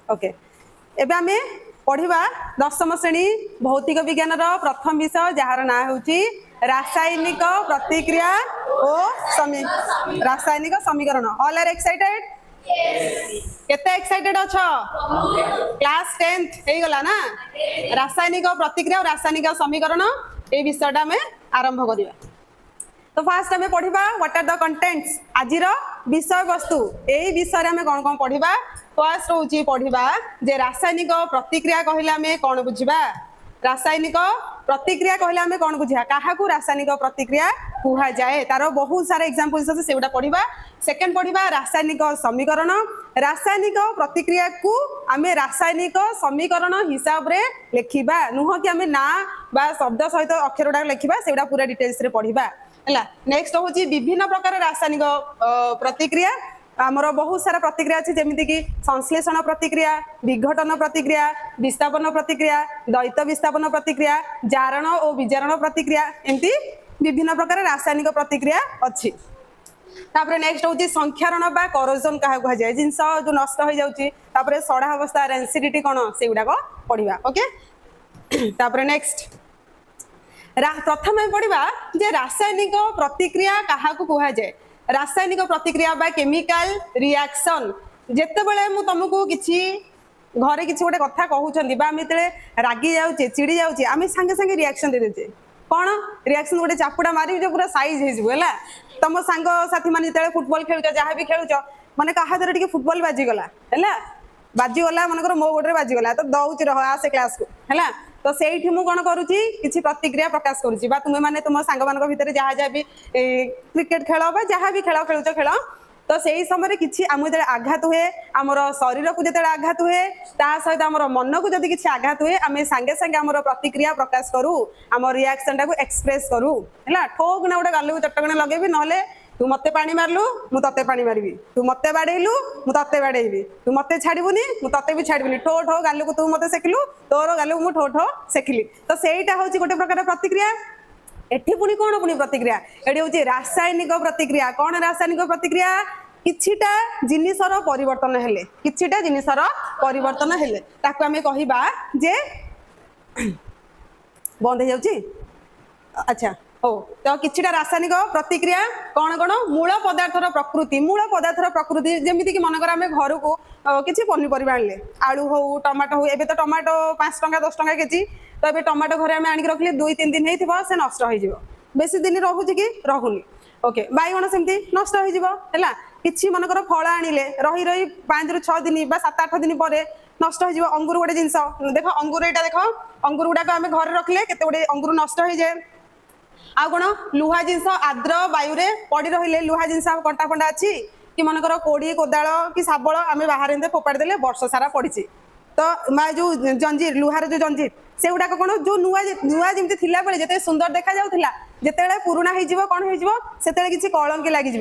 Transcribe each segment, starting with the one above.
Okay एबे आमे पढ़िबा दशम श्रेणी भौतिक विज्ञान प्रथम विषय जार ना होची रासायनिक प्रतिक्रिया और रासायनिक समीकरण। All are excited? केते एक्साइटेड अछ? क्लास 10th हे गला ना रासायनिक प्रतिक्रिया और रासायनिक समीकरण ए विषयटा में आरंभ करिया। तो फास्ट आम पढ़ा व्हाट आर द कंटेंट्स आजिर विषय वस्तु यही विषय में कौन कौन पढ़ा। फर्स्ट हूँ पढ़ा जे रासायनिक प्रतिक्रिया कहले आम कौन बुझा रासायनिक प्रतिक्रिया कहले आम कौन बुझा क्या रासायनिक प्रतिक्रिया कह जाए तार बहुत सारा एग्जांपल्स अच्छे से पढ़ा। सेकेंड पढ़ा रासायनिक समीकरण रासायनिक प्रतिक्रिया को आम रासायनिक समीकरण हिसाब रे लिखा नुह कि आम ना बा शब्द सहित अक्षर गुड़ा लिखा से पूरा डिटेल्स रे पढ़ा है। नेक्स्ट हूँ विभिन्न प्रकार रासायनिक प्रतिक्रिया आमर बहुत सारा प्रतिक्रिया अच्छी जमीती कि संश्लेषण प्रतिक्रिया विघटन प्रतिक्रिया विस्थापन प्रतिक्रिया द्वैत विस्थापन प्रतिक्रिया जारण और विजारण प्रतिक्रिया एमती विभिन्न प्रकार रासायनिक प्रतिक्रिया अच्छी। तापर नेक्स्ट हूँ संख्यारण बा करोजन क्या कह जाए जिनस जो नष्ट हो जाए सड़ा अवस्था रेंसिडिटी कौन से गुड़ाक पढ़ा। ओके तापर नेक्स्ट प्रथम पढ़ा जे रासायनिक प्रतिक्रिया क्या कह जाए रासायनिक प्रतिक्रिया बा केमिकल रिएक्शन जेतेबेले मु तुमको किछि घरे किछि गोटे कथा कहउछंदी बा हम एते रागी जाउचे चिड़ी जाउचे आमे संगे संगे रिएक्शन दे देते कौन रिएक्शन गोटे चापुड़ा मारी जो पूरा साइज हे जिवो हैला। तुम सांग साथी माने जेते फुटबॉल खेलुछ जहाँ भी खेलुछ माने कहा दरे टिके फुटबॉल बाजी गला हैला बाजी गला मनकर मो गोटे बाजी गला तो दउच रह आसे क्लास को हैला तो सेठी मु कोन करूची किछि प्रतिक्रिया प्रकाश करूची बा तुमे माने तुम सांग मानक भितर जहाँ जहाँ भी क्रिकेट खेल बा जहाँ भी खेल खेलुछ खेल तो सही समय किछि आम जो आघात हुए आमर शरीर को जो आघात हुए ता सहित आमर मन को जदि किछि आघात हुए आम सांगे सांगे आमर प्रतिक्रिया प्रकाश करूँ आम रिएक्शन टाको एक्सप्रेस करूँ है ठोक ना गोटे गालू चटकणे लगेबी नहले तू मते पानी मारलु मु तते पानी मारबी तू मते बाडेलु मु तते बाडेबी तू मते छाड़बुनी मु तते भी छाड़बुनी ठो ठो गालू को तू मते सेकिलु तोर गालू मु ठो ठो सेकिली तो सेईटा होची गोटे प्रकार प्रतिक्रिया। एठी पुनी कोन पुनी प्रतिक्रिया एठी होची रासायनिक प्रतिक्रिया कौन रासायनिक प्रतिक्रिया किछिटा जिनिसर परिवर्तन हेले किछिटा जिनिसर परिवर्तन हेले ताको आमे कहिबा जे बंद हे जाउची। अच्छा हो तो किछिटा रासायनिक प्रतिक्रिया कौन कौन मूल पदार्थर प्रकृति जमीती कि मनकर आम घर को किसी पनीपरिया आनले आलू हो टमाटो हो एबे तो टमाटो 5 टंका 10 टंका केजी तो ये टमाटो घरे आम आनिक रखिले 2-3 दिन होइथिबो से नष्ट हो बेसी दिन रहुची कि रहुनी। ओके बैगण सेमती नष्ट होगा किसी मनकर फल आनिले रही रही 5 ରୁ 6 दिन बा 7-8 दिन पर नष्ट हो अंगूर गोटे जिनस देख अंगूर यहाँ देख अंगूर गुड़ाक आम घर रखिले केते गुडे अंगूर नष्ट हो जाए आ कौन लुहा जिनस आद्र वायु पड़ी रही लुहा जिनस कंटा फंडा अच्छी कि मनकर कोड़ी कोदाल कि शाबल आम बाहर एमती फोपाड़ी देले वर्ष सारा पड़ी तो जो जंजीर लुहार जो जंजीर से गुड़ाक कौन जो नुआ नुआ जमी थिला बेले जिते सुंदर देखा जाउथिला जेतेबेले पुराना हो कौन हो किसी कलंकी लगी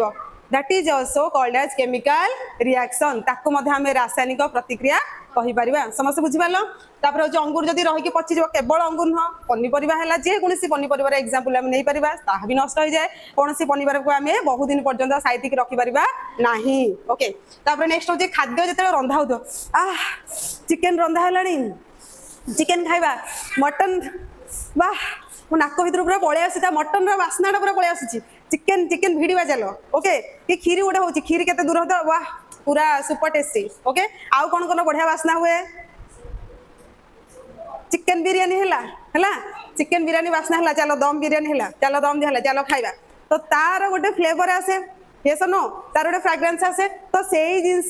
that is also called as chemical reaction ताको मध्य आम रासायनिक प्रतिक्रिया कहि परिबा समस्त बुझी पारलो। तापर हो अंगूर जदि रही पचि जाव केवल अंगूर नुह पनीपरिया है जे कौन पनीपरिया एग्जांपल आम नहीं पारिबा ताहा भी नष्ट हो जाए कौन पनीपरिया को आम बहुत दिन पर्यंत साइतिक रखि परिबा नाही। ओके तापर नेक्स्ट हो खाद्य जते रंधा हो चिकेन रंधा हेलानी चिकेन खाइबा मटन वाह मो नाक भर पूरा पलि आसा मटन बास्नाटा पूरा पलि आसूँ चिकेन चिकेन भिड़ा चल ओके कि खीरी गोटे हो खीरी केते दूर तो वाह पूरा सुपर टेस्टी। ओके आउ कौन कौन बढ़िया बास्ना हुए चिकेन बिरियानी है चिकेन बिरियानी बास्ना है चलो दम बिरियानी है चलो दम दिया चलो खाइबा तो तार गोटे फ्लेवर आसे ये नो तार गोटे फ्राग्रेंस आसे तो से जिनस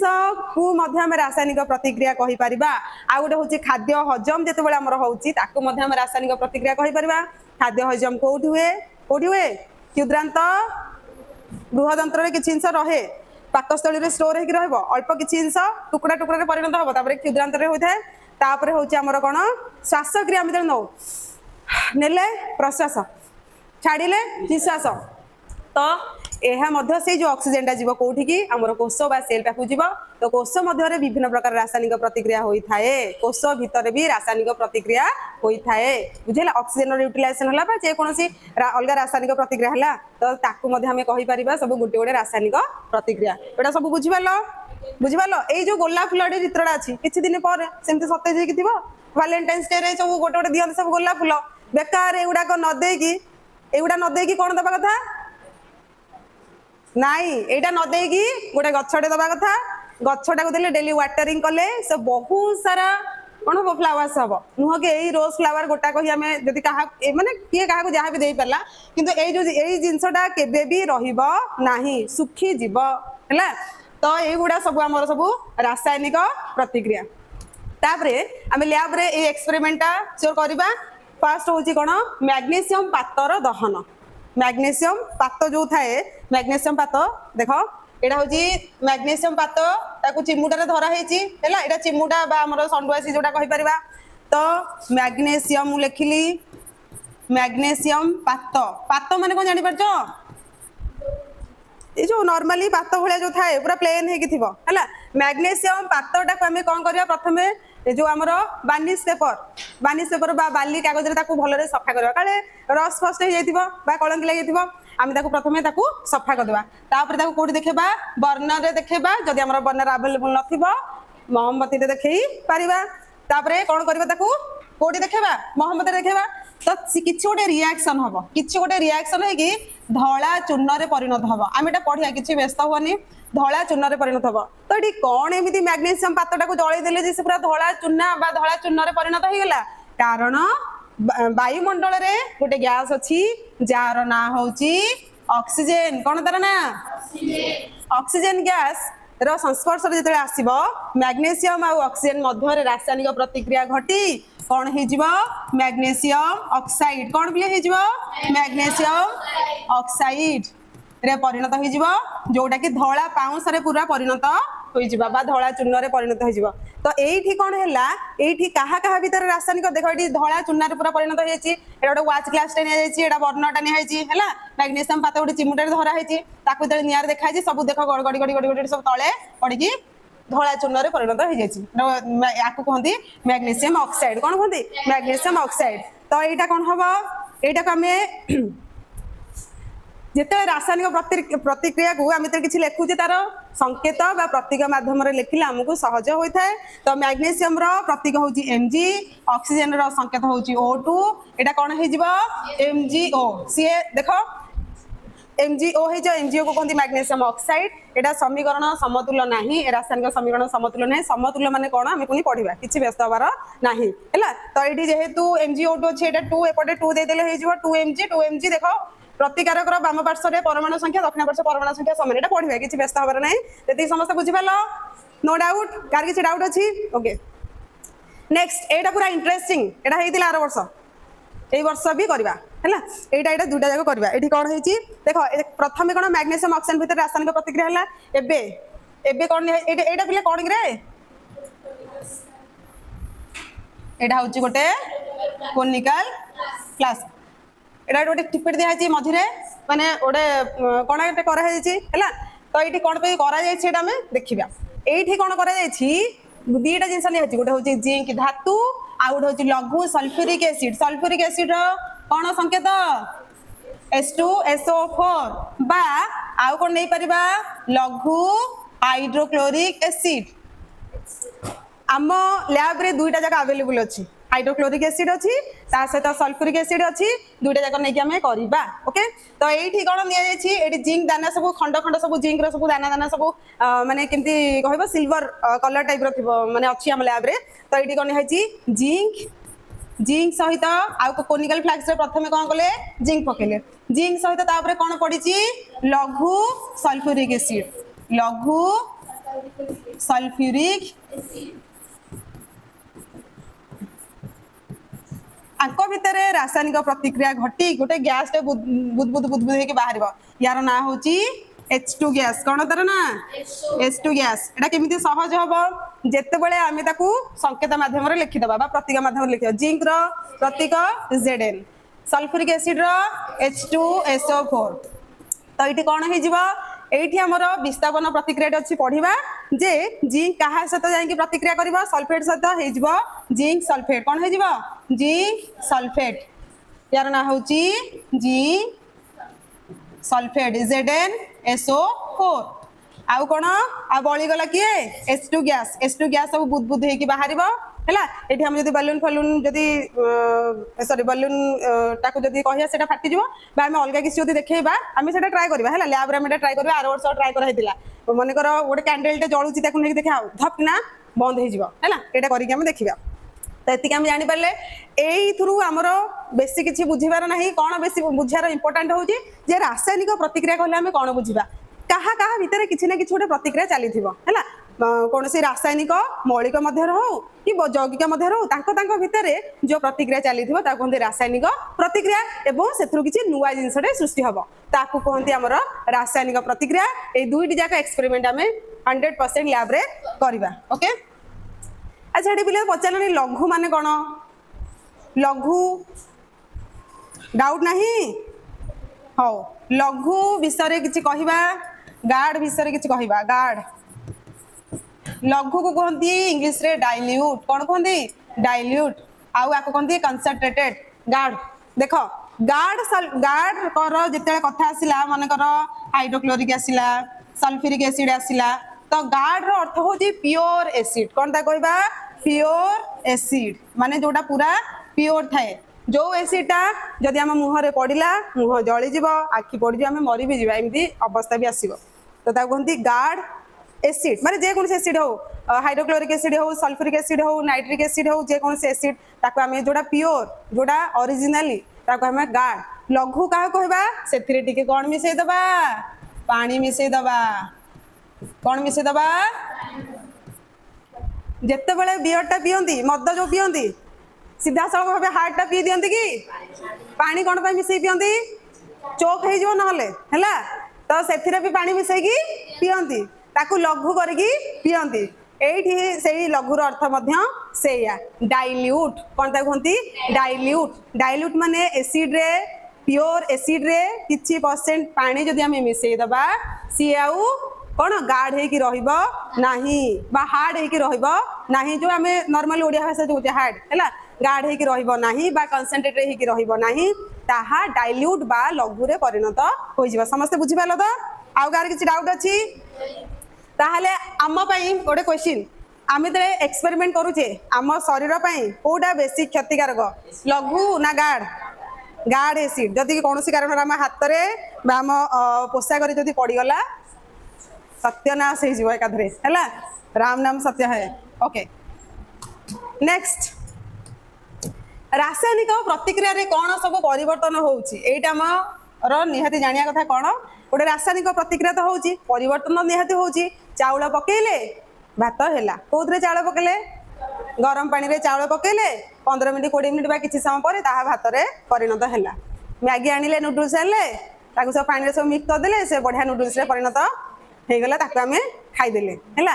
को रासायनिक प्रतिक्रिया कहि परिबा। आ गोटे हूँ खाद्य हजम जिते बड़े आमर होची ताको मध्य आम रासायनिक प्रतिक्रिया कहि परिबा। खाद्य हजम कौटी हुए क्षुद्रांत बृहदंत्र किसी जिनस रहे पाकस्थली में स्टोर हो अल्प किसी जिनस टुकड़ा टुकड़ा परिणत हम तापर क्षुद्रांत होता है तापर हूँ आमर कौन श्वासक्रिया आम नौ नेले प्रश्वास छाड़िले निश्वास तो यह मध्य से जो ऑक्सीजन जीव कौटी की आमर कोष बा सेल पाक जीव तो कोष मध्य विभिन्न प्रकार रासायनिक प्रतिक्रिया होता है कोष भितर भी रासायनिक प्रतिक्रिया होता है बुझेगा ऑक्सीजन यूटिलाइजेशन है जेकोसी अलग रासायनिक प्रतिक्रिया है तो ताकू आम कही पार सब गोटे गोटे रासायनिक प्रतिक्रिया एटा सब बुझीपार बुझिपाल ये जो गोलाप फुल चित्रटा अच्छी किसी दिन पर सेमती सतेज होगी थी भैलेंटाइन्स डे सब गोटे गोटे दिखते सब गोलाप फुल बेकार एगुड़ाक नदेकी एगुड़ा नदेकी कौन दबा कथा नाई एटा नदेकी गोटे गछटे दबा कथा गछटा को देले डेली वाटरिंग कले से बहुत सारा कौन हम फ्लावर्स हम नुह कि यही रोज फ्लावर गोटा कही आम जदि माने किए क्या जहाँ भी दे पारा किंतु यही जिनसटा केबे भी रहिबो नाही सुखी जीव है तो युड़ा सब आम सब रासायनिक प्रतिक्रिया तापरे आम लैब रे ए एक्सपेरिमेंटा चोर करबा फास्ट होची कोन मैग्नीशियम पातर दहन मैग्नीशियम पात जो थाए मैग्नीशियम पात देखो एटा होची मैग्नीशियम पात ताकू चिमुटारे धरा हेची हैला एटा चिमुटा बा हमर संडुआसी जोटा कहि परिबा तो मैग्नीशियम लिखिली मैग्नीशियम पात पात माने कोन जानि परछो ये जो नॉर्मली पात भलिया जो थाए पूरा प्लेन हेकी थिबो हैला मैग्नीशियम पातटा को हमें कोन करिया प्रथमे जो आमर बार्निश पेपर बा बाली कागज रे ताकू भलरे सफा करबा काले रस फस्ट हे जाइतिबो बा कलंकी लागि जाइतिबो आम ताकू प्रथमे ताकू सफा करदेबा तापर ताकू कोठी देखेबा बर्नर रे देखेबा जदि हमर बर्नर अवेलेबल नथिबो मोमबत्ती रे देखै परिबा तापर कोन करबा ताकू कोठी देखेबा मोमबत्ती रे देखेबा तो किछि गोटे रिएक्शन हबो किछि गोटे रिएक्शन हे कि धळा चूर्ण रे परिणत हबो आम एटा पढिया किछि व्यस्त होनी धळा चूर्ण रे परिणत हबो तो एटी कोन एमिति मैग्नीशियम पातटा को जळै देले जे से पूरा धळा चूर्ण बा धळा चूर्ण रे परिणत हे गेला कारण वायुमंडल रे गोटे गैस अछि जार ना होची ऑक्सीजन कोन तार ना ऑक्सीजन गैस रो संस्पर्श रे जेते आसीबो मैग्नीशियम आ ऑक्सीजन मध्य रे रासायनिक प्रतिक्रिया घटी कौन हो मैग्नीशियम ऑक्साइड कौन भी हो मैग्नीशियम ऑक्साइड रे परिणत हो जोटा कि धला पाउंस रे पूरा परिणत हो धला चूर्ण रे परिणत हो तो एठी कौन है एठी कहा कहा भीतर रासायनिक देखो ये धला चूर्ण रे पूरा परिणत हो गोटे वाच ग्लास टे बर्नटा निया मैग्नीशियम पात गोटे चिमुटा धरा है निआर देखा सब देख गड़गड़ी गड़ी गड़ी गड़ी सब तले पड़ी धला चूर्ण रे परिणत हो याकू कहती मैग्नीशियम ऑक्साइड कौन कहती मैग्नीशियम ऑक्साइड तो यहाँ कौन हम यहाँ को आम जिते रासायनिक प्रतिक्रिया को आम किसी लिखुचे तार संकेत बा प्रतीक माध्यम लिखिले आमको सहज होता है तो मैग्नीशियम रो प्रतीक हूँ Mg ऑक्सीजन रो संकेत हूँ O2 यहाँ कौन हो MgO सी देख MgO है MgO को कहते मैग्नीशियम ऑक्साइड एटा समीकरण समतुल्य नहीं रासायनिक समीकरण समतुल्य नहीं समतुल्य माने कौन आम पुणी पढ़ा किसी व्यस्त हबार नहीं है तो ये जेहेतु MgO2 अच्छे 2 एपटे 2 देदेले हो 2Mg देख प्रतिकारक वाम पार्श्व परमाणु संख्या दक्षिण पार्श्व परमाणु संख्या समान एटा पढ़ा किसी व्यस्त हबार नहीं ये समस्त बुझिपाल नो डाउट कार किसी डाउट अच्छी ओके नेक्स्ट एटा पूरा इंटरेस्टिंग एटा हेतिला आर वर्ष ए वर्ष भी करबा हैला एटा दुटा जाक करबा एठी कोन होईची देखो प्रथमे कोन मैग्नीशियम ऑक्सीजन भीतर रासायनिक प्रतिक्रिया हला एबे कोन एटा पिले कोन रे एटा होची गोटे कोनिकल फ्लास्क एटा गोटे टिपेट दिया है मझिरे माने गोटे कोन एटा करा है हैला तो एठी कोन पे करा जाय छी एटा हमें देखिबा एठी कोन करा जाय छी दीटा जिनस लिया गोटे हूँ जिंक धातु आ गोटे हूँ लघु सल्फ्यूरिक एसिड कौन संकेत H2SO4 बा आउ कौन नहीं परिबा लघु हाइड्रोक्लोरिक एसिड आम लैब रे दुईटा जगह अवेलेबल अच्छी हाइड्रोक्लोरिक एसिड अच्छी सहित सल्फ्यूरिक एसिड अच्छी दुईटा जाक नहीं आम करवा ओके तो ये कौन नि जिंक दाना सब खंड खंड सब जिंक सब दाना दाना सब माने केमती कहबो सिल्वर कलर टाइप रो थिबो माने अच्छी आम लैब रे तो ये कौन है जिंक सहित आउ कोनिकल फ्लास्क रे प्रथमे कौन कले जिंक पकेले जिंक सहित तापर कौन पड़ी लघु सल्फ्यूरिक आंक भितर रासायनिक प्रतिक्रिया घटी गोटे गैस टे बुदबुद होके बाहर यार ना हूँ H2 गैस कौन तार ना H2 गैस एटा केमिति सहज हम जेते बेले आमे ताकू संकेत माध्यम रे लिखिदबा बा प्रतीक माध्यम रे लिखियो जिंक रो प्रतीक Zn सल्फ्यूरिक एसिड रो H2SO4 तो ये कौन हो एठी हमर विस्थापन प्रतिक्रिया अच्छी पढ़िबा जे जिंक कहा सहित जाई प्रतिक्रिया करबा सल्फेट सहित हे जिवो जिंक सल्फेट कौन हे जिवो जिंक सल्फेट यार ना होची जिंक सल्फेट ZnSO4 आउ कौन आ बड़ी गला किए H2 गैस H2 गैस सब बुद बुद होइकी बाहरिबो हैला एठी हम जदी बलून फलून जदी सॉरी बलून ताको जदी कहिया सेटा फाटी जिवो बा हम अलगा किसी जदी देखैबा हम सेटा ट्राई करबा हैला लैब रे हम ट्राई करबा आर वर्ष ट्राई कर हैतिला मन कर गोटे कैंडल टे जळुची ताको नेकी देखा धप ना बंद हो जिवो हैला एटा करिके हम देखिबा तो एतिक हम जानि पारले एई थ्रू हमरो बेसी किछि बुझिबार नाही कोन बेसी बुझार इंपोर्टेंट होउची जे रासायनिक प्रतिक्रिया कहले हम कोन बुझिबा कहा कहा भितर किछि ना किछि गोटे प्रतिक्रिया चली थिबो हैला कौन सी रासायनिक मौलिक मध्य हो कि यौगिक मध्य हो तांको भितर जो प्रतिक्रिया चली थिबो ताको कहते रासायनिक प्रतिक्रिया एवं सेथुरु किछि नुवा जिंसटे सृष्टि हबो ताको कहते हमर रासायनिक प्रतिक्रिया ए दुईटी जाका एक्सपेरिमेंट हमें 100% लैब रे करबा ओके अच्छा एठी पिले पचारनी लघु माने कोन लघु डाउट नहीं हो लघु विषय रे किछि कहिबा गार्ड विषय रे किछि कहिबा गार्ड लघु को कहती इंग्लिश रे डाइल्यूट कौन कहती डाइल्यूट आउ आको कहती कंसंट्रेटेड गार्ड देखो गार्ड कर जिते कथा आसिला मन कर हाइड्रोक्लोरिक आसिला सल्फ्यूरिक एसिड आसिला तो गार्ड रो अर्थ होची प्योर एसिड कौन ता कहबा प्योर एसिड माने जोटा पूरा प्योर थाए जो एसिडटा जदि हम मुह रे पड़िला मुह जळी जीवो आखि पड़ी जीवो हम मरी भी जीवा एमती अवस्था भी आसीबो तो ता कहती गार्ड एसिड माने जे कोन एसिड हो हाइड्रोक्लोरिक एसिड हो सल्फ्यूरिक एसिड हो नाइट्रिक एसिड हो जे कोन एसिड ताको हमें जोड़ा प्योर जोड़ा ओरिजिनली ताको हमें गार्ड लघु काहे कहबा सेथिरे टिके कोन मिसै दबा पानी मिसै दबा कोन मिसै दबा जत्ते बेले बियरटा पियंती मद जो पियंती सीधा सळख भाबे हार्टटा पी दियंती कि पानी कोन पय मिसै पियंती चोक हे जो नहले हैला तो सेथिरे भी पानी मिसै कि पियंती ताकू लघु करके पियंती एठी सेही लघुर अर्थ मध्य सेया डाइल्यूट कोन ता कहंती डाइल्यूट माने एसिड रे प्योर एसिड रे किछि परसेंट पानी जदि हम मिसै दबा सी आउ कोन गाढ़ हे कि रहइबो नाही बा हार्ड हे कि रहइबो नाही जो हमें नॉर्मल ओडिया भाषा जो हार्ड हैला गाढ़ हे कि रहइबो नाही बा कंसंट्रेट हे कि रहइबो नाही ताहा डाइल्यूट बा लघु रे परिणत होई जिवो समस्त बुझि पालो तो आउ गार किछि डाउट अछि ताहले आम पई गोटे क्वेश्चन आम जे एक्सपेरिमेंट करूचे आम शरीर पई कोडा बेसी क्षतिकारक लघु ना गार्ड एसिड जदि कौन कारण आम हाथ में आम पोशाक जदि पड़गला सत्यनाश हो एकाधरे है राम नाम सत्य है ओके नेक्स्ट रासायनिक प्रतिक्रिया रे कौन सब परिवर्तन होउची एटा आम निहाती जानिया कथा कौन गोटे रासायनिक प्रतिक्रिया तो होउची परिवर्तन निहाती होउची चाउल पकेले भात हैला कोथरे चाउल पकेले गरम पानी रे चाउल पकेले 15 मिनिट 20 मिनिट बा किछि समय पर ताहा भात रे परिणत हैला मैगी आनिले नूडल्स आनिले ताकू सब पानी रे सब मिक्स कर देले से बढ़िया नूडल्स रे परिणत हे गला ताकू हमें खाई देले हैला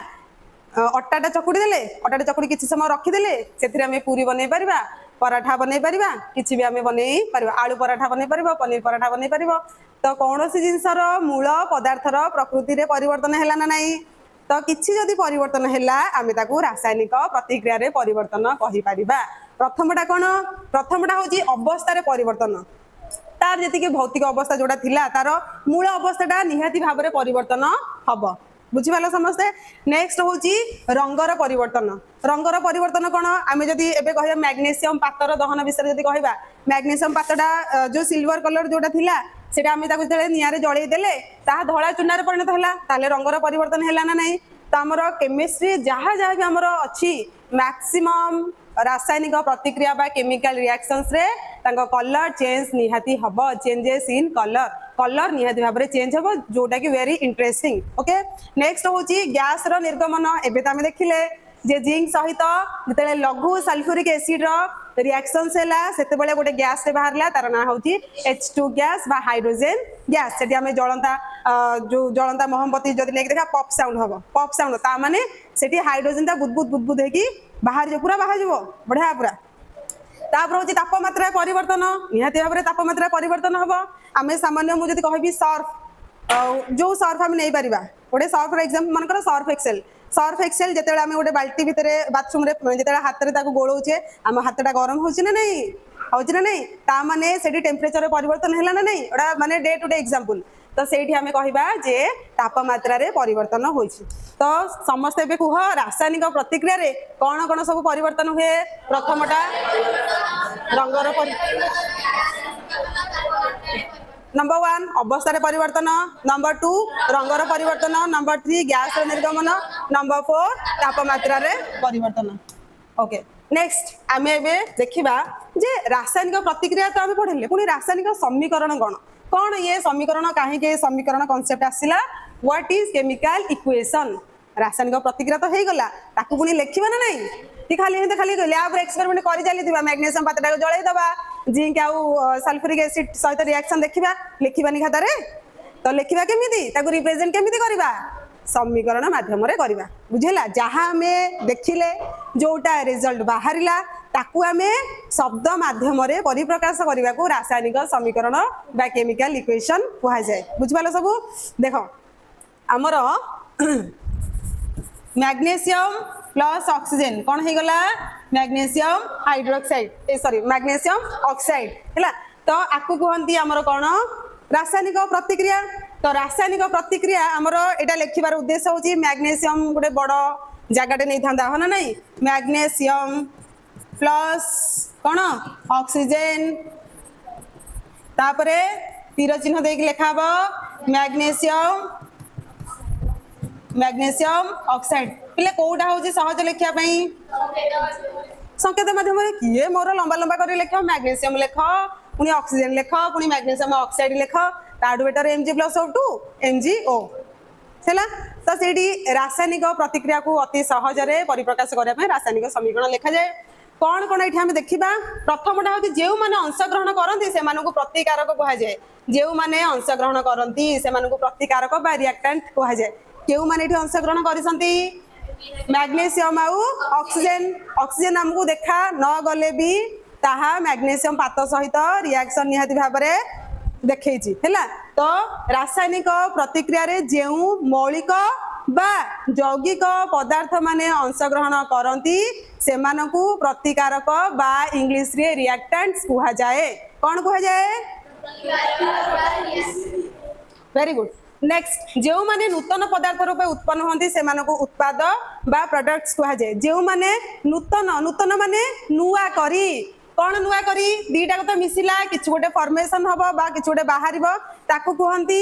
अट्टाटा चकुड़ी देले अट्टाटा चकुड़ी किछि समय रखी देले सेथिरे हमें पूरी बनै परिबा पराठा बनै परिबा किछि भी हमें बनै परिबा आलू पराठा बनै परिबा पनीर पराठा बनै परिबा तो कौन सी जिनसर मूल पदार्थर प्रकृति रे परिवर्तन हैला ना नहीं तो किछि जदि परिवर्तन हैला आमे ताकू रासायनिक प्रतिक्रिया रे परिवर्तन कहि परिबा प्रथमटा कोन प्रथमटा होची अवस्था रे परिवर्तन तार जति के भौतिक अवस्था जोड़ा थिला तार मूल अवस्थाटा निहाती भाव रे परिवर्तन हबो बुझी पालो समस्ते नेक्स्ट होची रंगर परिवर्तन कोन आमे जदि एबे कहया मैग्नीशियम पातर दहन विषय जदि कहबा मैग्नीशियम पातटा जो सिल्वर कलर जोड़ा थिला सेटा आमे ताकू जळे निया रे जळै देले ता धळा चुना रे परिणत होला ताले रंगर परिवर्तन हैला ना नहीं तो हमर केमिस्ट्री जहा जहा भी हमर अछि मैक्सिमम रासायनिक प्रतिक्रिया बा केमिकल रिएक्शंस रे तांको कलर चेंज निहाती हबो चेंजेस इन कलर निहाती भाबरे चेंज हबो जोटा कि वेरी इंटरेस्टिंग ओके नेक्स्ट होची गैस रो निर्गमन एबे त हम देखिले जे जिंक सहित जते लघु सल्फ्यूरिक एसिड रो रिएक्शंस हैला सेते बेले गोटे गैस से बाहरला तार ना होची H2 गैस बा हाइड्रोजन गैस सेठी हमें जळंता जो जळंता मोमबत्ती जदि लेके देखा पॉप साउंड हबो पॉप साउंड ता माने सेठी हाइड्रोजन ता बुदबुद हेकी बाहर जो पूरा बाहर जीवो बढ़िया पूरा तापर होची तापमात्रा परिवर्तन निहाती भाबरे तापमात्रा परिवर्तन हबो आमे सामान्य मु जदि कहबी सर्फ जो सर्फ हम नै परिबा गोटे सर्फ फॉर एग्जांपल मन कर सर्फ एक्सेल जते आमे गोटे बाल्टी भितरे बाथरूम रे जते हाथ रे ताको गोळौचे आम हाथटा गरम होची ना नहीं ता माने सेठी टेम्परेचर परिवर्तन हैला ना नहीं ओडा माने डे टू डे एग्जांपल तो सेठी आमे कहिबा जे तापमात्रा रे परिवर्तन होइछि। तो समस्त बे कुह रासायनिक प्रतिक्रिया रे कोन कोन सब परिवर्तन हुए। प्रथमटा रंगर नंबर 1 अवस्था रे परिवर्तन, नंबर 2 रंगर परिवर्तन, नंबर 3 गैस निर्गमन, नंबर 4 तापमात्रा रे परिवर्तन। ओके नेक्स्ट आमे एबे देखिबा जे रासायनिक प्रतिक्रिया तो आमे पढिले पुनी रासायनिक समीकरण कोन कोन ये समीकरण काहे के समीकरण कांसेप्ट आसिला। What is chemical equation. रासायनिक प्रतिक्रिया तो हे गला ताकू पुनी लेखिबा ना नहीं कि खाली लैब रे एक्सपेरिमेंट करि जाली दिबा मैग्नीशियम पातटा जळै दबा जिंक आउ सल्फ्यूरिक एसिड सहित रिएक्शन देखिबा लिखिबानी खाता रे तो लिखिबा केमिति ताकू रिप्रेजेंट केमिति करबा समीकरण माध्यम रे करबा बुझिला। जहां हमें देखिले जोटा रिजल्ट बाहरिला ताकू हमें शब्द माध्यम रे परिप्रकाश करबा को रासायनिक समीकरण बा केमिकल इक्वेशन कहा जाय। बुझबालो सब देखो हमर मैग्नीशियम प्लस ऑक्सीजन कौन है गला magnesium hydroxide sorry magnesium oxide हैला। तो आकु कहंती हमर कोन रासायनिक प्रतिक्रिया। तो रासायनिक प्रतिक्रिया हमर एटा लिखिबार उद्देश्य होची मैग्नीशियम गुटे बड़ जगाटे नहीं थांदा हो ना नहीं मैग्नीशियम प्लस कोन ऑक्सीजन तापरे तीर चिन्ह देके लिखाबो मैग्नीशियम ऑक्साइड पिले कोटा होची सहज लिखिया पई संकेत माध्यम रे किए मोर लंबा लंबा करी लिखो मैग्नीशियम लिख पुनी ऑक्सीजन लिख पुनी मैग्नीशियम ऑक्साइड लिख ताडू बेटर Mg+O2 MgO हैला। तो सेठी रासायनिक प्रतिक्रिया को अति सहज रे परिप्रकाश करबा पई रासायनिक समीकरण लिखा जाय। कौन कौन ये आम देखा प्रथमटा हूँ जो मैंने अंशग्रहण करती से प्रतिकारक कह जाए जो मैंने अंशग्रहण करती से प्रतिकारक बा रिएक्टेंट कह जाए। क्यों मैंने अंशग्रहण करिसंती मैग्नीशियम आउ ऑक्सीजन ऑक्सीजन हमको देखा न गले भी ताहा मैग्नीशियम पात सहित रिएक्शन निहाती भाव में देखैछि हैला। तो रासायनिक प्रतिक्रिया रे जेउ मौलिक बा यौगिक पदार्थ माने अंशग्रहण करती से प्रतिकारक बा इंग्लिश रे रिएक्टेंट्स कहा जाए। कौन कहा जाए वेरी गुड। नेक्स्ट जो माने नूतन पदार्थ रूप उत्पन्न होती से उत्पाद बा प्रोडक्ट्स कहा जाए। जो माने नूतन नूतन माने नुआ करी कौन नुआ करी दीटा को तो मिसिला किछु गोटे फॉर्मेशन हबो बा किछु गोटे बाहरिबो ताकू कहंती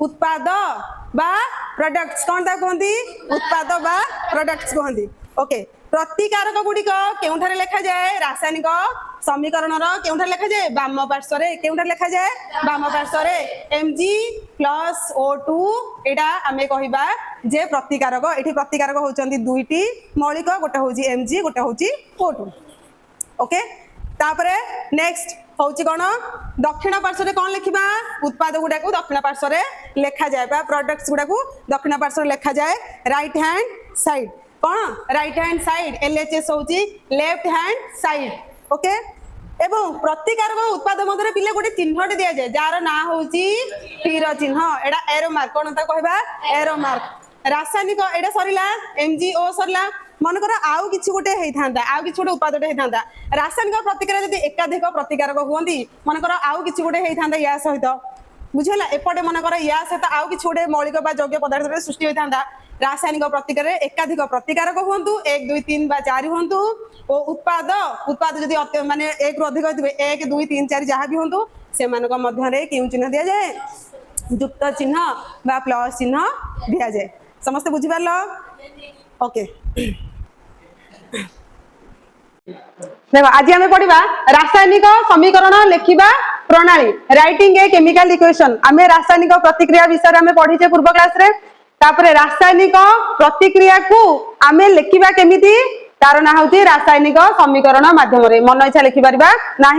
उत्पाद बा प्रोडक्ट्स कौन ता कहंती उत्पाद बा प्रोडक्ट्स कहंती। ओके प्रतिकारक गुडी को केउठारे लिखा जाए रासायनिक समीकरण रो केउठारे लिखा जाए वाम पार्श्व रे केउठारे लिखा जाए वाम पार्श्व रे Mg+O2 एटा हमें कहिबा जे प्रतिकारक एठी प्रतिकारक होचंती दुईटी मौलिक गोटे होची Mg गोटे होची O2। ओके तापरे नेक्स्ट होची कोन दक्षिण पार्श्व रे कोन लिखिबा उत्पाद गुडा को दक्षिण पार्श्व रे लिखा जाए बा प्रोडक्ट्स गुडा को दक्षिण पार्श्व रे लिखा जाए राइट हैंड साइड कौन राइट हैंड साइड LHS होची लेफ्ट हैंड साइड। ओके एवं प्रतिकारक उत्पाद मध्य पिले गोटे चिन्हटे दिया जाए जार ना होची तीर चिन्ह एडा एरो मार्क कौन ता कहबा एरो मार्क। रासायनिक एडा सरिला MgO सरिला मन कर आउ किछि गोटे हेइथांदा आउ किछि गोटे उत्पादटे हेइथांदा रासायनिक प्रतिक्रिया यदि एकाधिक प्रतिकारक हुअंती मन कर आउ किछि गोटे हेइथांदा या सहित बुझिला एपटे मन कर या सहित आउ किछि गोटे मौलिक बा यौगिक पदार्थ रे सृष्टि होइथांदा। रासायनिक प्रतिक्रिया एकाधिक प्रतिकारक हुअंतु 1 2 3 बा 4 हुअंतु ओ उत्पाद जदि माने 1 रु अधिक होइतबे 1 2 3 4 जहा भी हुअंतु से मानक मध्य रे केउ चिन्ह दिया जाए युक्त चिन्ह बा प्लस चिन्ह दिया जाए। समस्त बुझि पारलो। ओके देखो आज आम पढ़ा रासायनिक समीकरण लिखा प्रणाली राइटिंग ए केमिकल इक्वेशन आम रासायनिक प्रतिक्रिया विषय में पढ़ीचे पूर्व क्लास रे। तापरे रासायनिक प्रतिक्रिया को आम लिखा केमिति तार ना हूँ रासायनिक समीकरण माध्यम मन इच्छा लिखिपर ना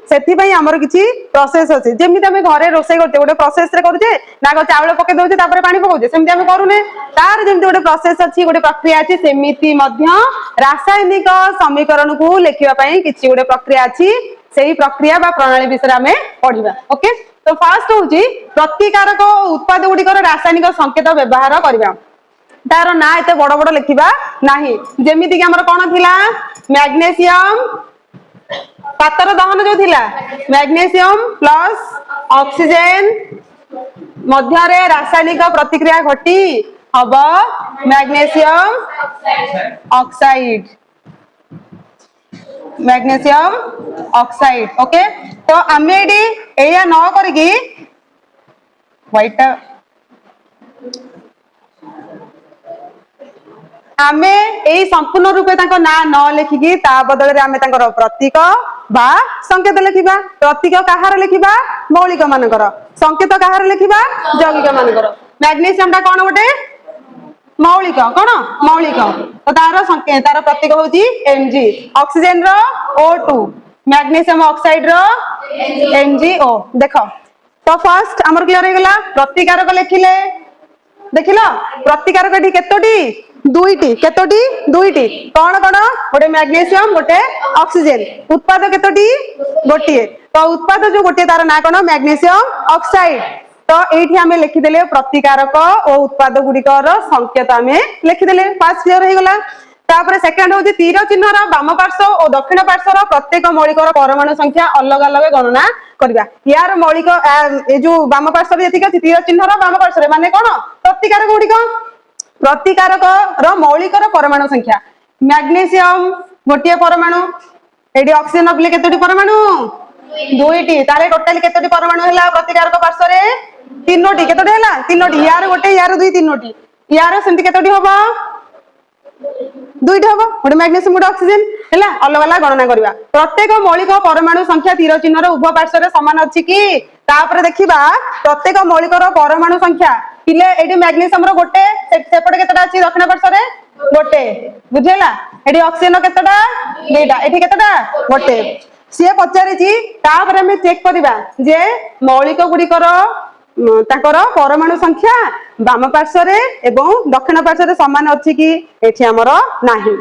से आमर किसी प्रोसेस अच्छे जमी आम घरे रोसे करते गोटे प्रोसेस करुचे ना चाउल पके दौचे पानी पकाउचे सेमती आम करूने तार जमी गोटे प्रोसेस अच्छी गोटे प्रक्रिया अच्छी सेमिति रासायनिक समीकरण को लिखापी किसी गोटे प्रक्रिया अच्छी से प्रक्रिया बा प्रणाली विषय आम पढ़ा। ओके तो फास्ट हूँ प्रतिकारक उत्पाद गुड़िकर रासायनिक संकेत व्यवहार करवा तार ना एत बड़ बड़ लिखा ना जमीक आमर कौन थिला मैग्नीशियम पातर दहन जो थिला मैग्नीशियम प्लस ऑक्सीजन मध्य रासायनिक प्रतिक्रिया घटी हम magnesium oxide magnesium oxide okay तो आम ये न करी व्हाइट आमे यही संपूर्ण रूपे ना न लिखिकी ता बदल रे आमे तांकर प्रतीक बा संकेत लिखिबा प्रतीक कहार लिखिबा मौलिक मानकर संकेत कहार लिखिबा यौगिक मानकर मैग्नीशियम टा कोन गोटे मौलिक कोन मौलिक तो तार संकेत तार प्रतीक होची Mg ऑक्सीजन रो O2 मैग्नीशियम ऑक्साइड रो MgO देखो तो फर्स्ट हमर क्लियर हो गला प्रतिकारक लिखिले देखिला प्रतिकारक एठी केतोटी दुईटी केतोटी दुईटी कौन कौन गोटे मैग्नीशियम गोटे ऑक्सीजन उत्पाद केतोटी गोटिए तो उत्पाद जो गोटे तार ना कौन मैग्नीशियम ऑक्साइड तो एठी हमें लिखिदेले प्रतिकारक और उत्पाद गुड़िकर संकेत हमें लिखिदेले पास क्लियर हो गला तापर सेकंड होची तीर चिन्हर वाम पार्श्व और दक्षिण पार्श्वर प्रत्येक मौलिकर परमाणु संख्या अलग अलग गणना करबा यार मौलिक ए जो वाम पार्श्व एतिक अछि तीर चिन्हर वाम पार्श्व माने कोन प्रतिकारक गुड़िक प्रतिकारक रो मौलिकर परमाणु संख्या मैग्नीशियम गोटे परमाणु एडी ऑक्सीजन अपले केतोटी परमाणु दुईटी तारे टोटल केतोटी परमाणु हला प्रतिकारक पार्श्व रे तीनोटी केतोटी हला तीनोटी यार गोटे यार दुई तीनोटी यार सेंति केतोटी होबा दुईटा हम गोटे मैग्नीशियम गोटे ऑक्सीजन है अलग अलग गणना करवा प्रत्येक मौलिक परमाणु संख्या तीर चिन्हर उभय पार्श्व सामान अच्छी कि देखा प्रत्येक मौलिक परमाणु संख्या पिले ये मैग्नीशियम गोटे सेपटे केतटा अच्छी दक्षिण पार्श्व गोटे बुझेगा ये ऑक्सीजन केतटा दुईटा ये केतटा गोटे सी पचारि आम चेक करवा जे मौलिक गुड़िकर ताकर परमाणु संख्या वाम पार्श्व एवं दक्षिण पार्श्व सामान अच्छी कि एठी हमर नाही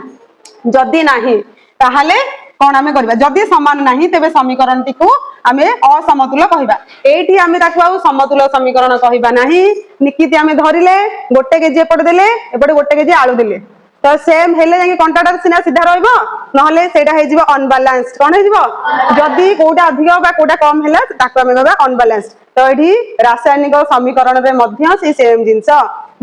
जदि नाही ताहाले कोन आमे करबा जदि समान नाही तेबे समीकरण टी को आमे असमतुल कहबा एठी आमे ताकू आ समतुल समीकरण कहबा नाही निकिति आमे धरिले गोटे केजी एपट देले एपट गोटे केजी आलू देले तो सेम हेले जाके कंट्राक्टर सिना सीधा रहइबो नहले सेटा हे जिवो अनबैलेंस्ड कोन हे जिवो जदि कोडा अधिक बा कोडा कम हेला ताकू आमे कहबा अनबैलेंस्ड तो एठी रासायनिक समीकरण रे मध्य से सेम जिंस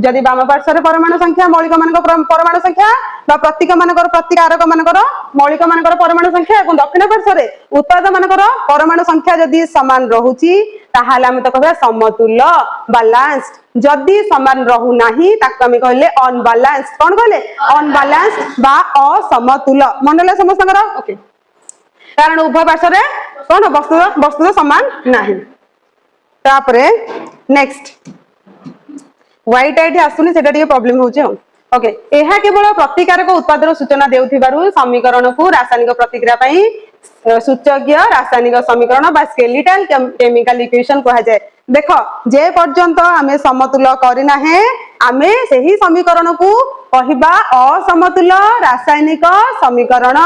जदि वाम पार्श्व परमाणु संख्या मौलिक मानक परमाणु संख्या बा प्रतीक मानकर प्रतिकारक मानकर मौलिक मानकर परमाणु संख्या और दक्षिण पार्श्व उत्पाद मानकर परमाणु संख्या जदि समान रहुची ताहाले हम तो कहबा समतुल्य बैलेंस्ड जदि समान रहू नाही ताकू हम कहले अनबैलेंस्ड कोन कहले अनबैलेंस्ड बा असमतुल्य मंडल समस्तकर ओके कारण उभय पार्श्व कोन वस्तु समान नाही तापरे नेक्स्ट व्हाइट एठी आसुनी सेटा टिके प्रॉब्लम होचे ओके एहा केवल प्रतिकारक उत्पादर सूचना देउथिबारु समीकरण को रासायनिक प्रतिक्रिया पई सूचकीय रासायनिक समीकरण बा स्केलेटल केमिकल इक्वेशन कहा जाय देखो जे पर्यंत आमे समतुल्य करिना है आमे सेही समीकरण को कहिबा असमतुल्य रासायनिक समीकरण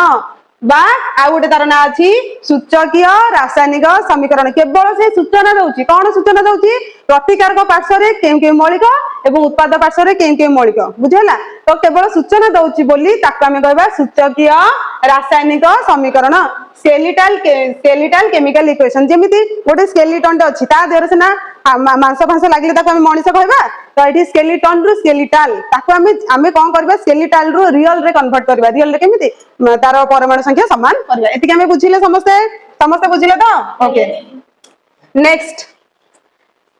बा आ गोटे तार ना अछि सूचकीय रासायनिक समीकरण केवल से सूचना दउची कोन सूचना दउची प्रतिकारक पार्श्व रे केम मौलिक एवं उत्पाद पार्श्व रे केम मौलिक बुझला तो केवल सूचना दउची बोली ताका हम कहबा सूचकीय रासायनिक समीकरण स्केलेटल केमिकल इक्वेशन जेमिति गोटे स्केलेटन अछि ता देर से ना मांस फांस लागले ताको हम मनीष कहबा तो एठी स्केलेटन रु स्केलेटल ताको हम कोन करबा स्केलेटल रु रियल रे कन्वर्ट करबा रियल रे केमिति तार परमाणु संख्या समान करबा एति हम बुझिले समस्त बुझिले तो ओके नेक्स्ट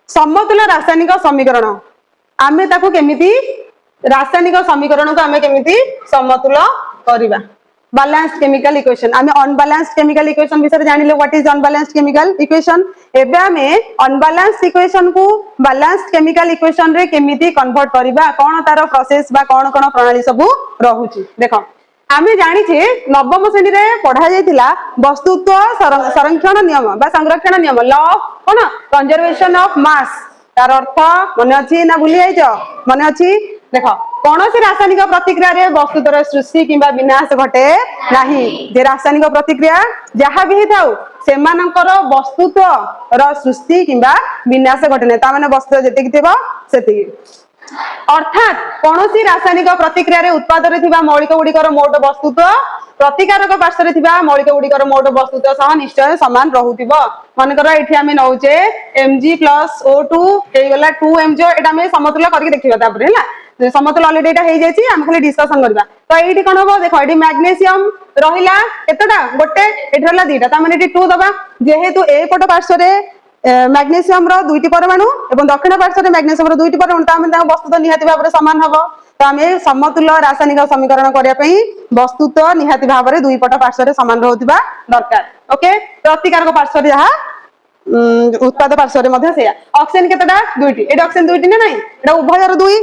समतुल्य रासायनिक समीकरण आमे ताको केमिति रासायनिक समीकरण को आमे केमिति समतुल्य करबा बैलेंस्ड केमिकल इक्वेशन आमे अनबैलेंस्ड केमिकल इक्वेशन विषय जानिले what is unbalanced chemical equation एबे आमे अनबैलेंस्ड इक्वेशन को बैलेंस्ड केमिकल इक्वेशन रे केमिति कन्वर्ट करबा कोन तार प्रोसेस बा कोन कोन प्रणाली सब रहुची देखो आमे जानि छे नवम श्रेणी रे पढ़ा जायतिला वस्तुत्व संरक्षण नियम बा संरक्षण नियम law cone conservation of mass तार अर्थ मन अछि ना भूली जाइछो मन अछि देखो कौन सी रासायनिक प्रतिक्रिया रे वस्तुतर सृष्टि किंबा विनाश घटे नाही जे रासायनिक प्रतिक्रिया जहाँ भी थाउ सेमानकर वस्तुत्व र सृष्टि किंबा विनाश घटे ना ता माने वस्तु जेतिक थिबो सेतिक अर्थात कौन सी रासायनिक प्रतिक्रिया रे उत्पाद रे थिबा मौलिक गुड़िकर मोट वस्तुत्व प्रतिकारक पार्श्व रे थिबा मौलिक गुड़िकर मोट वस्तुत सह निश्चय समान रहुथिबो मानकर एठी आमे नौचे Mg+O2 हे गला 2Mg एटा आमे समतुल्य करके देखिबा तापर हैला समतुल्य ऑलरेडी एटा हे जायछि हम खाली डिस्कशन करबा तो एठी कोन होबो देखो एठी मैग्नीशियम रहिला केतटा गोटे एठी रहला दुईटा त माने एठी 2 दबा जेहेतु ए पट पार्श्व रे मैग्नीशियम रो दुईटी परमाणु एवं दक्षिण पार्श्व रे मैग्नीशियम रो दुईटी परमाणु त आमे वस्तुत निहाती भाव रे समान हबो तो आमे समतुल्य रासायनिक समीकरण करिया पई वस्तुत निहाती भाव रे दुई पट पार्श्व रे समान रहउतिबा दरकार ओके प्रतिकारक पार्श्व रे जहा उत्पाद पार्श्व रे मध्ये सेया ऑक्सीजन केतटा दुईटी एटा ऑक्सीजन दुईटी ना नाही एटा उभयर दुई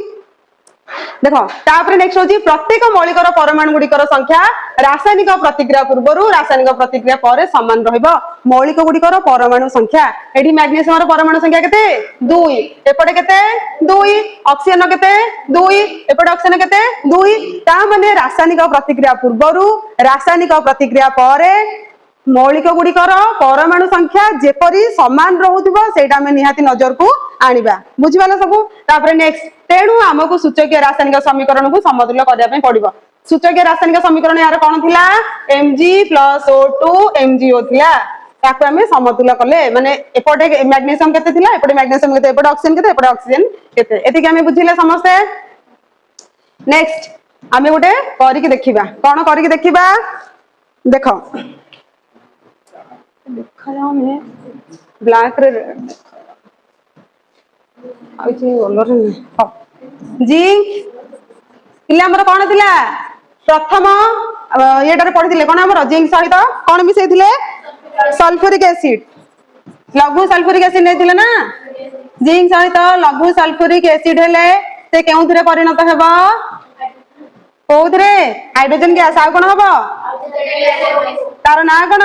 देखो तापर नेक्स्ट होची प्रत्येक मौलिकर परमाणु गुड़िकर संख्या रासायनिक प्रतिक्रिया पूर्व रासायनिक प्रतिक्रिया पर समान रहइबो मौलिक गुड़िकर परमाणु संख्या एठी मैग्नीशियम रो परमाणु संख्या केते 2 एपटे केते 2 ऑक्सीजन केते 2 एपटे ऑक्सीजन केते 2 ता माने रासायनिक प्रतिक्रिया पूर्व रासायनिक प्रतिक्रिया पर मौलिक गुड़िकर परमाणु संख्या जेपरी समान रहउथिबो सेटा में निहाती नजर को आनिबा बुझिबाला सब तापर नेक्स्ट तेणु हमकु सूचकीय रासायनिक समीकरण को समतुल्य करिया पय पड़िबो सूचकीय रासायनिक समीकरण यार कोन थिला Mg+O2 MgO थिला ताको हमें समतुल्य कले माने एपटे मैग्नीशियम केते थिला एपटे मैग्नीशियम केते एपटे ऑक्सीजन केते एति के हमें बुझिले समस्ते नेक्स्ट हमें गोटे करिक देखिबा कोन करिक देखिबा देखो देखा में ब्लैक रे आउची कलर जिंक इले हमर कोन थिला प्रथम एटारे पढिथिले कोन हमर जिंक सहित कोन मिसैथिले सल्फ्यूरिक एसिड लघु सल्फ्यूरिक एसिड नेथिले ना जिंक सहित लघु सल्फ्यूरिक एसिड हेले से केउथरे परिणत हेबो कोउथरे हाइड्रोजन गैस आ कोन हबो तार ना कोन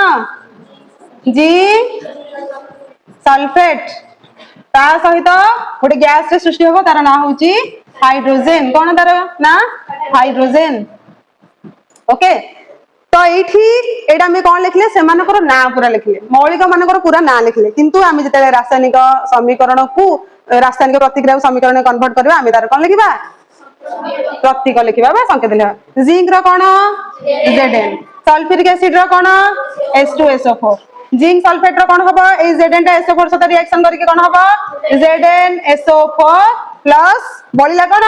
जिंक सल्फेट ता सहित गोटे गैस रे सृष्टि होबो तार ना होची हाइड्रोजन कोन तार ना हाइड्रोजन ओके तो एठी एडा में कोन लिखले से मानकर ना पूरा लिखले मौलिक मानकर पूरा ना लिखले किंतु आमे जते रासायनिक समीकरण को रासायनिक प्रतिक्रिया समीकरण कन्वर्ट करबा आमे तार कोन लिखिबा प्रतीक लिखिबा बा संकेत लिखिबा जिंक रो कोन Zn सल्फ्यूरिक एसिड रो कोन H2SO4 जिंक सल्फेट रो कोन हबो ए Zn टा SO4 सहित रिएक्शन करके कोन हबो ZnSO4 प्लस बळिला कोन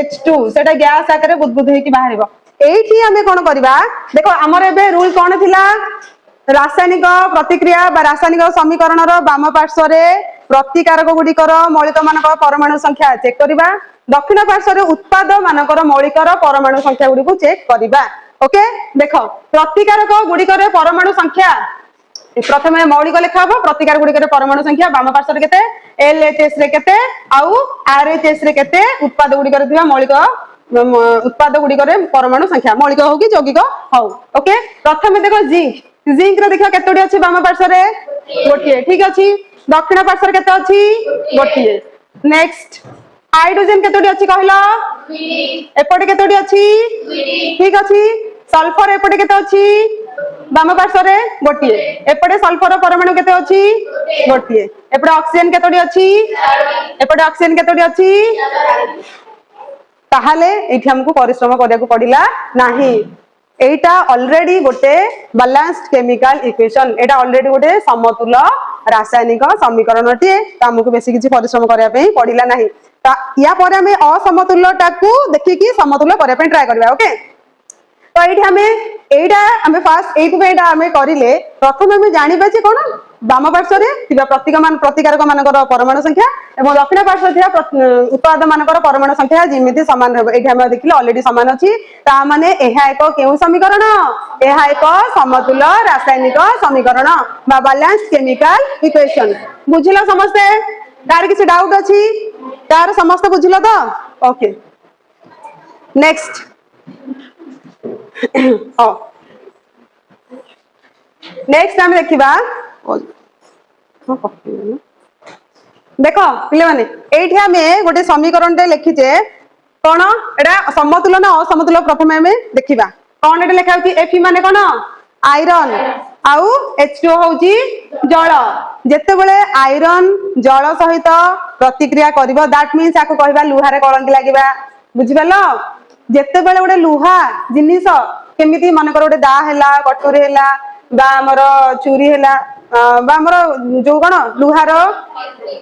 H2 सेटा गैस आकारे बुदबुद हेकी बाहरिबो एठी हमें कोन करबा देखो हमर एबे रूल कोन थिला रासायनिक प्रतिक्रिया बा रासायनिक समीकरण रो वाम पार्श्व रे प्रतिकारक गुड़िकर मौलिक मानक परमाणु संख्या चेक करबा दक्षिण पार्श्व रे उत्पाद मानकर मौलिकर परमाणु संख्या गुडी को चेक करबा ओके देखो प्रतिकारक गुड़िकर परमाणु संख्या प्रथमे मौलिक लेखा हो प्रतिकार गुड़िकर परमाणु संख्या वाम पार्श्व रे केते LHS रे केते आउ RHS रे केते उत्पाद गुड़िकर दिबा मौलिक उत्पाद गुड़िकर परमाणु संख्या मौलिक हो कि यौगिक हो ओके प्रथमे देखो जिंक रे देखो केतोडी अछि वाम पार्श्व रे गोटिए ठीक अछि दक्षिण पार्श्व रे केते अछि गोटिए नेक्स्ट हाइड्रोजन केतोडी अछि कहलो एपटे केतोडी अछि ठीक अछि सल्फर एपटे केते अछि वाम पार्श्व रे गोटिए एपटे सल्फर परमाणु केते अछि गोटिए एपटे ऑक्सीजन केतोडी अछि एपटे ऑक्सीजन केतोडी अछि ताहाले एठी हमकु परिश्रम करिया को पडिला नाही एटा ऑलरेडी गोटे बैलेंस्ड केमिकल इक्वेशन एटा ऑलरेडी गोटे समतुल्य रासायनिक समीकरण टे हमकु बेसी किछि परिश्रम करिया पई पडिला नाही ता या पर हमें असमतुल्य टाकू देखि कि समतुल्य करिया पई ट्राई करबा ओके तो एठी हमें फर्स्ट एटा हमें करिले प्रथम हमें जानिबा जे कोन वाम पार्श्व रे थिबा प्रतिकारक मानकर परमाणु संख्या एवं दक्षिण पार्श्व थिबा उत्पाद मानकर परमाणु संख्या जेमिति समान रहबो एठी हम देखिले ऑलरेडी समान अछि ता माने एहा एक केउ समीकरण एहा एक समतुल्य रासायनिक समीकरण बा बैलेंस्ड केमिकल इक्वेशन बुझिला समस्ते तार किछि डाउट अछि तार समस्त बुझिला तो ओके नेक्स्ट नेक्स्ट हम देखिबा देखो पिले माने एठी हमें गोटे समीकरण टे लिखिचे कोन एडा समतुल्य ना असमतुल्य प्रथम हमें देखिबा कोन एटा लिखा होची Fe माने कोन आयरन आउ H2O होची जल जेते बेले आयरन जल सहित प्रतिक्रिया करबो दैट मींस आको कहबा लुहा रे कलंकी लागिबा बुझिबलो जेते बेले गोटे लुहा जिनिस केमिति मन कर गोटे दा हैला कटोरी हैला बा हमर चूरी हैला बा हमर जो कोन लुहार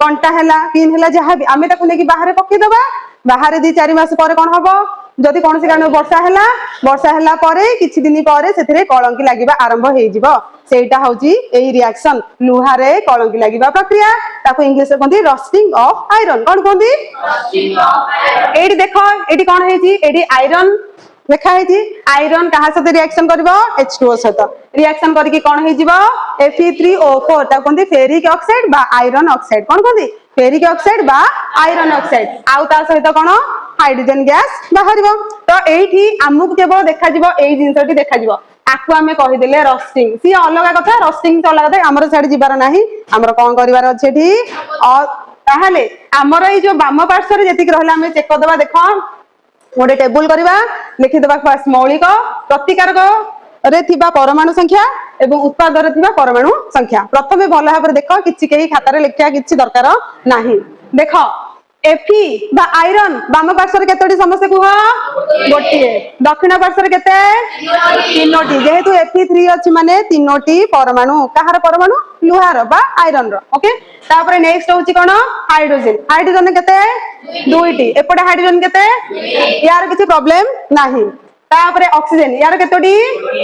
कंटा हैला पिन हैला जहां भी आमे ताकू लेकी बाहर पकई दबा बाहर 2-4 मास पर कोन हबो जदि कौन कारण वर्षा हैला परे किछि दिन परे सेथिरे कलंकी लागिबा आरंभ हेइ जिवो सेटा होची एई रिएक्शन लुहारे कलंकी लागिबा प्रक्रिया ताकू इंग्लिश रे कहंती रस्टिंग ऑफ आयरन कोन कहंती रस्टिंग ऑफ आयरन एडी देखो एडी कोन हेची एडी आयरन लिखा है आयरन कहा सहित रिएक्शन करिवो H2O सहित रिएक्शन करके कौन हो जिवो Fe3O4 ता कहंती फेरिक ऑक्साइड बा आयरन ऑक्साइड कोन कहंती फेरिक ऑक्साइड बा आयरन ऑक्साइड आउ ता सहित कोन हाइड्रोजन गैस बाहरिवो तो एठी हमकु केवल देखा जिवो एई जिंसटी देखा जिवो आकु आमे कहि देले रस्टिंग सी अलग कथा रस्टिंग तो अलग कथा हमर साइड जिबार नाही हमर कोन करिवार अछि एठी ताहाले हमर ए जो बाम पार्श्व रे जेतिक रहला हमें चेक कर दबा देखो गोटे टेबुल करवा लिखि दबा फर्स्ट मौलिक प्रतिकारक रे थिबा परमाणु संख्या एवं उत्पाद रे थिबा परमाणु संख्या प्रथमे भल भाबरे देखो किछि केही खाता रे लिखिया किछि दरकार नाही देखो Fe बा आयरन बाम पार्श्व रे केतोटी समस्या कुह गोटिए दक्षिण पार्श्व रे केते तीनोटी जेहेतु Fe3 अछि माने तीनोटी परमाणु कहार परमाणु लुहार बा आयरन रो ओके तापरे नेक्स्ट होची कोन हाइड्रोजन हाइड्रोजन केते दुईटी एपटे हाइड्रोजन केते यार किछि प्रॉब्लम नाही तापरे ऑक्सीजन यार केतोटी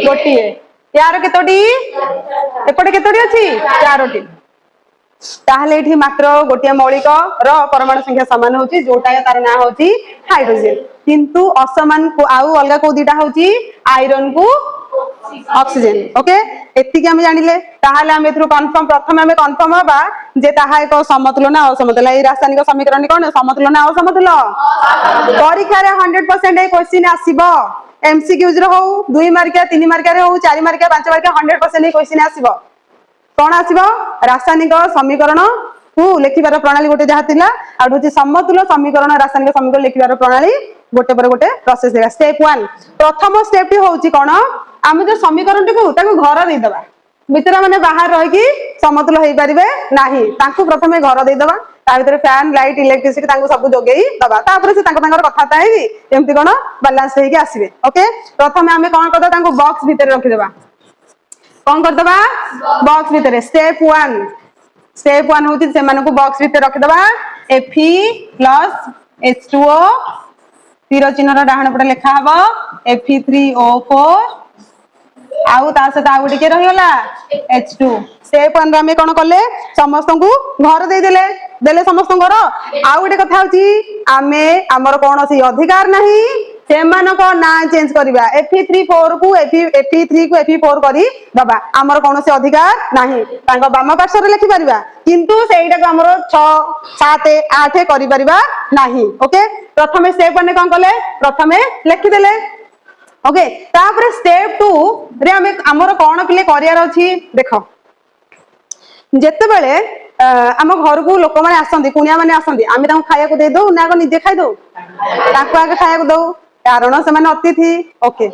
गोटिए यार केतोटी एपटे केतोटी अछि चारोटी ताहले एठी मात्र गोटिया मौलिक रो परमाणु संख्या समान होची जोटा तार नाम होची हाइड्रोजन किंतु असमान को आउ अलगा को दिटा होची आयरन को ऑक्सीजन ओके एति के हम जानिले ताहले हम एथरो कंफर्म प्रथम हम कंफर्म होबा जे ताहा एक समतुल ना असमतुल ए रासायनिक समीकरण कोन समतुल ना असमतुल परीक्षा रे 100% ए क्वेश्चन आसीबो एमसीक्यूज रो हो 2 मार्किया 3 मार्किया रे हो 4 मार्किया 5 मार्किया 100% ए क्वेश्चन आसीबो कौन आसीबो रासायनिक समीकरण को लेखिबार प्रणाली गोटे जहा थिला आ होची समतुल समीकरण रासायनिक समीकरण लेखिबार प्रणाली गोटे पर गोटे प्रोसेस देगा स्टेप 1 प्रथम स्टेप टी होची कोन हम जो समीकरण टी को ताको घर दे दबा मित्र माने बाहर रह की समतुल होई परिबे नाही ताको प्रथमे घर दे दबा ता भीतर फैन लाइट इलेक्ट्रिसिटी ताको सब जोगेई दबा तापर से तांकर कथा ताई एम्ति कोन बैलेंस होई के आसीबे ओके प्रथमे हम कोन करदा ताको बॉक्स भीतर रखि देबा कौन कर दबा बॉक्स भीतर स्टेप 1 होती से मानको बॉक्स भीतर रख दबा Fe प्लस H2O तीर चिन्ह रा डाहण पटे लिखा हबो Fe3O4 आउ ता से ता गुडी के रहिला H2 स्टेप 1 रा में कोन करले समस्त को घर दे देले समस्त घर आउ गुडी कथा होची आमे हमर कोन से अधिकार नाही सेमान को ना चेंज करबा Fe3 को Fe4 करी दबा हमर कोन से अधिकार नाही तांको बाम पार्श्व रे लिखि परिबा किंतु सेइटा को हमर 6 7 8 करि परिबा नाही ओके प्रथमे स्टेप 1 कोन करले प्रथमे लिखि देले ओके तापर स्टेप 2 रे हमर कोन पिले करियार अछि देखो जेते बेले आम घर को लोक माने आसंती कुनिया माने आसंती आमे तांको खाया को दे दो ना को निजे खाइ दो ताको आगे खाया को दो कारण से माने अतिथि ओके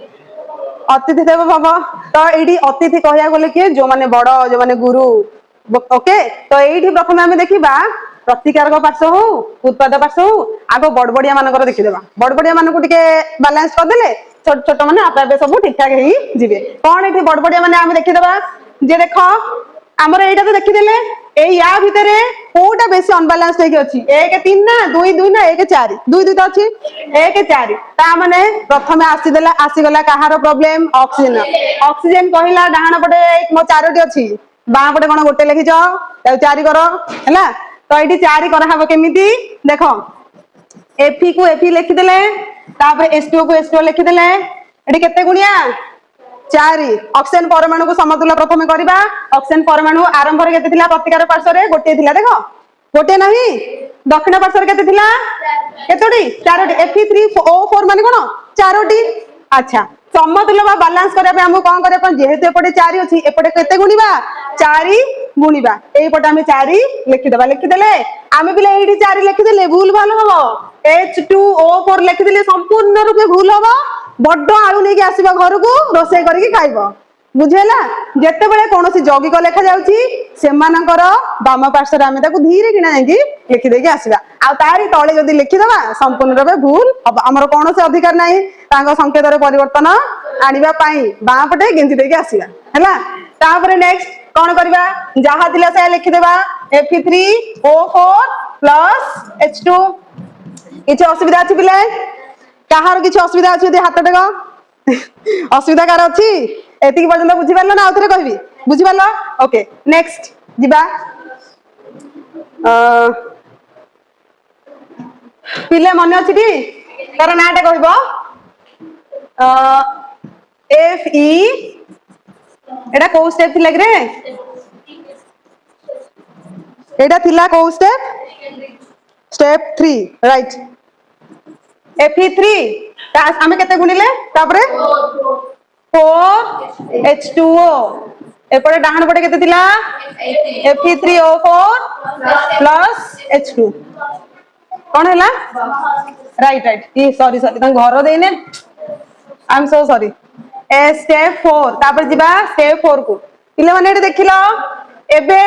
अतिथि देव भव तो एडी अतिथि कहया गले कि जो माने बड़ जो माने गुरु ओके तो एडी प्रथमे हमें देखिबा प्रतिकारक पार्श्व हो उत्पाद पार्श्व हो आगो बड़बड़िया मानकर देखि देबा बड़बड़िया मान को टिके बैलेंस कर देले छोट छोट माने आपे आपे सब ठीक ठाक हेई जिवे कोन एठी बड़बड़िया माने हम देखि देबा जे देखो हमर एटा तो देखि देले ए या भितरे कोटा बेसी अनबैलेंस हेके अछि 1 3 ना 2 2 ना 1 4 2 2 तो अछि 1 4 ता माने प्रथमे आसी गला कहार प्रॉब्लम ऑक्सीजन कहिला डाहाण पटे मो चारोटी अछि बा पटे कोन गोटे लिखिछ ता 4 करो हैला तो एठी 4 करा हबो केमिति देखो Fe को Fe लिखि देले तापर H2O को H2O लिखि देले एठी केते गुणिया 4 ऑक्सीजन परमाणु को समतुल प्रथमे करबा ऑक्सीजन परमाणु आरंभ रे केते थिला प्रतिकार पार्श्व रे गोटे थिला देखो गोटे नाही दक्षिण पार्श्व रे केते थिला केतोडी चारोटी Fe3O4 माने कोन चारोटी अच्छा समतुल बा बैलेंस करबा पे हम कोन करबा जेहेतु एपटे 4 अछि एपटे केते गुणीबा 4 गुणीबा एई पटे हम 4 लिखि देले आमे बिले एडी 4 लिखि देले भूल भाल हबो H2O4 लिखि देले संपूर्ण रूपे भूल हबो बड्डो आलू नेकी आसीबा घर को रोसे करके खाइबो बुझेला जेतेबेले कोनोसी यौगिक लेखा जाउची सेमानकर वाम पार्श्वर आमे ताकू धीरे किना जाई लिखि देकी आसीबा आ तारी तळे जदी लिखि दबा संपूर्ण रबे भूल हमर कोनोसी अधिकार नाही तांको संकेत रे परिवर्तन आनिबा पाई बां पटे गिंती देकी आसीबा हैला तापरे नेक्स्ट कोन करबा जहा दिला से लिखि देबा Fe3O4 H2 किछ असुविधा अछि बिले कहार किछ असुविधा अछि यदि हाथ टेको असुविधा कार अछि एतिक पर्यंत बुझी पारलो ना आउथरे कहबी बुझी पारलो ओके नेक्स्ट जिबा पिले मन अछि टी तार नाटे कहबो FE एटा को स्टेप थिला रे एटा थिला को स्टेप 3 राइट Fe3 आमे केते गुणिले तापरे 4H2O एपटे डाहण पटे केते थिला Fe3O4 H2 कोन हैला राइट राइट ई सॉरी सॉरी तं घर देने I am so sorry a step 4 तापर जिबा स्टेप 4 को पिले माने एटे देखिलो एबे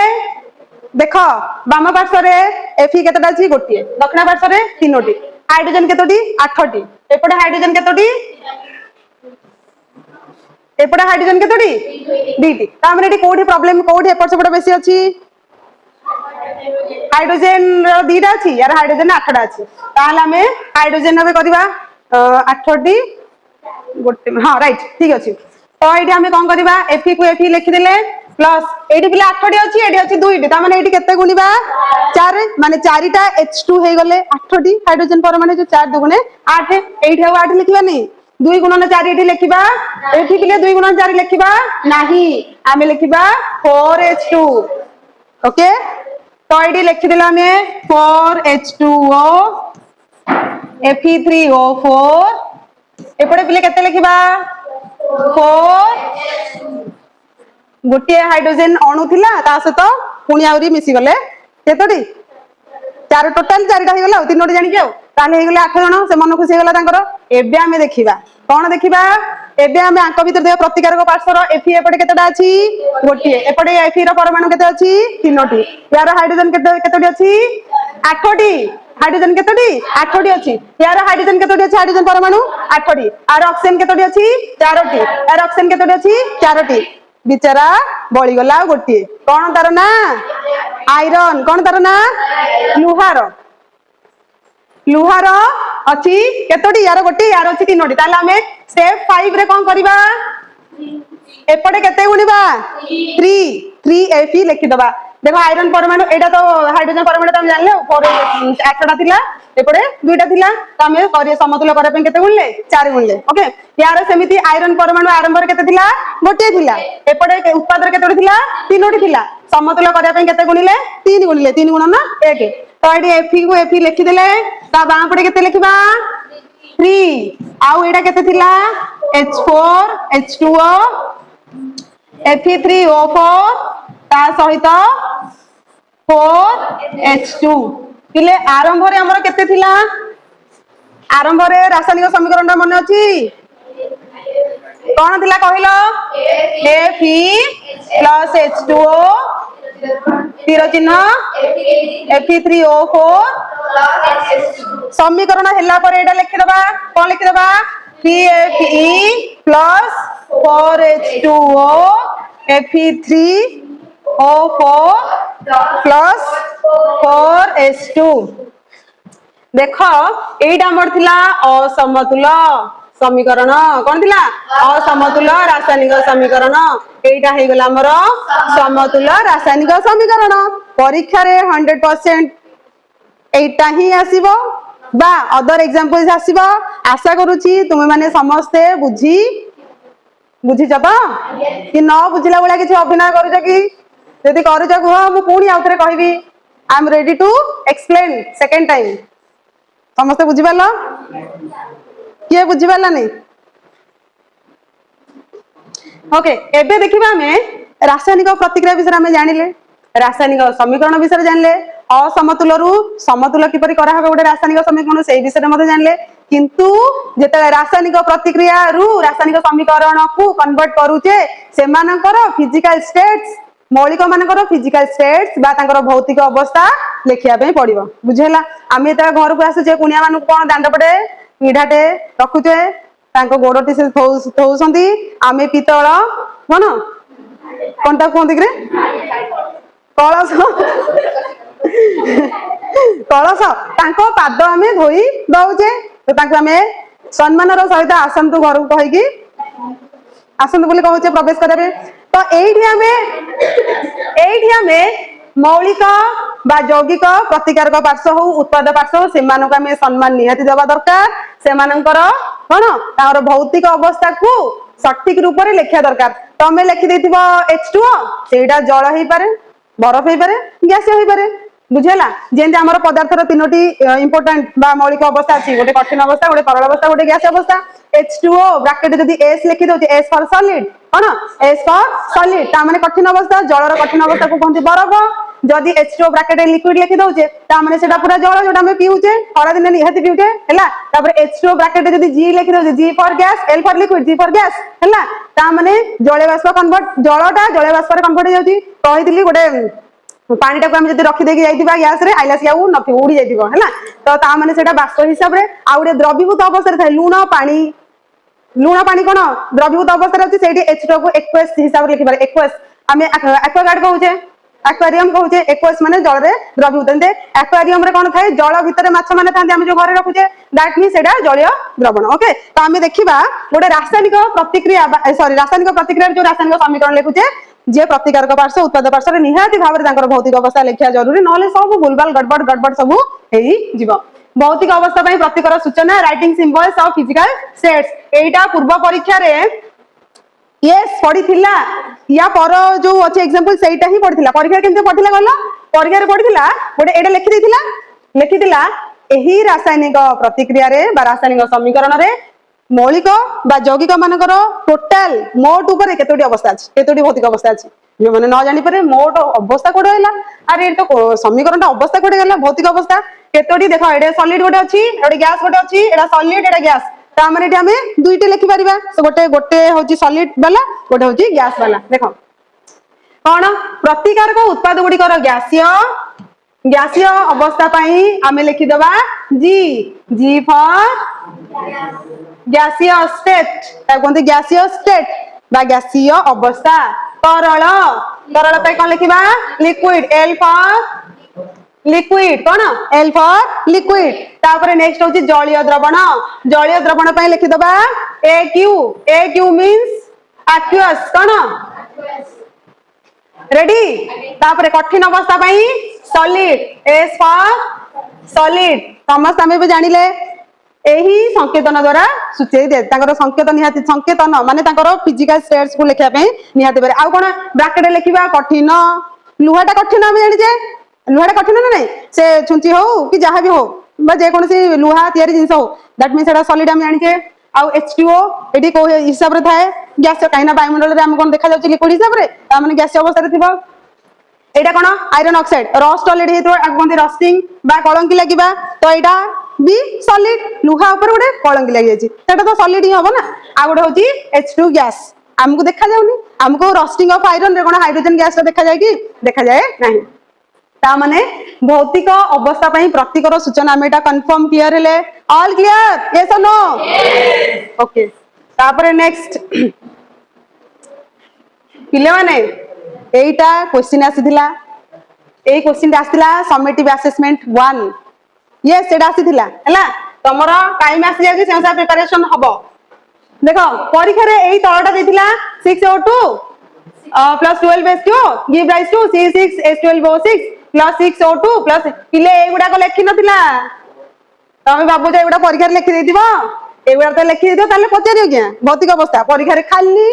देखो बाम पार्श्व रे Fe केतेटा अछि गोटिए दक्षिण पार्श्व रे तीनोटी हाइड्रोजन केतोटी 8टी एपटे हाइड्रोजन केतोटी एपटे हाइड्रोजन केतोटी 2टी ता माने एटी कोठी प्रॉब्लम कोठी एपट सेपट बेसी अछि हाइड्रोजन रो 2टा अछि यार हाइड्रोजन 8टा अछि ताहले हमें हाइड्रोजन रे करबा 8टी गोटे हां राइट ठीक अछि तो एटी हमें कोन करबा Fe को Fe लिखि देले प्लस एटी पिले 8टी अछि एटी अछि 2टी ता माने एटी केते गुणिबा 4 माने 4टा H2 हे गले 8टी हाइड्रोजन परमाणु जो 4 दुगुणे 8 एठी 8 लिखिबा नै 2 गुणन 4 एठी लिखिबा एठी पिले 2 गुणन 4 लिखिबा नाही आमे लिखिबा 4H2 ओके तो एठी लिखि देला हमें 4H2O Fe3O4 एपटे पिले केते लिखिबा 4 गोटे हाइड्रोजन अणु थिला ता सहित पुणी आउरी मिसी गले केतोटी चार टोटल 4टा हे गला तीनोटी जानि के ताले हे गले 8 जण से मन खुशी हे गला तांकर एबे हमें देखिबा कोन देखिबा एबे हमें आंक भीतर दे प्रतिकारक पार्श्वर Fe एपटे केतेटा अछि गोटे एपटे Fe रो परमाणु केते अछि तीनोटी यार हाइड्रोजन केतोटी अछि 8टी हाइड्रोजन केतोटी 8टी अछि यार हाइड्रोजन केतोटी अछि हाइड्रोजन परमाणु 8टी आर ऑक्सीजन केतोटी अछि 4टी यार ऑक्सीजन केतोटी अछि 4टी बिचारा बळी गला गोटे कोन तार ना आयरन कोन तार ना लुहार अछि केतोटी यार गोटे यार अछि तीनोटी ताले हमें स्टेप 5 रे कोन करबा एपटे केते गुणिबा 3 Fe लिखि दबा देखो आयरन परमाणु एटा तो हाइड्रोजन परमाणु त हम जानले 8टा थिला एपटे 2टा थिला त हमें करिए समतुल्य करा पे केते गुणले 4 गुणले ओके यार सेमिति आयरन परमाणु आरंभ रे केते थिला गोटे थिला एपटे उत्पाद रे केतोटी थिला तीनोटी थिला समतुल्य करा पे केते गुणिले 3 गुणिले 3 गुणन 1 तो एडी Fe को Fe लिखि देले ता बां पटे केते लिखिबा 3 आउ एटा केते थिला H4 H2O Fe3O4 ता सहित 4H2 पिले आरंभ रे हमर केते थिला आरंभ रे रासायनिक समीकरण मन अछि कोन थिला कहिलो Fe plus H2O तीर चिन्ह Fe3O4 समीकरण हेला पर एटा लिखि दबा कोन लिखि दबा Fe plus 4H2O Fe3O4 plus 4H2 देखो एटा हमर थिला असमतुल्य समीकरण कोन थिला असमतुल्य रासायनिक समीकरण एटा हे गला हमर समतुल्य रासायनिक समीकरण परीक्षा रे 100% एटा ही आसीबो बा अदर एग्जांपल्स आसीबो आशा करूची तुमे माने समस्त बुझी जबा कि न बुझिला बेला किछ अभिनय करूछ कि यदि करूछ कुह मु पुणी आउथरे कहबी I am ready to explain second time समस्त बुझी पालो किए बुझी पाला नहीं ओके एबे देखिबा हमें रासायनिक प्रतिक्रिया विषय हमें जानिले रासायनिक समीकरण विषय जानले असमतुल्य रु समतुल्य किपरि करा हबे गोटे रासायनिक समीकरण सेही विषय मध्ये जानले किंतु जेते रासायनिक प्रतिक्रिया रु रासायनिक समीकरण को कन्वर्ट करूचे सेमानकर फिजिकल स्टेट्स मौलिक मानकर फिजिकल स्टेट्स बा तांकर भौतिक अवस्था लेखिया पे पड़िबो बुझेला आमे एता घर को आसुचे कुनिया मानु कोन दांड पटे पीढ़ाटे रखुचे तांको गोड़टी से थौसंती आमे पितळ कोन कोनटा कोंदी रे कलश कलश तांको पाद आमे धोई दउचे तो तांको आमे सम्मानर सहित आसंतु घर को कहि आसंतु बोली कहूचे प्रवेश करे तो एठी हमें मौलिक बा यौगिक प्रतिकारक पार्श्व हो उत्पाद पार्श्व हो सेमानक हमें सम्मान निहाती देवा दरकार सेमानकर कोन तार भौतिक अवस्था को सठिक रूप रे लेखिया दरकार तमे लिखि देथिबो H2O सेटा जल होई पारे बरफ होई पारे गैस होई पारे बुझेला जेंते हमर पदार्थर तीनोटी इंपोर्टेंट बा मौलिक अवस्था अछि गोटे कठिन अवस्था गोटे तरल अवस्था गोटे गैस अवस्था H2O ब्रैकेट जदी S लिखि दोचे S for solid cone S for solid ता माने कठिन अवस्था जलर कठिन अवस्था को कहंती बरफ जदी H2O ब्रैकेट लिक्विड लिखि दोचे ता माने सेटा पूरा जल जोटा हम पीउचे खरा दिन निहाती पीउचे हैला तापर H2O ब्रैकेट जदी G लिखि दोचे G for gas L for liquid G for gas हैला ता माने जल बाष्प कन्वर्ट जलटा जल बाष्प रे कन्वर्ट हो जाउची कहितली गोटे पानी टाको हम जदी रखि देकी जाइतिबा गैस रे आइलासी आउ नथि उड़ी जाइतिबो हैला तो ता माने सेटा बाष्प हिसाब रे आ उडे द्रवीभूत अवस्था रे थाय लूण पानी कोन द्रवीभूत अवस्था रे अछि सेठी H2O को एक्वस हिसाब रे लिखि पारे एक्वस हमें एक्वागार्ड कहूचे एक्वेरियम कहूचे एक्वस माने जल रे द्रवीभूत एंते एक्वेरियम रे कोन थाय जल भितरे माछ माने थांते हम जो घरे रखुचे दैट मींस सेटा जलीय द्रवण ओके तो हमें देखिबा गोटे रासायनिक प्रतिक्रिया सॉरी रासायनिक प्रतिक्रिया जो रासायनिक समीकरण लिखुचे जे प्रतिकारक पार्श्व उत्पाद पार्श्व निहाती भाव में तांकर भौतिक अवस्था लिखिया जरूरी नहले सब भूलभाल गड़बड़ सब हेई जीव भौतिक अवस्था पई प्रतिकर सूचना writing symbols of physical states एटा पूर्व परीक्षा रे यस पढिथिला या पर जो अछि एग्जांपल सेटा ही पढिथिला परीक्षा केमते पढिथिला गल्ला परीक्षा रे पढिथिला गोटे एटा लिखि दिला एही रासायनिक प्रतिक्रिया रे बा रासायनिक समीकरण रे मौलिक बा यौगिक मानकर टोटल मोट ऊपर केतोटी अवस्था अछि केतोटी भौतिक अवस्था अछि जे माने न जानि पारे मोट अवस्था कोड हैला अरे तो समीकरणटा अवस्था कोड गेला भौतिक अवस्था केतोटी देखो एडे सॉलिड गोटे अछि एडे गैस गोटे अछि एडा सॉलिड एडा गैस ता माने एटी हमें दुईटी लिखि परिबा तो गोटे होची सॉलिड वाला गोटे होची गैस वाला देखो कोन प्रतिकारक उत्पाद गुडी कर गैसीय अवस्था पई हमें लिखि दबा जी फॉर गैसीय स्टेट ता कोनते गैसीय स्टेट बा गैसीय अवस्था तरल पई कोन लिखिबा लिक्विड L फॉर लिक्विड कोन L फॉर लिक्विड तापर नेक्स्ट होची जलीय द्रवण पई लिखि दबा AQ मींस एक्वस कोन रेडी तापर कठिन अवस्था पई सॉलिड S फॉर सॉलिड समस्त हमें भी जानिले एही संकेतन द्वारा सूचय दे तांकर संकेतन निहाती संकेतन माने तांकर फिजिकल स्टेट्स को लिखिया पे निहाती बारे आ कोन ब्रैकेट लिखिबा कठिन लुहाटा कठिन हम जानि जे लुहाटा कठिन ना नहीं से छुंची हो कि जहां भी हो बा जे कोन से लुहा तयारी जिंस हो दैट मींस एटा सॉलिड हम जानि जे आ H2O एटी को हिसाब रे थाए गैस काइना वायुमंडल रे हम कोन देखा जाउची लिक्विड हिसाब रे ता माने गैस अवस्था रे थिबो एटा कोन आयरन ऑक्साइड रस्ट ऑलरेडी हेतो कोनती रस्टिंग बा कलंकी लागिबा तो एटा बी सॉलिड लुहा ऊपर गोटे कलंकी लागि जायछि सेटा तो सॉलिड ही होबो ना आ गोटे होची H2 गैस हमको देखा जाउनी हमको रस्टिंग ऑफ आयरन रे कोन हाइड्रोजन गैस रे देखा जाय कि देखा जाय नाही ता माने भौतिक अवस्था पई प्रतिकर सूचना मेटा कंफर्म क्लियर हेले ऑल क्लियर यस और नो ओके तापर नेक्स्ट पिले माने एटा क्वेश्चन आसीथिला ए क्वेश्चन आसीथिला समेटिव असेसमेंट 1 यस एटा आसीथिला हैला तमरो टाइम आसी जाय सेंसा प्रिपरेशन हबो देखो परीक्षा रे एई तळटा देथिला 6O2 plus 12H2 give rise to C6H12O6 plus 6O2 plus पिले एगुडा को लेखि नथिला तमे बाबू जे एगुडा परीक्षा रे लेखि देथिबो एगुडा तो लेखि देथिबो ताले पचारियो क्या भौतिक अवस्था परीक्षा रे खाली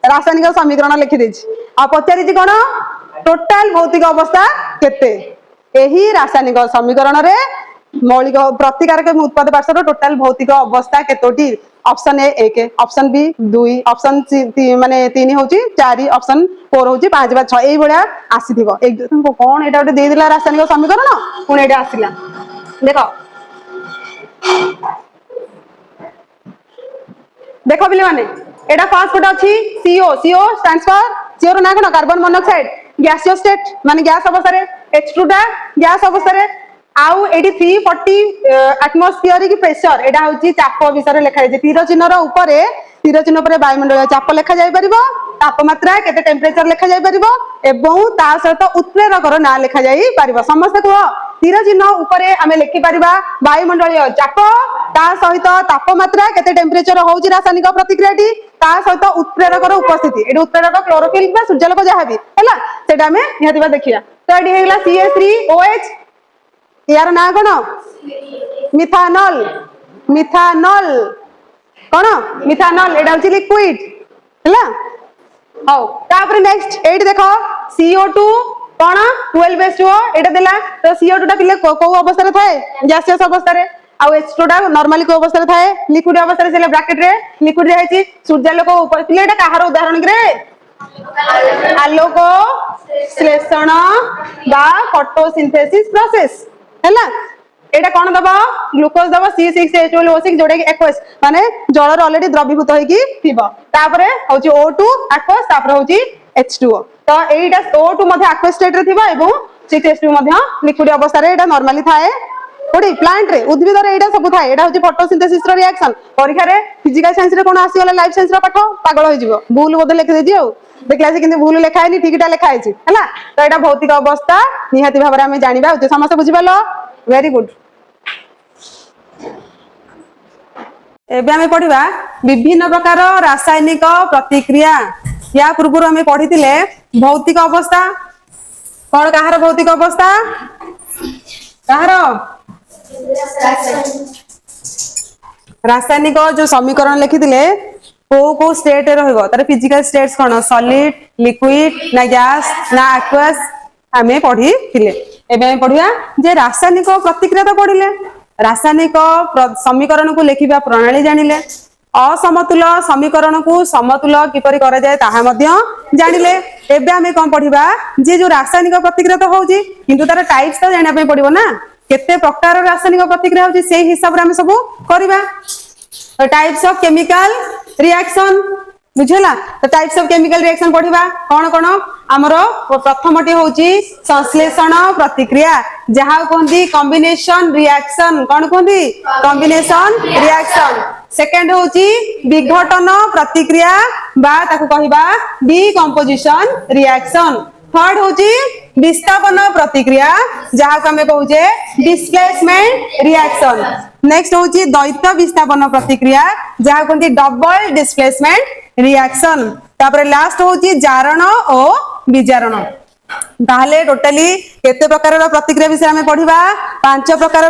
रासायनिक समीकरण लिखि देछि आ पचारि छि कोन टोटल भौतिक अवस्था केते एही रासायनिक समीकरण रे मौलिक प्रतिकारक उत्पाद पार्श्व टोटल भौतिक अवस्था केतोटी option A 1 option B 2 option C माने 3 होची 4 ऑप्शन 4 होची 5 बा 6 एई बडा आसीथिबो एक तुमको कोन एटा उठे दे दिला रासायनिक समीकरण कोन एटा आसीला देखो देख पिले माने एटा फर्स्ट गोटे अछि CO CO stands for CO रो ना कोन कार्बन मोनोऑक्साइड गैसियस स्टेट माने गैस अवस्था रे H2 टा गैस अवस्था रे आउ एटी 340 एटमॉस्फेरिक प्रेशर एटा होची चाप विषय लिखा है तीर चिन्ह रो ऊपर तीर चिन्ह पर वायुमंडल चाप लिखा जाय परिबो तापमात्रा केते टेम्परेचर लिखा जाय परिबो एवं ता सहित उत्प्रेरकर ना लिखा जाय परिबो समस्त को तीर चिन्ह ऊपर आमे लिखि परिबा वायुमंडलीय चाप ता सहित तापमात्रा केते टेम्परेचर होउची रासायनिक प्रतिक्रियाटी ता सहित उत्प्रेरकर उपस्थिति एटी उत्प्रेरक क्लोरोफिल बा सूर्यालोक जहा भी हैला सेटा आमे निहातिबा देखिया तो एटी हेला CH3OH यार ना कोन मिथानल मिथानल कोन मिथानल एटा होची लिक्विड हैला हाउ तापर नेक्स्ट एट देखो CO2 कोन 12H2O एटा देला तो CO2 टा पिले को अवस्था रे थाए गैसियस अवस्था रे आ H2 टा नॉर्मली को अवस्था रे थाए लिक्विड अवस्था रे सेले ब्रैकेट रे लिक्विड रहैची सूर्यालोक ऊपर पिले एटा काहार उदाहरण रे आलोक श्लेषण बा फोटोसिंथेसिस प्रोसेस हैला एटा कोन दबा ग्लूकोज दबा C6H12O6 जोडे 21 माने जल रे ऑलरेडी द्रवीभूत होई थिबो तापरे होची O2 aqueous तापरे होची H2O तो एटा O2 मध्ये aqueous स्टेट रे थिबो एवं 6H2 मध्ये लिक्विड अवस्था रे एटा नॉर्मली थाए कोडी प्लांट रे उद्भिद रे एटा सब थाए एटा होची फोटोसिंथेसिस रो रिएक्शन परीक्षा रे फिजिकल साइंस रे कोन आसी गला लाइफ साइंस रो पाठ पागल होई जिवो भूल बोध लिख दे जियो देखला से किंतु भूल लिखा हैनी ठीकटा लिखा हैची हैला तो एटा भौतिक अवस्था निहाती भाबरे हमें जानिबा उचित समस्त बुझि पालो वेरी गुड एबे हमें पढ़िबा विभिन्न प्रकार रासायनिक प्रतिक्रिया या पूर्व हमें पढ़ितिले भौतिक अवस्था कोन कहार भौतिक अवस्था कहार रासायनिक जो समीकरण लिखितिले को स्टेट रहइबो तार फिजिकल स्टेट्स कोन सॉलिड लिक्विड ना गैस ना एक्वस हमें पढ़ी थिले एबे हम पढ़िया जे रासायनिक प्रतिक्रिया तो पढ़िले रासायनिक समीकरण को लेखिबा प्रणाली जानिले असमतुल समीकरण को समतुल किपरि करा जाय ताहा मध्य जानिले एबे हमें कोन पढ़िबा जे जो रासायनिक प्रतिक्रिया तो होउची किंतु तार टाइप्स तो जानिया पे पड़िबो ना केते प्रकार रासायनिक प्रतिक्रिया होउची सेही हिसाब रे हम सब करबा टाइप्स ऑफ केमिकल रिएक्शन बुझला तो टाइप्स ऑफ केमिकल रिएक्शन पढ़िबा कोन कोन हमरो प्रथमटी होउची संश्लेषण प्रतिक्रिया जहा कोंदी कॉम्बिनेशन रिएक्शन कोन कोंदी कॉम्बिनेशन रिएक्शन सेकंड होउची विघटन प्रतिक्रिया बा ताको कहिबा डीकंपोजिशन रिएक्शन थर्ड होउची विस्थापन प्रतिक्रिया जहा को हमें कहूजे डिस्प्लेसमेंट रिएक्शन नेक्स्ट होउची द्वैत विस्थापन प्रतिक्रिया जहा कोंदी डबल डिस्प्लेसमेंट रिएक्शन तापर लास्ट होउची जारण और विजारण ताहले टोटली केते प्रकार प्रतिक्रिया विषय हमें पढ़िबा पांच प्रकार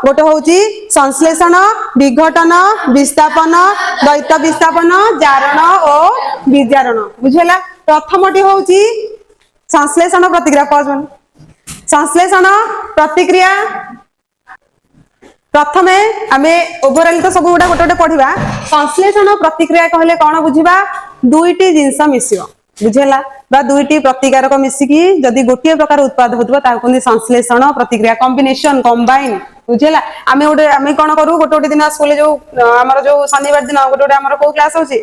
गोटे होउची संश्लेषण विघटन विस्थापन द्वैत विस्थापन जारण और विजारण बुझला प्रथमटी होउची संश्लेषण प्रतिक्रिया पॉज संश्लेषण प्रतिक्रिया प्रथमे आमे ओवरऑल तो सब गुडा गोटे पढ़िबा संश्लेषण प्रतिक्रिया कहले कोन बुझिबा दुईटी जिंस मिसियो बुझला बा दुईटी प्रतिकारक मिसिकी जदी गोटे प्रकार उत्पाद होतबा ता कोन संश्लेषण प्रतिक्रिया कॉम्बिनेशन कंबाइन बुझला आमे ओडे आमे कोन करू गोटे गोटे दिन स्कूल जो हमर जो शनिवार दिन गोटे गोटे हमर को क्लास होची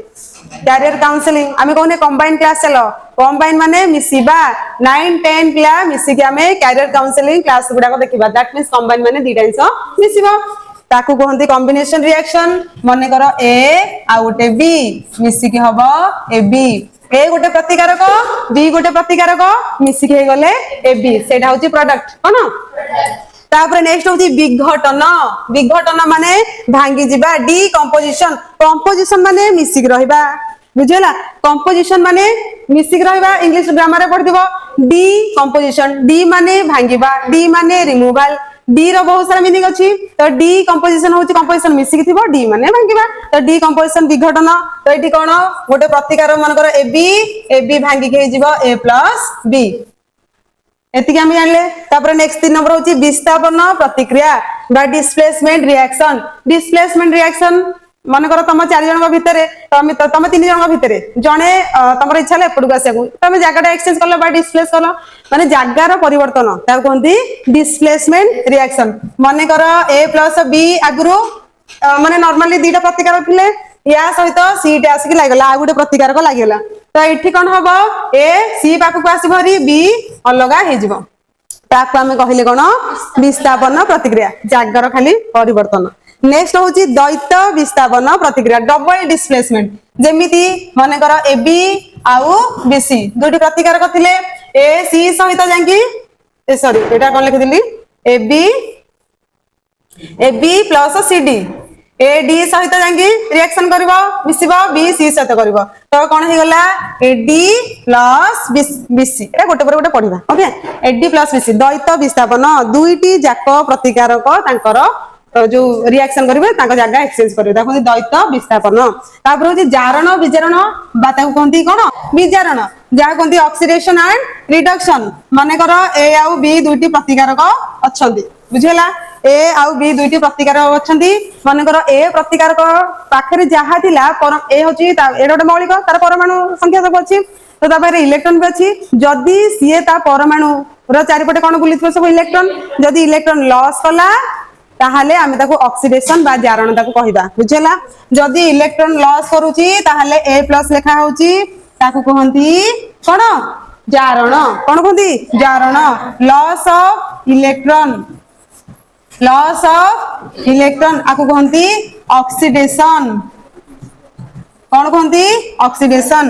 कैरियर काउंसलिंग आमे कोने कंबाइन क्लास चलो कंबाइन माने मिसिबा 9 10 पिला मिसिकी आमे कैरियर काउंसलिंग क्लास गुडा को देखिबा दैट मींस कंबाइन माने दी टाइम्स मिसिबा ताकू कहंती कॉम्बिनेशन रिएक्शन माने करो ए आ गोटे बी मिसिकी हबो ए बी ए गोटे प्रतिकारक बी गोटे प्रतिकारक मिसिकी हे गले ए बी सेटा होची प्रोडक्ट कोन तापर नेक्स्ट होची विघटन विघटन माने भांगी जिबा डीकंपोजिशन कंपोजिशन माने मिसिक रहिबा बुझला कंपोजिशन माने मिसिक रहिबा इंग्लिश ग्रामर रे पढ़दिबो डीकंपोजिशन डी माने भांगीबा डी माने रिमूवल डी रो बहुत सारा मीनिंग अछि तो डी कंपोजिशन होची कंपोजिशन मिसिक थिबो डी माने भांगीबा तो डी कंपोजिशन विघटन तो एटी कोन गोटे प्रतिकार मानकर ए बी भांगी के जिवो ए प्लस बी एति के हम जानले तापर नेक्स्ट 3 नंबर होची विस्थापन प्रतिक्रिया बा डिस्प्लेसमेंट रिएक्शन मन कर तुम 4 जन भितर तुम 3 जन भितर जने तुम इच्छा एपटू आसा तुम जगह एक्सचेंज कल बा डिस्प्लेस कल माने जगार परिवर्तन ताको कहंती डिस्प्लेसमेंट रिएक्शन मन कर ए प्लस बी आगुरु माने नॉर्मली दीटा प्रतिकार थिले या सहित सी टे आसिक लागला आ गोटे प्रतिकारक लागला तो एठी कोन हबो ए सी पाखु को आसी भरी बी अलगा हे जिवो ताकू आमे कहिले कोन विस्थापन प्रतिक्रिया जागर खाली परिवर्तन नेक्स्ट होची द्वैत विस्थापन प्रतिक्रिया डबल डिस्प्लेसमेंट जेमिति माने कर ए बी आउ बी सी दुटी प्रतिकारक थिले ए सी सहित जांकी ए सॉरी एटा कोन लिखि दिली A B plus C D A D सहित जांगी रिएक्शन करिवो मिसिबो बी सी सहित करिवो तो कोन हे गला A D plus B C ए गोटे पर गोटे पढिबा okay A D plus B C द्वैत विस्थापन दुईटी जाक प्रतिकारक तांकर जो रिएक्शन करिवे तांको जागा एक्सचेंज करिवे ताको द्वैत विस्थापन तापर होची जारण विजारण बा ताको कोंती कोन विजारण जा कोंती ऑक्सीडेशन एंड रिडक्शन माने कर ए आउ बी दुईटी प्रतिकारक अछंती बुझिला ए आउ बी दुईटी प्रतिकारक अछंती माने कर ए प्रतिकारक पाखरे जहा थिला ए होची एटा गोटे मौलिक तार परमाणु संख्या सब अछि तो तापर इलेक्ट्रॉन भी अछि जदी सीए ता परमाणु रो चारिपटे कोन बुलिथबो सब इलेक्ट्रॉन जदी इलेक्ट्रॉन लॉस कला ताहाले आमे ताको ऑक्सीडेशन बा जारण ताको कहिबा बुझला जदी इलेक्ट्रॉन लॉस करूची ताहाले ए प्लस लेखा होची ताको कहंती कोन जारण कोन कहंती जारण लॉस ऑफ इलेक्ट्रॉन आको कहंती ऑक्सीडेशन कोन कहंती ऑक्सीडेशन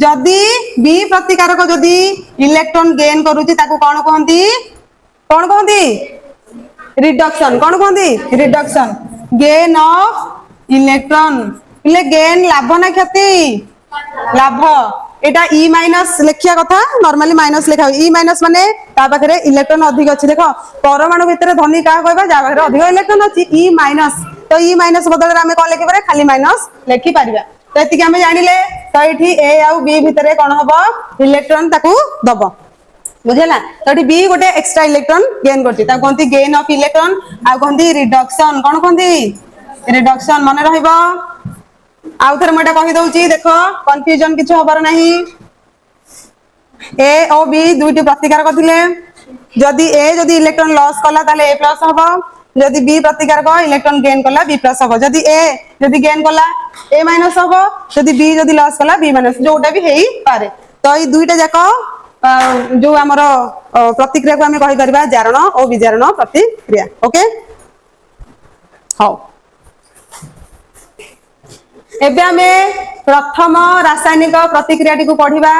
जदी बी प्रतिकारक जदी इलेक्ट्रॉन गेन करूची ताको कोन कहंती रिडक्शन कोन कहंती रिडक्शन गेन ऑफ इलेक्ट्रॉन इले गेन लाभ ना क्षति लाभ एटा ई माइनस लिखिया कथा नॉर्मली माइनस लिखा ई माइनस माने ता पाखरे इलेक्ट्रॉन अधिक अछि देखो परमाणु भितर धनी का कहबा जा पाखरे अधिक इलेक्ट्रॉन अछि ई माइनस तो ई माइनस बदल रे हमें कोन लिखि पारे खाली माइनस लिखि पारिबा तो एति हमें जानिले तो एठी ए आउ बी भितर कोन हबो इलेक्ट्रॉन ताकू दबो बुझला तो एठी बी गोटे एक्स्ट्रा इलेक्ट्रॉन गेन करछि ता कोनती गेन ऑफ इलेक्ट्रॉन आ कोनती रिडक्शन कोन कोनती रिडक्शन माने रहइबो आउ थर मटा कहि दउची देखो कंफ्यूजन किछ होबार नाही ए और बी दुईटी प्रतिकारक थिले जदी ए जदी इलेक्ट्रॉन लॉस कला ताले ए प्लस हबो जदी बी प्रतिकारक इलेक्ट्रॉन गेन कला बी प्लस हबो जदी ए जदी गेन कला ए माइनस हबो जदी बी जदी लॉस कला बी माइनस जोटा भी हेई पारे तो ई दुईटा जाको जो हमर प्रतिक्रिया को हमें कहि करबा जारण और विजारण प्रतिक्रिया ओके हाउ एबे हमें प्रथम रासायनिक प्रतिक्रिया टी को पढ़िबा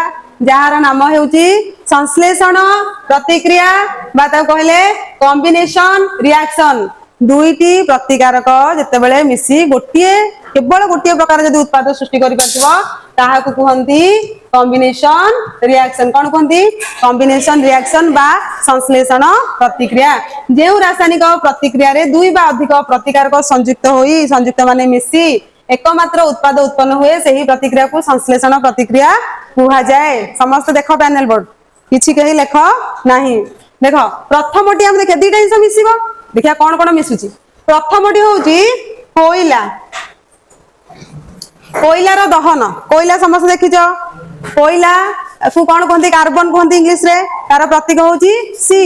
जार नाम हेउची संश्लेषण प्रतिक्रिया बा ता कहले कॉम्बिनेशन रिएक्शन दुईटी प्रतिकारक जते बेले मिसी केवल गोटे प्रकार जदि उत्पाद सृष्टि करि परथिबो ताहा को कहंती कॉम्बिनेशन रिएक्शन कोन कहंती कॉम्बिनेशन रिएक्शन बा संश्लेषण प्रतिक्रिया जेउ रासायनिक प्रतिक्रिया रे दुई बा अधिक प्रतिकारक संयुक्त माने मिसी एकमात्र उत्पाद उत्पन्न हुए सही प्रतिक्रिया को संश्लेषण प्रतिक्रिया कुहा जाए समस्त देखो पैनल बोर्ड किछि कहि लेख नाही देखो प्रथमटी हम देखे दुईटा जिंस मिसिबो देखिया कोन कोन मिसुची प्रथमटी होउची कोयलार दहन कोयला समस्त देखिजो कोयला सु कोन कहंती कार्बन कहंती इंग्लिश रे तार प्रतीक होउची सी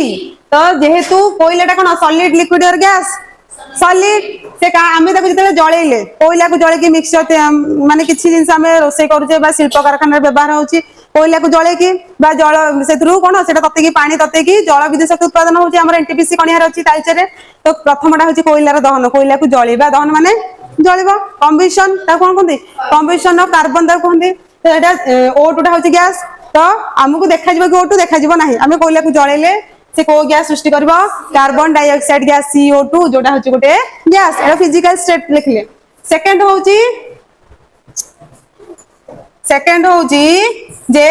तो जेहेतु कोयलाटा कोन सॉलिड लिक्विड और गैस सॉलिड से का आमे ताको जते जळेले कोयला को जळे की मिक्सचर माने किछि जिंस आमे रोसे करूचे बा शिल्प कारखाना रे व्यवहार होउची कोयला को जळे की बा जळ सेथरु कोन सेटा तते की पानी तते की जळ विद्युत शक्ति उत्पादन होउची हमर एनटीपीसी कणियार अछि तालचे रे तो प्रथमटा होउची कोयलार दहन कोयला को जळेबा दहन माने जळिबो कम्बशन ता कोन कहंती कम्बशन ऑफ कार्बन ता कहंती तो एटा O2 टा होउची गैस तो हमकु देखा जिवो कि O2 देखा जिवो नाही आमे कोयला को जळेले से को गैस सृष्टि करबो कार्बन डाइऑक्साइड गैस CO2 जोटा होची गोटे गैस एटा फिजिकल स्टेट लिखले सेकंड होची जे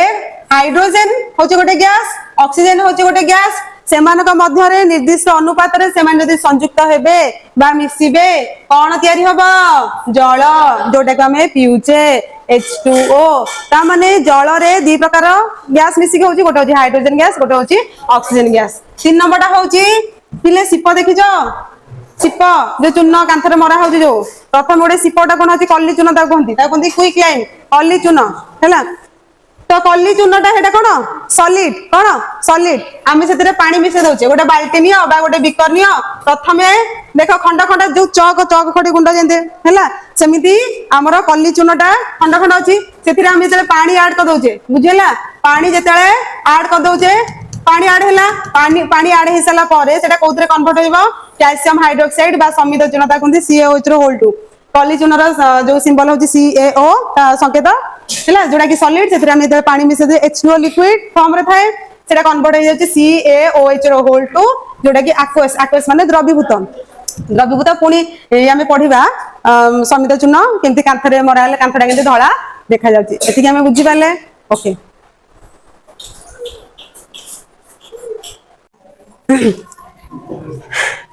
हाइड्रोजन होची गोटे गैस ऑक्सीजन होची गोटे गैस सेमानक मध्य रे निर्दिष्ट अनुपात रे सेमान यदि संयुक्त हेबे बा मिसिबे कोन तयारी हबो जल जोटा को हमें पिउचे H2O ता माने जल रे दी प्रकार गैस मिसिके होची गोटे होची हाइड्रोजन गैस गोटे होची ऑक्सीजन गैस तीन नंबरटा होची पिले सिप देखिजो सिप जे चूर्ण कांथरे मरा होची जो प्रथम गोटे सिपटा कोन होची कल्ली चूर्ण ता कहंती क्विक लाइन कल्ली चूर्ण हैला तो कल्ली चूर्णटा हेटा कोन सॉलिड आमे सेतरे पानी मिसे दउचे गोटे बाल्टी नियो बा गोटे बिकर नियो प्रथमे देखो खंड खंड जो चौक खडी गुंडा जेंते हैला सेमिति हमर कल्ली चूनटा खंड खंड अछि सेथिरे हम जेते पानी ऐड कर दोचे बुझिला पानी जेते ऐड कर दोचे पानी ऐड हैला पानी ऐड हे सला परे सेटा कोथरे कन्वर्ट होइबो कैल्शियम हाइड्रोक्साइड बा समित चूनता कुंती CaOH रो होल 2 कल्ली चूनर जो सिंबल होची CaO संकेत हैला जोडा कि सॉलिड सेथिरे हम जेते पानी मिसे दे H2O लिक्विड फॉर्म रे थाए सेटा कन्वर्ट हो जाची CaOH रो होल 2 जोडा कि aqueous माने द्रवीभूत पुणी आमे पढिबा समित चूर्ण केमती कांथरे मराले कांथडा केमती धळा देखा जाउची एति कि आमे बुझी पाले ओके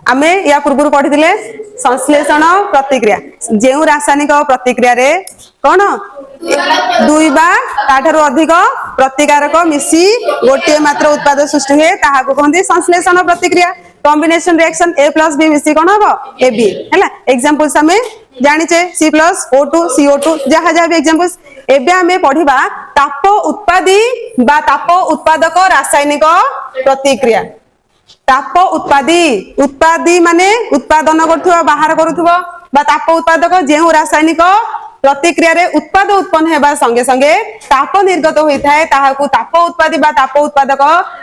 आमे या पूर्व पढ़िथिले संश्लेषण प्रतिक्रिया जेउ रासायनिक प्रतिक्रिया रे कोन दुई बा ताठारु अधिक प्रतिकारक मिसी गोटे मात्र उत्पाद सृष्टि हुए ताहाको कहंती संश्लेषण प्रतिक्रिया कॉम्बिनेशन रिएक्शन A + B मिसी कोन हबो AB हैला एग्जांपल्स हमें जानिचे C + O2 CO2 जहा जहा भी एग्जांपल्स एबे हमें पढ़िबा ताप उत्पादी बा ताप उत्पादक रासायनिक प्रतिक्रिया ताप उत्पादी माने उत्पादन करथुवा बाहर करथुवा बा ताप उत्पादक जेउ रासायनिक प्रतिक्रिया रे उत्पाद उत्पन्न हेबा संगे संगे ताप निर्गत होई थाए ताहाकू ताप उत्पादी बा ताप उत्पादक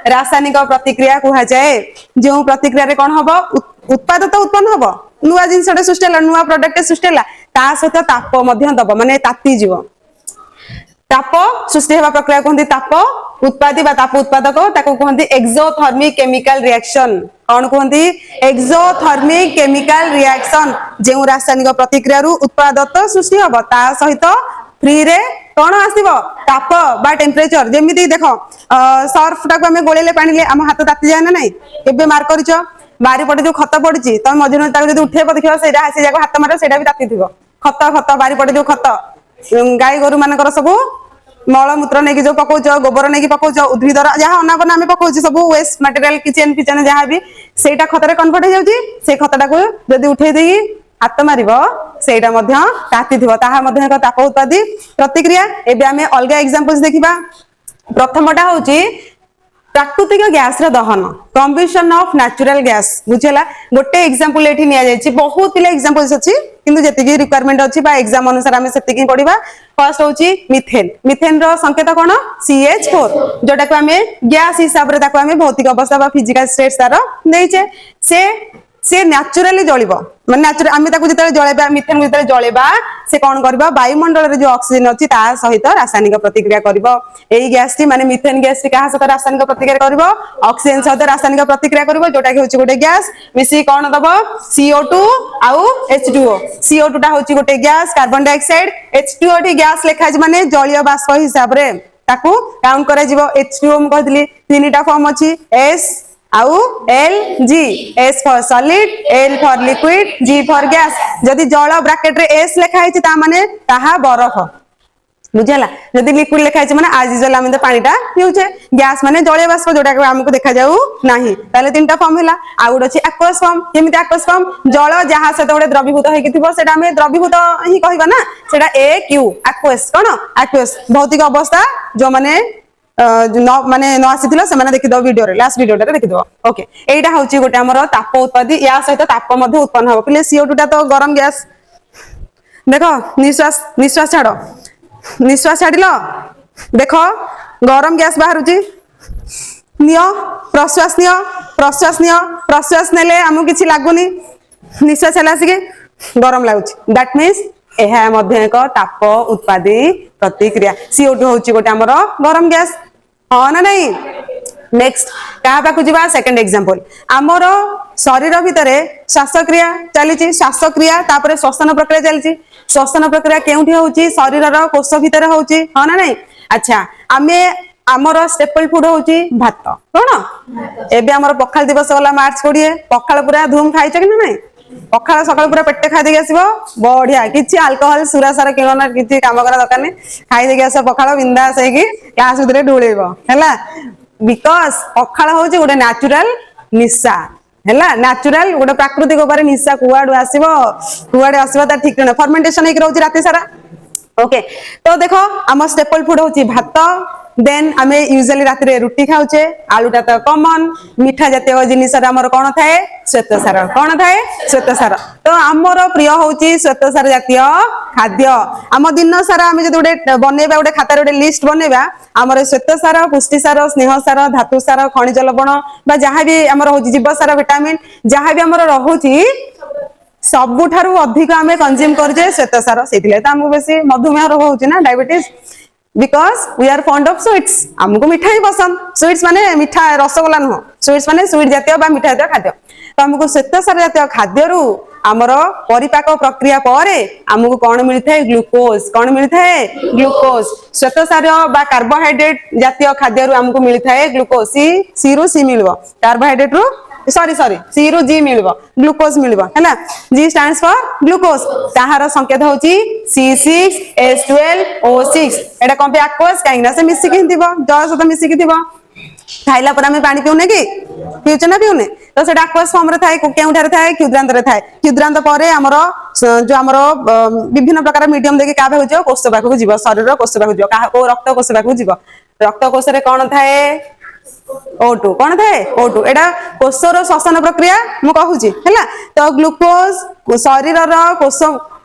रासायनिक प्रतिक्रिया कुहा जाए जेउ प्रतिक्रिया रे कोन हबो उत्पाद तो उत्पन्न हबो नुवा जिंसडे सृष्टिला नुवा प्रोडक्ट सृष्टिला ता सहित ताप मध्य दबो माने ताती जीवो ताप सृष्टि हेबा प्रक्रिया कहंती ताप उत्पादी बा ताप उत्पादक ताको कहंती एक्सोथर्मिक केमिकल रिएक्शन कौन कहंती एक्सोथर्मिक केमिकल रिएक्शन जेउ रासायनिक प्रतिक्रिया रु उत्पादत सृष्टि हबो ता सहित फ्री रे कोन आसीबो ताप बा टेम्परेचर जेमिति देखो सर्फ टाको हमें गोळेले पानी ले हम हाथ ताती जाय ना नाही एबे मार करिचो बारी पटे जो खत पड़िची तम मझिन ताको जदी उठेबो देखिबो सेटा हासी जाको हाथ मारो सेटा भी ताती थिबो खत बारी पटे जो खत गाय गोरु मानकर सबु मलमूत्र नहीं जो पकाउछ गोबर नहीं पकाउछ उद्भिदर जहाँ अनाबना आम पकाउछ सब वेस्ट मटेरियल किचन फिचन जहाँ भी सेटा खतरे कन्वर्ट हो जाउची से खतटा को जदी उठे देई हाथ मारिबो सेटा मध्य ताती थिबो ताहा मध्य एक ताप उत्पादी प्रतिक्रिया एबे आमे अलगा एग्जांपल्स देखिबा प्रथमटा होची प्राकृतिक गैस रे दहन कम्बशन ऑफ नेचुरल गैस बुझला गोटे एग्जांपल एठी निया जायछि बहुत पिला एग्जांपल्स अछि किंतु जेतिकी रिक्वायरमेंट अछि बा एग्जाम अनुसार हमें सेतिकी पढिबा फर्स्ट होछि मिथेन रो संकेत कोन CH4 जोटा को हमें गैस हिसाब रे ताको हमें भौतिक अवस्था बा फिजिकल स्टेट तार देइछे से नेचुरली जळिबो माने नेचुरल आमे ताको जेते जळेबा मिथेन को जेते जळेबा से कोन करबा वायुमंडल रे जो ऑक्सीजन अछि ता सहित रासायनिक प्रतिक्रिया करबो एई गैस टी माने मिथेन गैस टी कहा सहित रासायनिक प्रतिक्रिया करबो ऑक्सीजन सहित रासायनिक प्रतिक्रिया करबो जोटा कि होछि गोटे गैस मिसी कोन दबो CO2 आउ H2O CO2 टा होछि गोटे gas carbon dioxide H2O T gas लेखा ज माने जलीय बाष्प हिसाब रे ताकू काउंट करा जिवो H2O हम कहतली तीनटा फॉर्म अछि S आउ L G S for solid L for liquid G for gas जदि जल ब्रैकेट रे S लेखा है ता माने ताहा बरफ बुझला जदि लिक्विड लेखा है माने आज यूजुअल हम पानीटा पिउछे गैस माने जलीय बाष्प जोटा हमको देखा जाऊ नाही ताले तीनटा फॉर्म हैला आ गुड अछि एक्वस फॉर्म केमिति एक्वस फॉर्म जल जहा से गोटे द्रवीभूत हेकि थिबो सेटा हमें द्रवीभूत ही कहबा ना सेटा AQ एक्वस कोन एक्वस भौतिक अवस्था जो माने माने न आसीथिलो से माने देखि दो वीडियो रे लास्ट वीडियो रे देखि दो ओके एटा होची गोटे हमर ताप उत्पादी या सहित ताप मध्ये उत्पन्न हो पले CO2 टा तो गरम गैस देखो निश्वास छाड़ो निश्वास छाडिलो देखो गरम गैस बाहरुची नियो प्रश्वास नेले हमु किछि लागुनी निश्वास हला सिके गरम लागुची दैट मींस एहा मध्ये एक ताप उत्पादी प्रतिक्रिया CO2 होची गोटे हमर गरम गैस हां ना नहीं नेक्स्ट का पाकु जिबा सेकंड एग्जांपल हमर शरीर भितरे श्वासक्रिया चलीची श्वासक्रिया तापरे श्वसन प्रक्रिया चलीची श्वसन प्रक्रिया केउठी होची शरीर रो कोष भितरे होची हां ना नहीं अच्छा आमे हमर स्टेपल फूड होची भात कोन एबे हमर पखाल दिवस वाला मार्च 20 पखाल पूरा धूम खाइछ कि नहीं पखाल सकाळ पूरा पेटे खाइ देके आसीबो बढ़िया किछि अल्कोहल सुरासार किलोना किछि काम करा दरकार नै खाइ देके आस पखाल बिंदास है कि क्लास भितरे ढुळेबो हैला बिकॉज पखाल होची गोटे नेचुरल निशा हैला नेचुरल गोटे प्राकृतिक ऊपर निशा कुआडू आसीबो ता ठीक न फर्मेंटेशन हेक रहउची राती सारा ओके तो देखो हम स्टेपल फूड होची भात देन आमे यूजुअली रात रे रुटी खाउचे आलूटा तो कॉमन मीठा जातीय जिनिस आमर कौन थाए श्वेतसार कौन थाए श्वेतसार तो आमर प्रिय होउची श्वेतसार जातीय खाद्य आम दिन सारा आमे जदि गोटे बनेबा गोटे खाता गोटे लिस्ट बनेबा आमर श्वेतसार पुष्टिसार स्नेहसार धातुसार खनिज लवण बा जहाँ भी आमर होउची जीवसार विटामिन जहाँ भी आमर रहुची सबुठारु अधिक आमे कंज्यूम करजे श्वेतसार सेतिले त हमहु बेसी मधुमेह रोग होउची ना diabetes because we are fond of sweets हमको मिठा ही पसंद स्वीट्स माने मिठा रसगोला नुह स्वीट्स माने स्वीट जातीय बा मिठा जातीय खाद्य तो हमको श्वेतसार जातीय खाद्य रु आमर परिपाक प्रक्रिया परे हमको कौन मिलता है ग्लूकोज कौन मिलता है ग्लूकोज श्वेतसार बा कार्बोहाइड्रेट जातीय खाद्य रु हमको मिलता है ग्लूकोज सी रु सी मिलबो कार्बोहाइड्रेट रु सॉरी सी रु जी मिलबो ग्लूकोज मिलबो हैना जी स्टैंड्स फॉर ग्लूकोज ताहार संकेत होची C6H12O6 एटा कोन पे एक्वस काइना से मिसिक हिंदिबो जल सहित मिसिक थिबो खाइला पर हमें पानी पिउने कि पिउचे ना पिउने तो सेटा एक्वस फॉर्म रे थाए केउठारे थाए क्षुद्रांत रे थाए क्षुद्रांत परे हमरो जो हमरो विभिन्न प्रकार मीडियम देखि काबे होजो कोष पाखु जीव शरीर कोष पाखु जीव का ओ रक्त कोष पाखु जीव रक्त कोष रे कोन थाए O2 कौन थाए O2 एटा कोषर श्वसन प्रक्रिया मु कहूची हैला तो ग्लूकोज शरीर रो कोष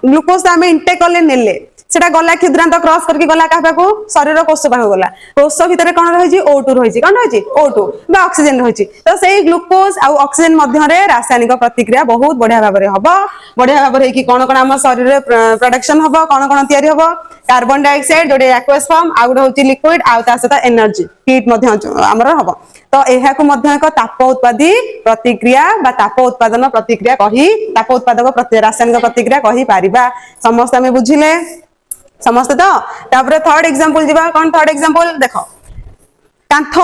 ग्लूकोज आमे इनटेक करले नेले सेटा गला क्षुद्रांत क्रॉस करके गला का पाखु शरीर कोष पाखु गला कोष भीतर कोन रहिची O2 रहिची कोन रहिची O2 बा ऑक्सीजन रहिची तो सेही ग्लूकोज आ ऑक्सीजन मध्य रे रासायनिक प्रतिक्रिया बहुत बढ़िया भाबरे हबो बढ़िया भाबरे कि कोन कोन हम शरीर रे प्रोडक्शन हबो कोन कोन तयारी हबो कार्बन डाइऑक्साइड जोडे एक्वस फॉर्म आ गुड होची लिक्विड आ ता सहित एनर्जी हीट मध्य हमर हबो तो एहा को मध्य एक ताप उत्पादी प्रतिक्रिया बा ताप उत्पादन प्रतिक्रिया कही ताप उत्पादक रासायनिक प्रतिक्रिया कही पारिबा समस्त हमें बुझिले समस्त तो तापर थर्ड एग्जांपल दिबा कोन थर्ड एग्जांपल देखो कांथ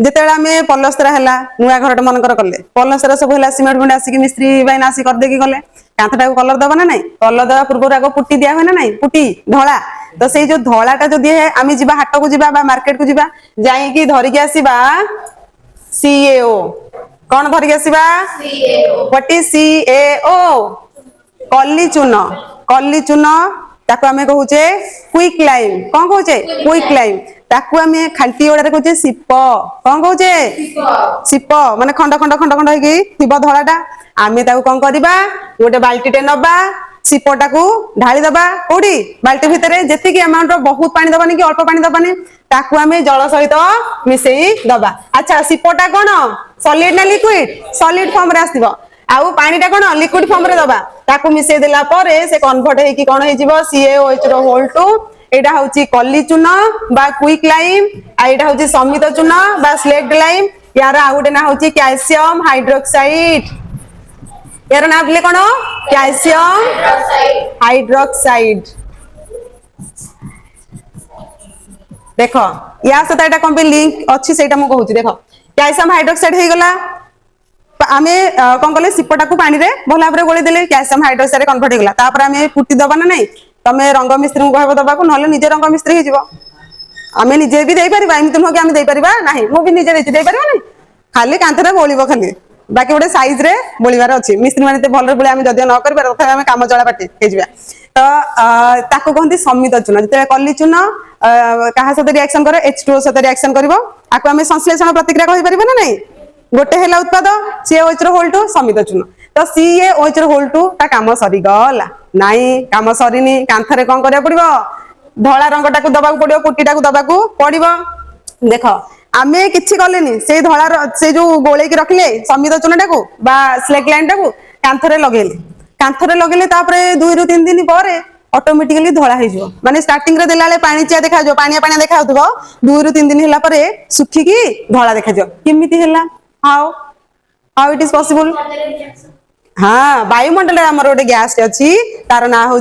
जेतेला में पलस्तर हैला नुआ घरट मनकर करले पलस्तर सब हैला सीमेंट गुंडा आसी मिस्त्री भाई आसी कर दे की गले कांथटा को कलर दबा ना नहीं कलर दबा पूर्व आगे पुट्टी दिया हुए ना नहीं पुट्टी धला तो से जो धलाटा जदि आमी जिबा हाट को जिबा बा मार्केट को जिबा जाई की धरि के आसीबा CAO कौन धरि के आसीबा CAO व्हाट इज CAO कल्ली चून ताको आमे कहूचे क्विक लाइम कौन कहूचे क्विक लाइम ताको आमे खांटी ओडा रे कहूचे सिप कौन कहूचे सिप माने खंड खंड खंड खंड हेकी थिबा धलाटा आमे ताको कोन करबा गोटे बाल्टीटे नबा सिपटा को ढाली दबा कोडी बाल्टी भितरे जेति की अमाउंट रो बहुत पानी दबानी कि अल्प पानी दबानी ताको आमे जल सहित मिसेई दबा अच्छा सिपटा कोन सॉलिड ना लिक्विड सॉलिड फॉर्म रे आसीबो आउ पानीटा कोन लिक्विड फॉर्म रे दबा ताको मिसेई देला परे से कन्वर्ट हेकी कोन हे जिवो CaOH रो होल टू एटा होची कल्ली चून बा क्विक लाइम आ एटा होची समित चून बा स्लेक्ट लाइम यार आउटे ना होची कैल्शियम हाइड्रोक्साइड यार ना बोले कोन कैल्शियम हाइड्रोक्साइड देखो या सता एटा कोन पे लिंक अछि सेटा मु कहूची देखो कैल्शियम हाइड्रोक्साइड हे गला आमे कोन कले सिपटा को पानी रे भला भाबरे गोली देले कैल्शियम हाइड्रोक्साइड कन्वर्ट हे गला तापर आमे पुट्टी दबा ना नहीं तमे रंग मिस्त्री को कहबो दबा को नले निजे रंग मिस्त्री हे जिवो आमे निजे भी देई परिबा एमित न कि आमे देई परिबा नाही मु भी निजे देई परिबा नहीं खाली कांथरे बोलिबो खाली बाकी गोटे साइज रे बोलिबार अछि मिस्त्री माने ते भलरे बोले आमे जदियो न करबा तथा आमे काम चला पाटी हे जिबा तो ताको कहंती समित चून जते कल्ली चून काहा सते रिएक्शन करे H2O सते रिएक्शन करबो आको आमे संश्लेषण प्रतिक्रिया कहि परिबा ना नहीं गोटे हेला उत्पाद CaOH रो होल टू समित चून तो CaOH रो होल टू ता काम सरी गला नाही काम सरीनी कांथरे कोन करिया पड़िबो धळा रंगटा को दबाकू पड़िबो पुट्टीटा को दबाकू पड़िबो देखो आमे किछि करलेनी से धळा से जो गोळे की रखले समित चूनटा को बा स्लेक लाइनटा को कांथरे लगेले तापरे 2 रु 3 दिन परे ऑटोमेटिकली धळा हे जिवो माने स्टार्टिंग रे देलाले पानी चिया देखा जो पानी पानी देखा होतबो 2 रु 3 दिन हिला परे सुखी की धळा देखा जो किमिति हैला हाउ इट इज पॉसिबल हाँ वायुमंडल आमर गोटे गैस अच्छी तार ना हूँ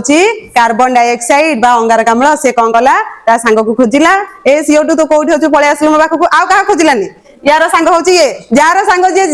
कार्बन डाइऑक्साइड बा अंगारकाम्ल से कौन कला ता सांग को खोजिला ए CO2 तो कोठी अच्छु पळे आसलु मो पाखु आउ का खोजिलानी यार सांग होची ये जार सांग जे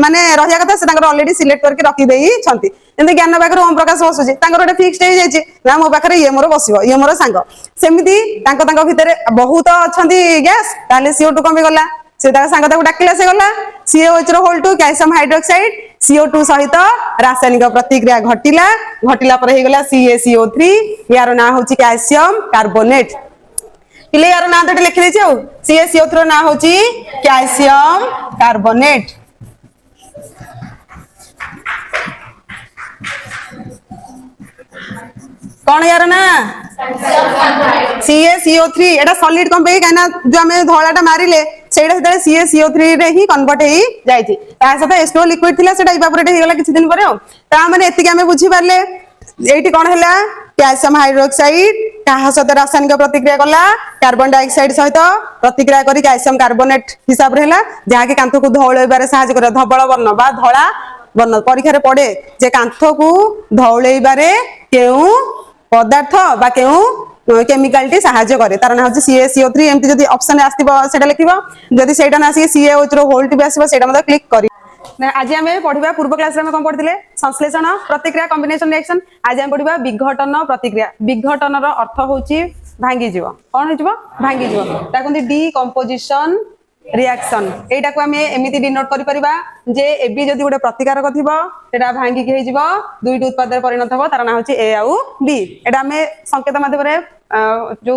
माने रहिया कथा से तांकर ऑलरेडी सिलेक्ट करके रखी देई छंती एंते ज्ञान पाखर ओम प्रकाश बसुची तांकर गोटे फिक्स्ड हे जायछि ना मो पाखरे ये मोर बसिबो ये मोर सांग सेमिति तांको भितरे बहुत अछंती गैस ताले CO2 कमी गला से ता सांग ताको डाकिला से गला CaOH रो whole two calcium hydroxide CO2 सहित रासायनिक प्रतिक्रिया घटिला पर हे गला CaCO3 यार ना होची कैल्शियम कार्बोनेट पिले यार ना तो लिखि देछि आ CaCO3 रो ना होची कैल्शियम कार्बोनेट। कौन यार ना CaCO3 एटा सॉलिड कम पे काना जो हमें धोलाटा मारिले सेटा सेटा CaCO3 रे ही कन्वर्ट हेई जाईछि ता सहित H2O लिक्विड थिला सेटा इवापोरेट हे गेला किछि दिन परे ता माने एतिके हमें बुझी पारले एठी कोन हैला कैल्शियम हाइड्रोक्साइड काहा सहित रासायनिक प्रतिक्रिया कला कार्बन डाइऑक्साइड सहित प्रतिक्रिया करी कैल्शियम कार्बोनेट हिसाब रे हैला जहा कि कांथ को धौलैबारे सहायता करे धवल वर्ण बा धळा वर्ण परीक्षा रे पड़े जे कांथ को धौलैबारे केउ पदार्थ बा केउ केमिकल टी सहायता करे तार ना होची CaCO3 एमती जदी ऑप्शन आस्तिबो सेटा लिखिबो जदी सेटा ना आसी CaO3 रो होल टी आसीबो सेटा मते क्लिक करी ना आज हमें पढ़िबा पूर्व क्लास रे हम कोन पढ़िथिले संश्लेषण प्रतिक्रिया कॉम्बिनेशन रिएक्शन आज हम पढ़िबा विघटन प्रतिक्रिया विघटन रो अर्थ होची भांगी जीव कोन होइबो भांगी जीव ता कोन डीकंपोजिशन रिएक्शन एटा को हमें एमिति डिनोट करि परिबा जे एबी जदी गोटे प्रतिकारक थिबो सेटा भांगी के हेजिबो दुईटी उत्पाद रे परिणत हो तार ना होची ए आउ बी एटा हमें संकेत माध्यम रे जो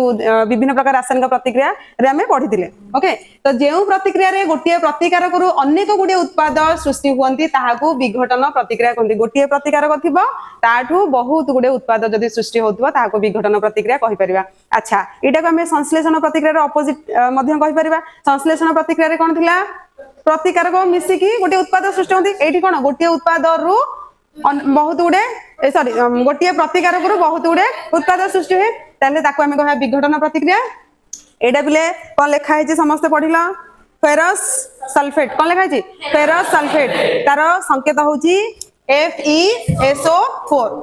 विभिन्न प्रकार रासायनिक प्रतिक्रिया रे हमें पढ़िथिले ओके तो जेउ प्रतिक्रिया रे गोटिए प्रतिकारक रु अनेक गुडे उत्पाद सृष्टि हुअंती ताहाकू विघटन प्रतिक्रिया कहंती गोटिए प्रतिकारक थिबो ताठू बहुत गुडे उत्पाद जदी सृष्टि होतबो ताहाकू विघटन प्रतिक्रिया कहि परिबा। अच्छा एटा को हमें संश्लेषण प्रतिक्रिया रे अपोजिट मध्यम कहि परिबा संश्लेषण प्रतिक्रिया रे कोन थिला प्रतिकारक मिसी की गोटे उत्पाद सृष्टि होंती एठी कोन गोटे उत्पाद रु बहुत गुडे सॉरी गोटे प्रतिकारक रु बहुत गुडे उत्पाद सृष्टि हुए ताले ताको हमें कहया विघटन प्रतिक्रिया एडा बिले कोन लेखा है समस्त पढिला फेरस सल्फेट कोन लेखा है फेरस सल्फेट तार संकेत होची FeSO4 कुआडू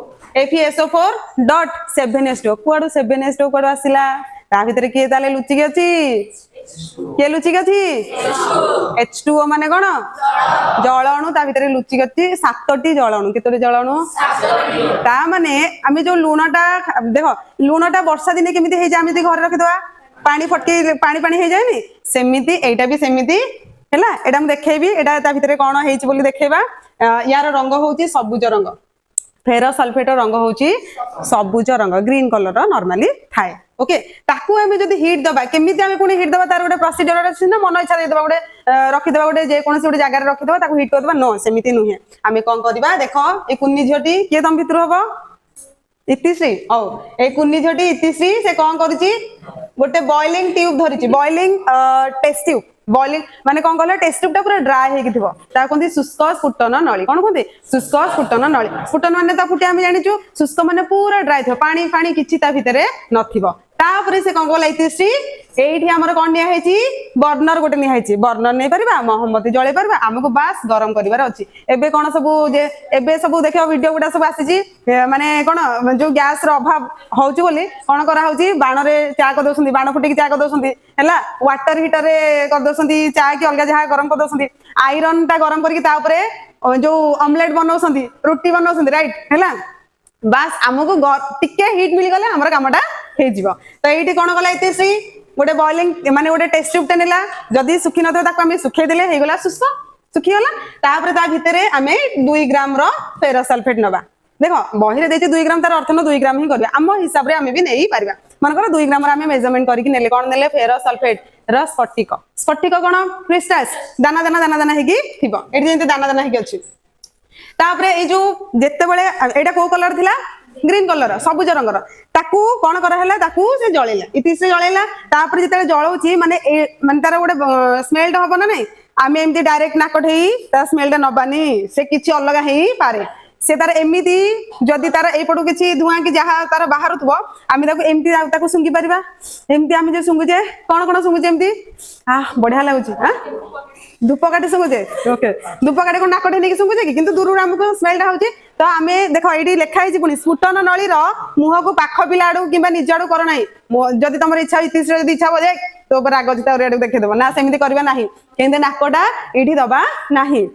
7H2 कुआडू आसिला ता भीतर के ताले लुचि के अछि के लुचि के अछि H2O माने कोन जल अणु ता भीतर लुचि के अछि 7टी जल अणु केतोटी जल अणु 7टी ता माने आमे जो लूणटा देखो लूणटा वर्षा दिन केमिति हे जामिति घर रखि दवा पानी फटके पानी पानी हे जायनी सेमिति एटा भी सेमिति हैला एटा हम देखैबी एटा ता भीतर कोन हेछि बोली देखैबा यार रंग होची सबुज रंग फेरस सल्फेट रंग होची सबुज रंग ग्रीन कलर नॉर्मली थाए ओके ताकू हमें जदी हीट दबा केमिति हमें कोनी हीट दबा तार गोटे प्रोसीजर अछि ना मन इच्छा दे दबा गोटे रखि दबा गोटे जे कोनसी गोटे जगह रे रखि दबा ताकू हीट कर दबा नो सेमिति नुहे हमें कोन करबा देखो ए कुन्नी झटी के तम भितर हबो इतिश्री औ ए कुन्नी झटी इतिश्री से कोन करिछि गोटे बॉइलिंग ट्यूब धरिछि बॉइलिंग टेस्ट ट्यूब बॉइलिंग माने कोन कहला टेस्ट ट्यूब टा पूरा ड्राई हे किथिबो ता कोनती शुष्क स्फुटन नळी कोन कोनती शुष्क स्फुटन नळी स्फुटन माने ता फुटी हम जानिचु शुष्क माने पूरा ड्राई थो पानी पानी किछि ता भितरे नथिबो तापरे से कोन कहला इतिश्री एठी हमर कोन निया हेछि बर्नर गोटे निया हेछि बर्नर नै परबा मोहम्मती जळे परबा हमको बास गरम करिवार अछि एबे कोन सब जे एबे सब देखियो वीडियो गुडा सब आसी छी माने कोन जो गैस रो अभाव होउची बोली कोन करा होउची बाण रे चा क दोसंती बाण फुटी की चा क दोसंती हैला वाटर हीटर रे कर दोसंती चा की अलगा जहा गरम कर दोसंती आयरन ता गरम करके ता ऊपर जो ऑमलेट बनौसंती रोटी बनौसंती राइट हैला बास हमको टिके हीट मिल गले हमर कामटा हे जीवो तो एठी कोन गला इतिश्री गोटे बॉइलिंग माने गोटे टेस्ट ट्यूब टे नेला जदी सुखी नथो ताको हम सुखे देले हे गला सुस्स सुखी गला तापर ता भितरे हमें 2 ग्राम रो फेरस सल्फेट नबा देखो बही रे देछि 2 ग्राम तार अर्थ न 2 ग्राम ही करबा हम हिसाब रे हमें भी नै परबा मन कर 2 ग्राम रे हमें मेजरमेंट करके नेले कोन नेले फेरस सल्फेट र स्फटिक स्फटिक कोन क्रिस्टल्स दाना दाना दाना दाना हेगी थिबो एठी जेंते दाना दाना हेगी अछि तापरे ए जो जेते बेले एटा को कलर थिला ग्रीन कलर सबुज रंगर ताकू कोन करा हैला ताकू से जळेला इति से जळेला तापर जेते जळौची माने माने तार गोटे स्मेल हबो ना नै आमे एमती डायरेक्ट नाकठेई ता स्मेल नबानी से किछि अलग हेई पारे से तार एमिति जदी तार ए पडू किछि धुआं कि जहा तार बाहर थबो आमे ताकू एमती ताकू सुंगी परिबा एमती आमे जे सुंगु जे कोन कोन सुंगु जे एमती आ बढ़िया लागुची हां धूपकाठी सुंगु जे ओके धूपकाठी को नाकठे नेकी सुंगु जे किंतु दूर हमको स्मेल टा होची तो आमे देखो एडी लेखा हिची पुनी स्फुटन नळी रो मुह को पाख पिलाडू किबा निजाडू कर नाही जदी तमर इच्छा इतिश्री जदी इच्छा हो जे तो पर आगो जिता रेड देखे देबो ना सेमिति करबा नाही केंदे नाकोडा एठी दबा नाही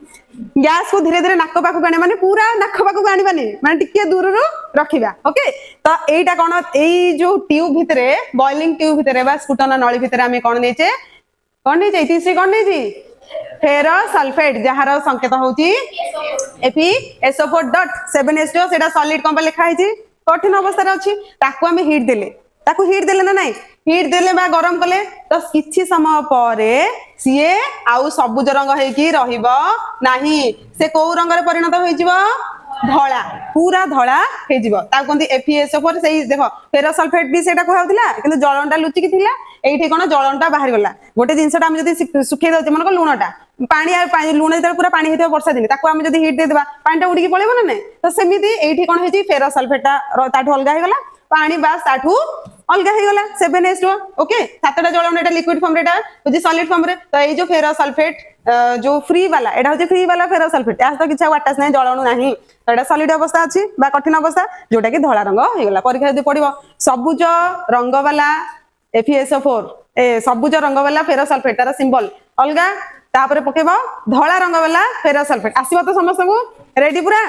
गैस को धीरे धीरे नाक पाखु गाने माने पूरा नाक पाखु गानिबानी माने टिके दूर रो रखिबा ओके तो एटा कोन एई जो ट्यूब भितरे बॉइलिंग ट्यूब भितरे बा स्फुटन नळी भितरे आमे कोन नेचे इतिश्री कोन नेची फेरस सल्फेट जहार संकेत होची FeSO4.7H2 सेटा सॉलिड कंपा लिखा हिची कठिन अवस्था रे अछि ताकू हमें हीट देले ताकू हीट देले ना नहीं हीट देले बा गरम कले तो किछि समय परे सीए आउ सबुज रंग हेकी रहिबो नाही से को रंग रे परिणत होई जिवो धला पूरा धला हे जिवो ता कोंदी FeSO4 सेही देखो फेरस सल्फेट भी सेटा कहउतिला किंतु जळनटा लुचि कि थिला एठी कोन जळनटा बाहर गला गोटे जिंसटा हम जदी सुखे दउचे मन को लूणटा पानी लूण जेते पूरा पानी हेते वर्षा दिन ताको हम जदी हीट दे देबा पानीटा उडी के पळेबो ना नै तो सेमिति एठी कोन हेची फेरस सल्फेटटा ताठू अलगा हे गला पानी बास ताठू अलगा हे गला 7H2 ओके सातटा जळन एटा लिक्विड फॉर्म रे एटा होची सॉलिड फॉर्म रे तो ए जो फेरस सल्फेट जो फ्री वाला एटा होची फ्री वाला फेरस सल्फेट या तो किछा वाटास नै जळन नाही तो एटा सॉलिड अवस्था अछि बा कठिन अवस्था जोटा कि धळा रंग हे गला परीक्षा जदी पडिबो सबुज रंग वाला FeSO4 ए सबुज रंग वाला फेरस सल्फेट तार सिंबल अलगा तापरे पकेबो धळा रंग वाला फेरस सल्फेट आसीबो तो समस्त को रेडी पूरा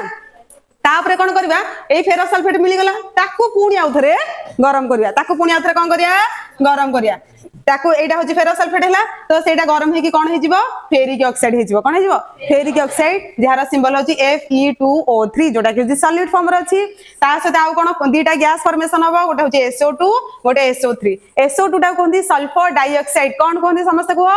तापरे कोन करबा ए फेरस सल्फेट मिली गला ताकू पुणी आउथरे गरम करिया ताकू पुणी आउथरे कोन करिया गरम करिया ताकू एटा होची फेरस सल्फेट हैला तो सेटा गरम हे कि कोन हे जिवो फेरिक ऑक्साइड हे जिवो कोन हे जिवो फेरिक ऑक्साइड जहार सिंबल होची Fe2O3 जोटा कि सॉलिड फॉर्म रे अछि ता सहित आउ कोन दीटा गैस फॉर्मेशन हबो गोटे होची SO2 गोटे SO3 SO2 टा कोंदी सल्फर डाइऑक्साइड कोन कोंदी समस्त को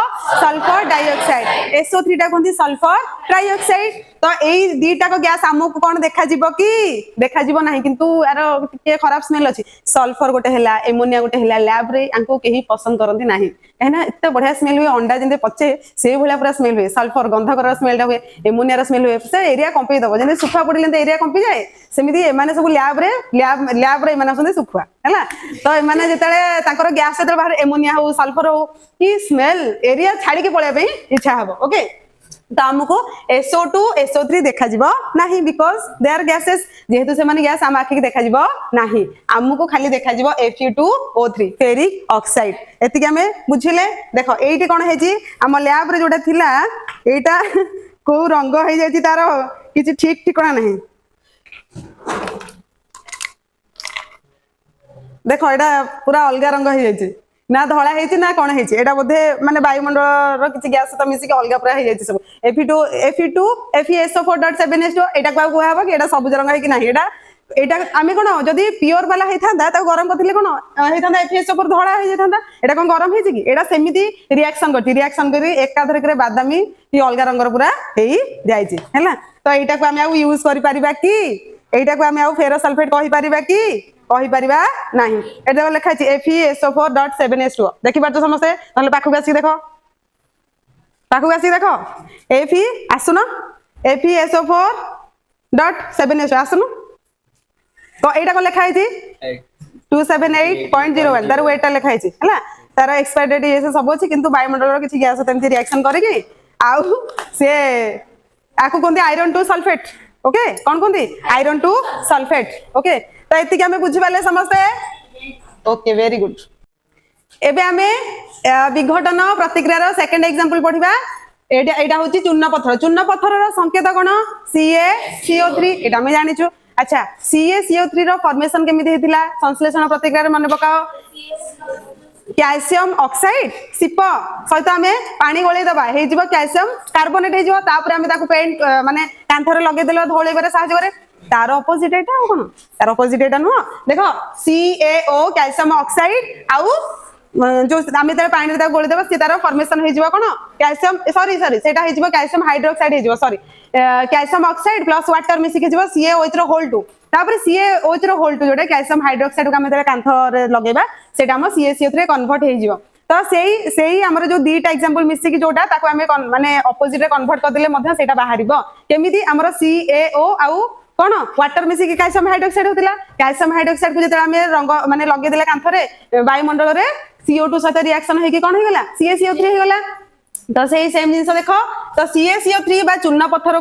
सल्फर डाइऑक्साइड SO3 टा कोंदी सल्फर ट्राइऑक्साइड तो एई दीटा को गैस हमको कोन देखा जिवो कि देखा जिवो नाही किंतु यार टिके खराब स्मेल अछि सल्फर गोटे हैला एमोनिया गोटे हैला लैब रे आंको केही पसंद करंती नाही एना इत्ते बढ़िया स्मेल हुए अंडा जिंदे पचे से भलिया पूरा स्मेल हुए सल्फर गंधकर स्मेल हुए एमोनिया र स्मेल हुए से एरिया कंपी दबो जेने सुखा पडिले एरिया कंपी जाए सेमिति एमाने सब लैब रे माने संदे सुखुआ हैला तो एमाने जेतले तांकर गैस जेतले बाहर एमोनिया हो सल्फर हो की स्मेल एरिया छाडी के पळिया पे इच्छा हबो ओके तो हमको SO2 SO3 देखा जिवो नाही बिकॉज़ दे आर गैसेस जेहेतु से माने गैस हम आखि के देखा जिवो नाही हमको खाली देखा जिवो Fe2O3 फेरिक ऑक्साइड एति के हमें बुझिले देखो एठी कोन हेजी हम लैब रे जोटा थिला एटा को रंग हे जायति तार किछि ठीक ठिकाना नाही देखो एटा पूरा अलगा रंग हे जायति ना धळा हेची ना कोन हेची एटा बोधे माने वायुमंडल रो किछि गैस त मिसी के अलगा पूरा हे जायति सब Fe2 FeSO4.7H2 एटा को कहबो कि एटा सबुज रंग हे कि नाही एटा आमे कोन जदी प्योर वाला हे थांदा त गरम करथिले कोन हे थांदा FeSO4 धळा हे थांदा एटा कोन गरम हेची कि एटा सेमिति रिएक्शन करी एका धरे करे बादामी इ अलगा रंग रो पूरा हेई जायछि हैला तो एटा को आमे यूज करि परिबा कि एटा को आमे फेरस सल्फेट कहि परिबा कि कहि परिबा नाही एटा लिखा छि FeSO4.7H2 देखि बात समस्त नले पाखु आसी देखो Fe आसुनो FeSO4.7H2 आसुनो तो एटा को लिखा छि 278.01 तार वेट लिखा छि हला तार एक्सपायर डेट ये सब अछि किंतु वायुमंडल रो किछि गैस तमति रिएक्शन करे कि आउ से आकु कोंदी आयरन 2 सल्फेट ओके कोन कोंदी आयरन 2 सल्फेट ओके तो एति के हमें बुझिबाले समस्त ओके वेरी गुड एबे हमें विघटन प्रतिक्रिया रो सेकंड एग्जांपल पढिबा एटा होची चूर्ण पत्थर रो संकेत कोन CaCO3 एटा हम जानिछु अच्छा CaCO3 रो फॉर्मेशन केमिति हेतिला संश्लेषण प्रतिक्रिया रे मन पकाओ कैल्शियम ऑक्साइड सिप सहित हमें पानी गोले दबा हे जिवो कैल्शियम कार्बोनेट हे जिवो तापर हमें ताको पेंट माने कांथरे लगे देलो धोले बारे सहायता करे तार ऑपोजिट एटा कोन तार ऑपोजिट एटा नो देखो CaO कैल्शियम ऑक्साइड आउ जो आमे तार पानी रे गोले दबा से तार फॉर्मेशन हे जिवो कोन कैल्शियम सॉरी सेटा हे जिवो कैल्शियम हाइड्रोक्साइड हे जिवो sorry calcium oxide plus water मिसी के जिवो CaOH रो होल 2 तापर CaOH रो होल 2 जोटा कैल्शियम हाइड्रोक्साइड को आमे तार कांथ रे लगेबा सेटा हम CaCO3 रे कन्वर्ट हे जिवो तो सेही हमर जो दीटा एग्जांपल मिसी की जोटा ताको हमें माने ऑपोजिट रे कन्वर्ट कर देले मध्य सेटा बाहरिबो केमिति हमर CaO आउ कोन वाटर मिसी की कैल्शियम हाइड्रोक्साइड होतिला कैल्शियम हाइड्रोक्साइड को जेतरा हमें रंग माने लगे देले कांथरे वायुमंडल रे CO2 सहित रिएक्शन हे कि कोन हे गेला CaCO3 हे गेला तो सेही सेम जिंस देखो तो CaCO3 बा चूर्ण पत्थर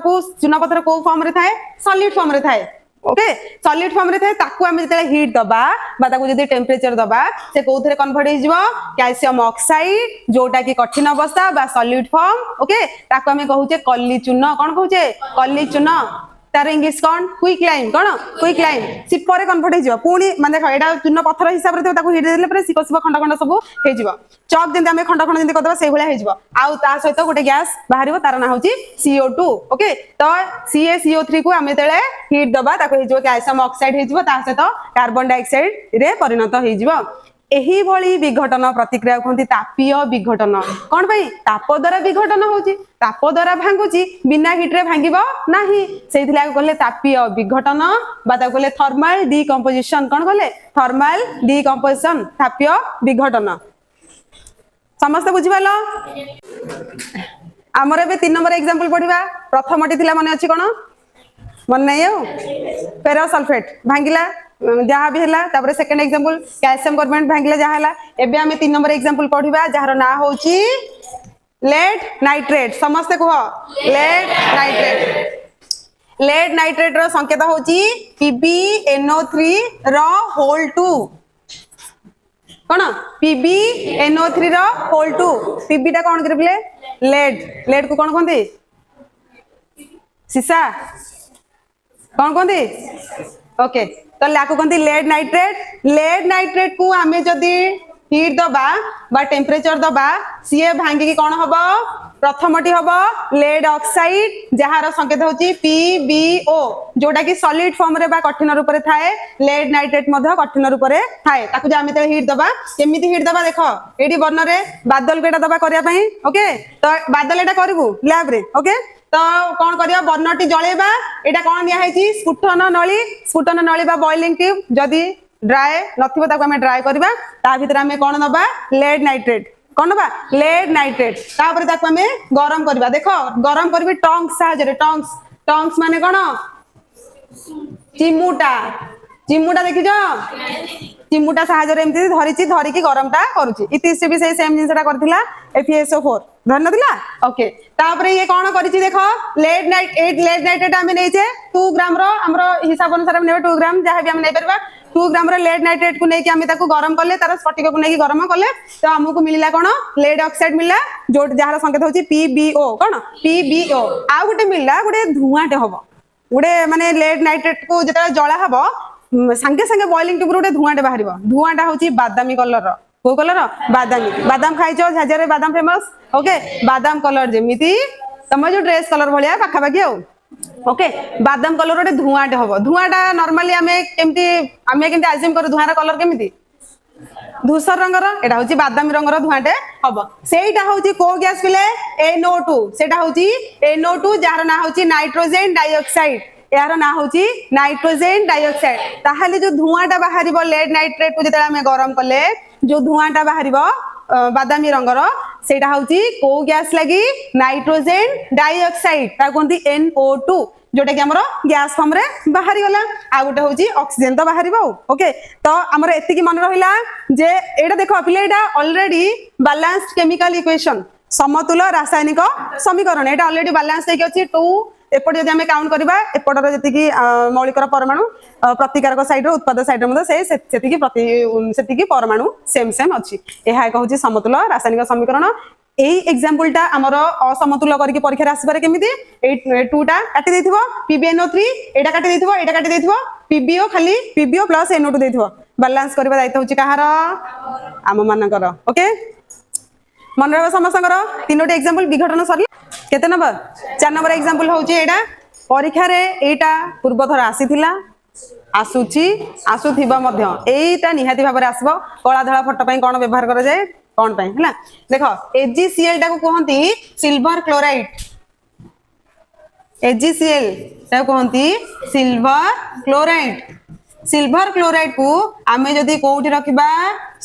को फॉर्म रे थाए सॉलिड फॉर्म रे थाए ओके सॉलिड फॉर्म रे थाए ताकू हम जेते हीट दबा बा ताकू जदी टेंपरेचर दबा से कोथरे कन्वर्ट हे जिवो कैल्शियम ऑक्साइड जोटा की कठिन अवस्था बा सॉलिड फॉर्म ओके ताकू हम कहूचे कल्ली चूर्ण कोन कहूचे कल्ली चूर्ण तार इंग्लिश कोन क्विक लाइम कोन क्विक लाइम सिपर कन्वर्ट हे जिवो पुनी माने देखो एटा चूर्ण पत्थर हिसाब रे ताकू हीट देले पर सिको खंड खंड सब हे जिवो चॉक जेंते हम खंड खंड जेंते करदबा से भलिया हे जिवो आउ ता सहित गोटे गैस बाहरिबो तार ना होची CO2 ओके तो CaCO3 को हम तेले हीट दबा ताकू हे जिवो कैल्शियम ऑक्साइड हे जिवो ता सहित कार्बन डाइऑक्साइड रे परिणत हे जिवो एही भली विघटन प्रतिक्रिया कहते तापीय विघटन कौन भाई ताप द्वारा विघटन होची ताप द्वारा भांगुची बिना हिट रे भांगिबो नाही सेइथिला कहले तापीय विघटन बाता कहले थर्मल डिकम्पोजिशन कौन कहले थर्मल डिकम्पोजिशन तापीय विघटन समस्त बुझिबालो आमर ए 3 नंबर एग्जांपल पढ़िबा प्रथमटी थिला माने अछि कोन मन नहीं हो फेरस सल्फेट भांगिला जहाँ भी है तापर सेकंड एग्जांपल कैल्शियम कार्बोनेट भांगिला जहाँ है एबे हमें 3 नंबर एग्जांपल पढ़िबा जार ना होची लेड नाइट्रेट समस्त कह लेड नाइट्रेट रो संकेत होची PbNO3 रो होल 2 कौन PbNO3 रो होल 2 Pb टा कौन करबले लेड को कौन कहते सीसा कौन कहते ओके तो लाको कहते लेड नाइट्रेट को आमे जदी हीट दबा बा टेम्परेचर दबा सीए भांगी की कौन हबो प्रथमटी हबो लेड ऑक्साइड जहार संकेत होची PbO जोटा की सॉलिड फॉर्म रे बा कठिन रूप रे थाए लेड नाइट्रेट मध्य कठिन रूप रे थाए ताकू जे आमे हीट दबा केमिति हीट दबा देखो एडी बर्न रे बादल केटा दबा करिया पई ओके तो बादल एटा करबू लैब रे ओके तो कौन करिया बर्नटी जळेबा एटा कौन निया हेची स्फुटन नळी बा बॉइलिंग ट्यूब जदी ड्राई नथिबो ताको हमें ड्राई करबा ता भीतर हमें कौन नबा लेड नाइट्रेट कौन नबा लेड नाइट्रेट तापर ताको हमें गरम करबा देखो गरम करबी टंग्स साहाय्य रे टंग्स माने कोन चिमुटा देखि जो चिमुटा साहाय्य रे एमती धरी की गरमटा करूची इतिसे भी सेम जिंसटा करथिला FeSO4 धर नथिला ओके तापर ये कौन करिछि देखो लेड नाइट्रेट हमें नेचे 2 ग्राम रो हमरो हिसाब अनुसार हम नेबे 2 ग्राम जहाँ भी हम नै परबा 2 ग्राम रो लेड नाइट्रेट को नै कि हमें ताको गरम करले तार स्फटिक को नै कि गरम करले तो हमको मिलिला कोन लेड ऑक्साइड मिलला जो जहार संकेत होची PbO कोन PbO आ गुटे मिलला गुटे धुआटे हबो गुटे माने लेड नाइट्रेट को जेता जळा हबो संगे संगे बॉइलिंग ट्यूब रो धुआटे बाहरिबो धुआटा होची बादामी कलर रो को कलर बादाम खाइछो झाजरे बादाम फेमस ओके बादाम कलर जेमिति तम जो ड्रेस कलर भलिया पाखा पाखी ओके बादाम कलर रे धुआटे हबो धुआटा नॉर्मली केमति आज्यूम करू धुआर कलर केमिति धूसर रंगर एटा होची बादामी रंगर धुआटे हबो सेटा होची को गैस पिले NO2 सेटा होची NO2 जार ना होची नाइट्रोजन डाइऑक्साइड यार ना होची नाइट्रोजन डाइऑक्साइड ताहाले जो धुआटा बाहरिबो लेड नाइट्रेट को जेता हमें गरम करले जो धुआटा बाहरिबो बादामी रंगर सेटा होची को गैस लगी नाइट्रोजन डाइऑक्साइड ता कोंती NO2 जोटा कि हमरो गैस फॉर्म रे बाहरी गला आ गोटे होची ऑक्सीजन तो बाहरिबो ओके तो हमर एति की मन रहिला जे एटा देखो पिले एटा ऑलरेडी बैलेंस्ड केमिकल इक्वेशन समतुल रासायनिक समीकरण एटा ऑलरेडी बैलेंस हेकि अछि 2 एपट जदि हमें काउंट करबा एपटर जति की मौलिकर परमाणु प्रतिकारक साइड रो उत्पाद साइड रो सेति की परमाणु सेम अछि एहा एक होची समतुल रासायनिक समीकरण एई एग्जांपल टा हमर असमतुल करके परीक्षा रे आसीबारे केमिति 2 टा काटि देथिबो PbNO3 एटा काटि देथिबो PbO खाली PbO प्लस NO2 देथिबो बैलेंस करबा दायित्व होची कहार आम मानकर ओके मन रह समस्तकर 3टी एग्जांपल विघटन सरले केते नंबर 4 नंबर एग्जांपल होची एटा परीक्षा रे एटा पूर्व थर आसीथिला आसुथिबा मध्य एटा निहाती भाबरे आसबो कळा धळा फोटो पई कोन व्यवहार करा जाय कोन पई हला देखो AgCl टा को कहंती सिल्वर क्लोराइड AgCl ता कहंती सिल्वर क्लोराइड को आमे जदी कोउठी रखिबा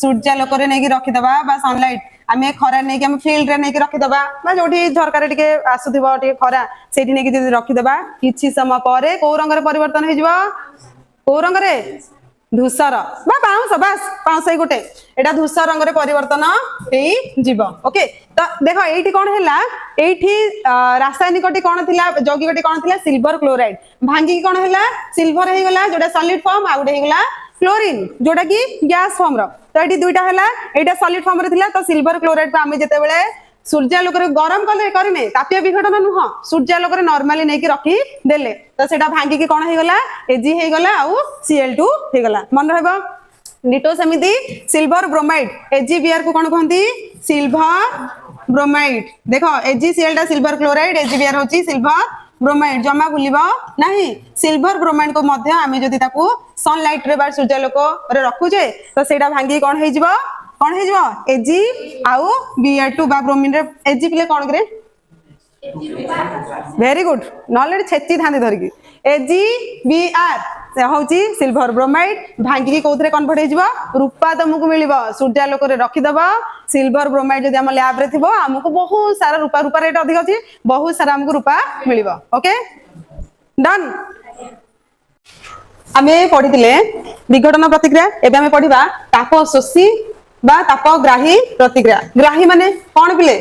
सूर्यालोक रे नै कि रखिदबा बा सनलाइट आमे खरा नै कि आमे फील्ड रे नै कि रखिदबा बा जोठी झरका रे टिके आसुथिबो टिके खरा सेठी नै कि जदी रखिदबा किछि समय परे को रंग रे परिवर्तन हे जिवो को रंग रे धूसर बा पाउस ही गोटे एटा धूसर रंग रे परिवर्तन हेई जीवो ओके तो देखो एठी कोन हैला एठी रासायनिकटी कोन थिला यौगिकटी कोन थिला सिल्वर क्लोराइड भांगी कोन हैला सिल्वर हे गला जोटा सॉलिड फॉर्म आ गोटे हे गला क्लोरीन जोटा की गैस फॉर्म रो तो एठी दुईटा हैला एटा सॉलिड फॉर्म रे थिला तो सिल्वर क्लोराइड को आमे जते बेले सूर्यालोक रे गरम कले करिने तापीय विघटन नुह सूर्यालोक रे नॉर्मली नै कि रखी देले तो सेटा भांगी की कोन हे गला Ag हे गला आ Cl2 हे गला मन रहबो डिटो समिति सिल्वर ब्रोमाइड AgBr को कोन कहंती सिल्वर ब्रोमाइड देखो AgCl टा सिल्वर क्लोराइड AgBr होची सिल्वर ब्रोमाइड जमा भूलिबो नाही सिल्वर ब्रोमाइड को मध्य आमे जदी ताकू सनलाइट रे बा सूर्यालोक रे रखुचे तो सेटा भांगी कोन हे जिवो Ag आउ Br2 बा ब्रोमीन रे Ag पिले कोन करे वेरी गुड नॉलेज छेची थांदे धरकी AgBr से होची सिल्वर ब्रोमाइड भांगी कोथरे कन्वर्ट हे जिवो रूपा तुमको मिलिबो सूर्यालोक रे रखि दबो सिल्वर ब्रोमाइड जदि हम लैब रे थिबो हमको बहुत सारा रूपा रेट अधिक अछि बहुत सारा हमको रूपा मिलिबो ओके डन आमे पढितिले विघटन प्रतिक्रिया एबे आमे पढिबा ताप शोषी बा तापग्राही प्रतिक्रिया ग्राही माने कोन पिले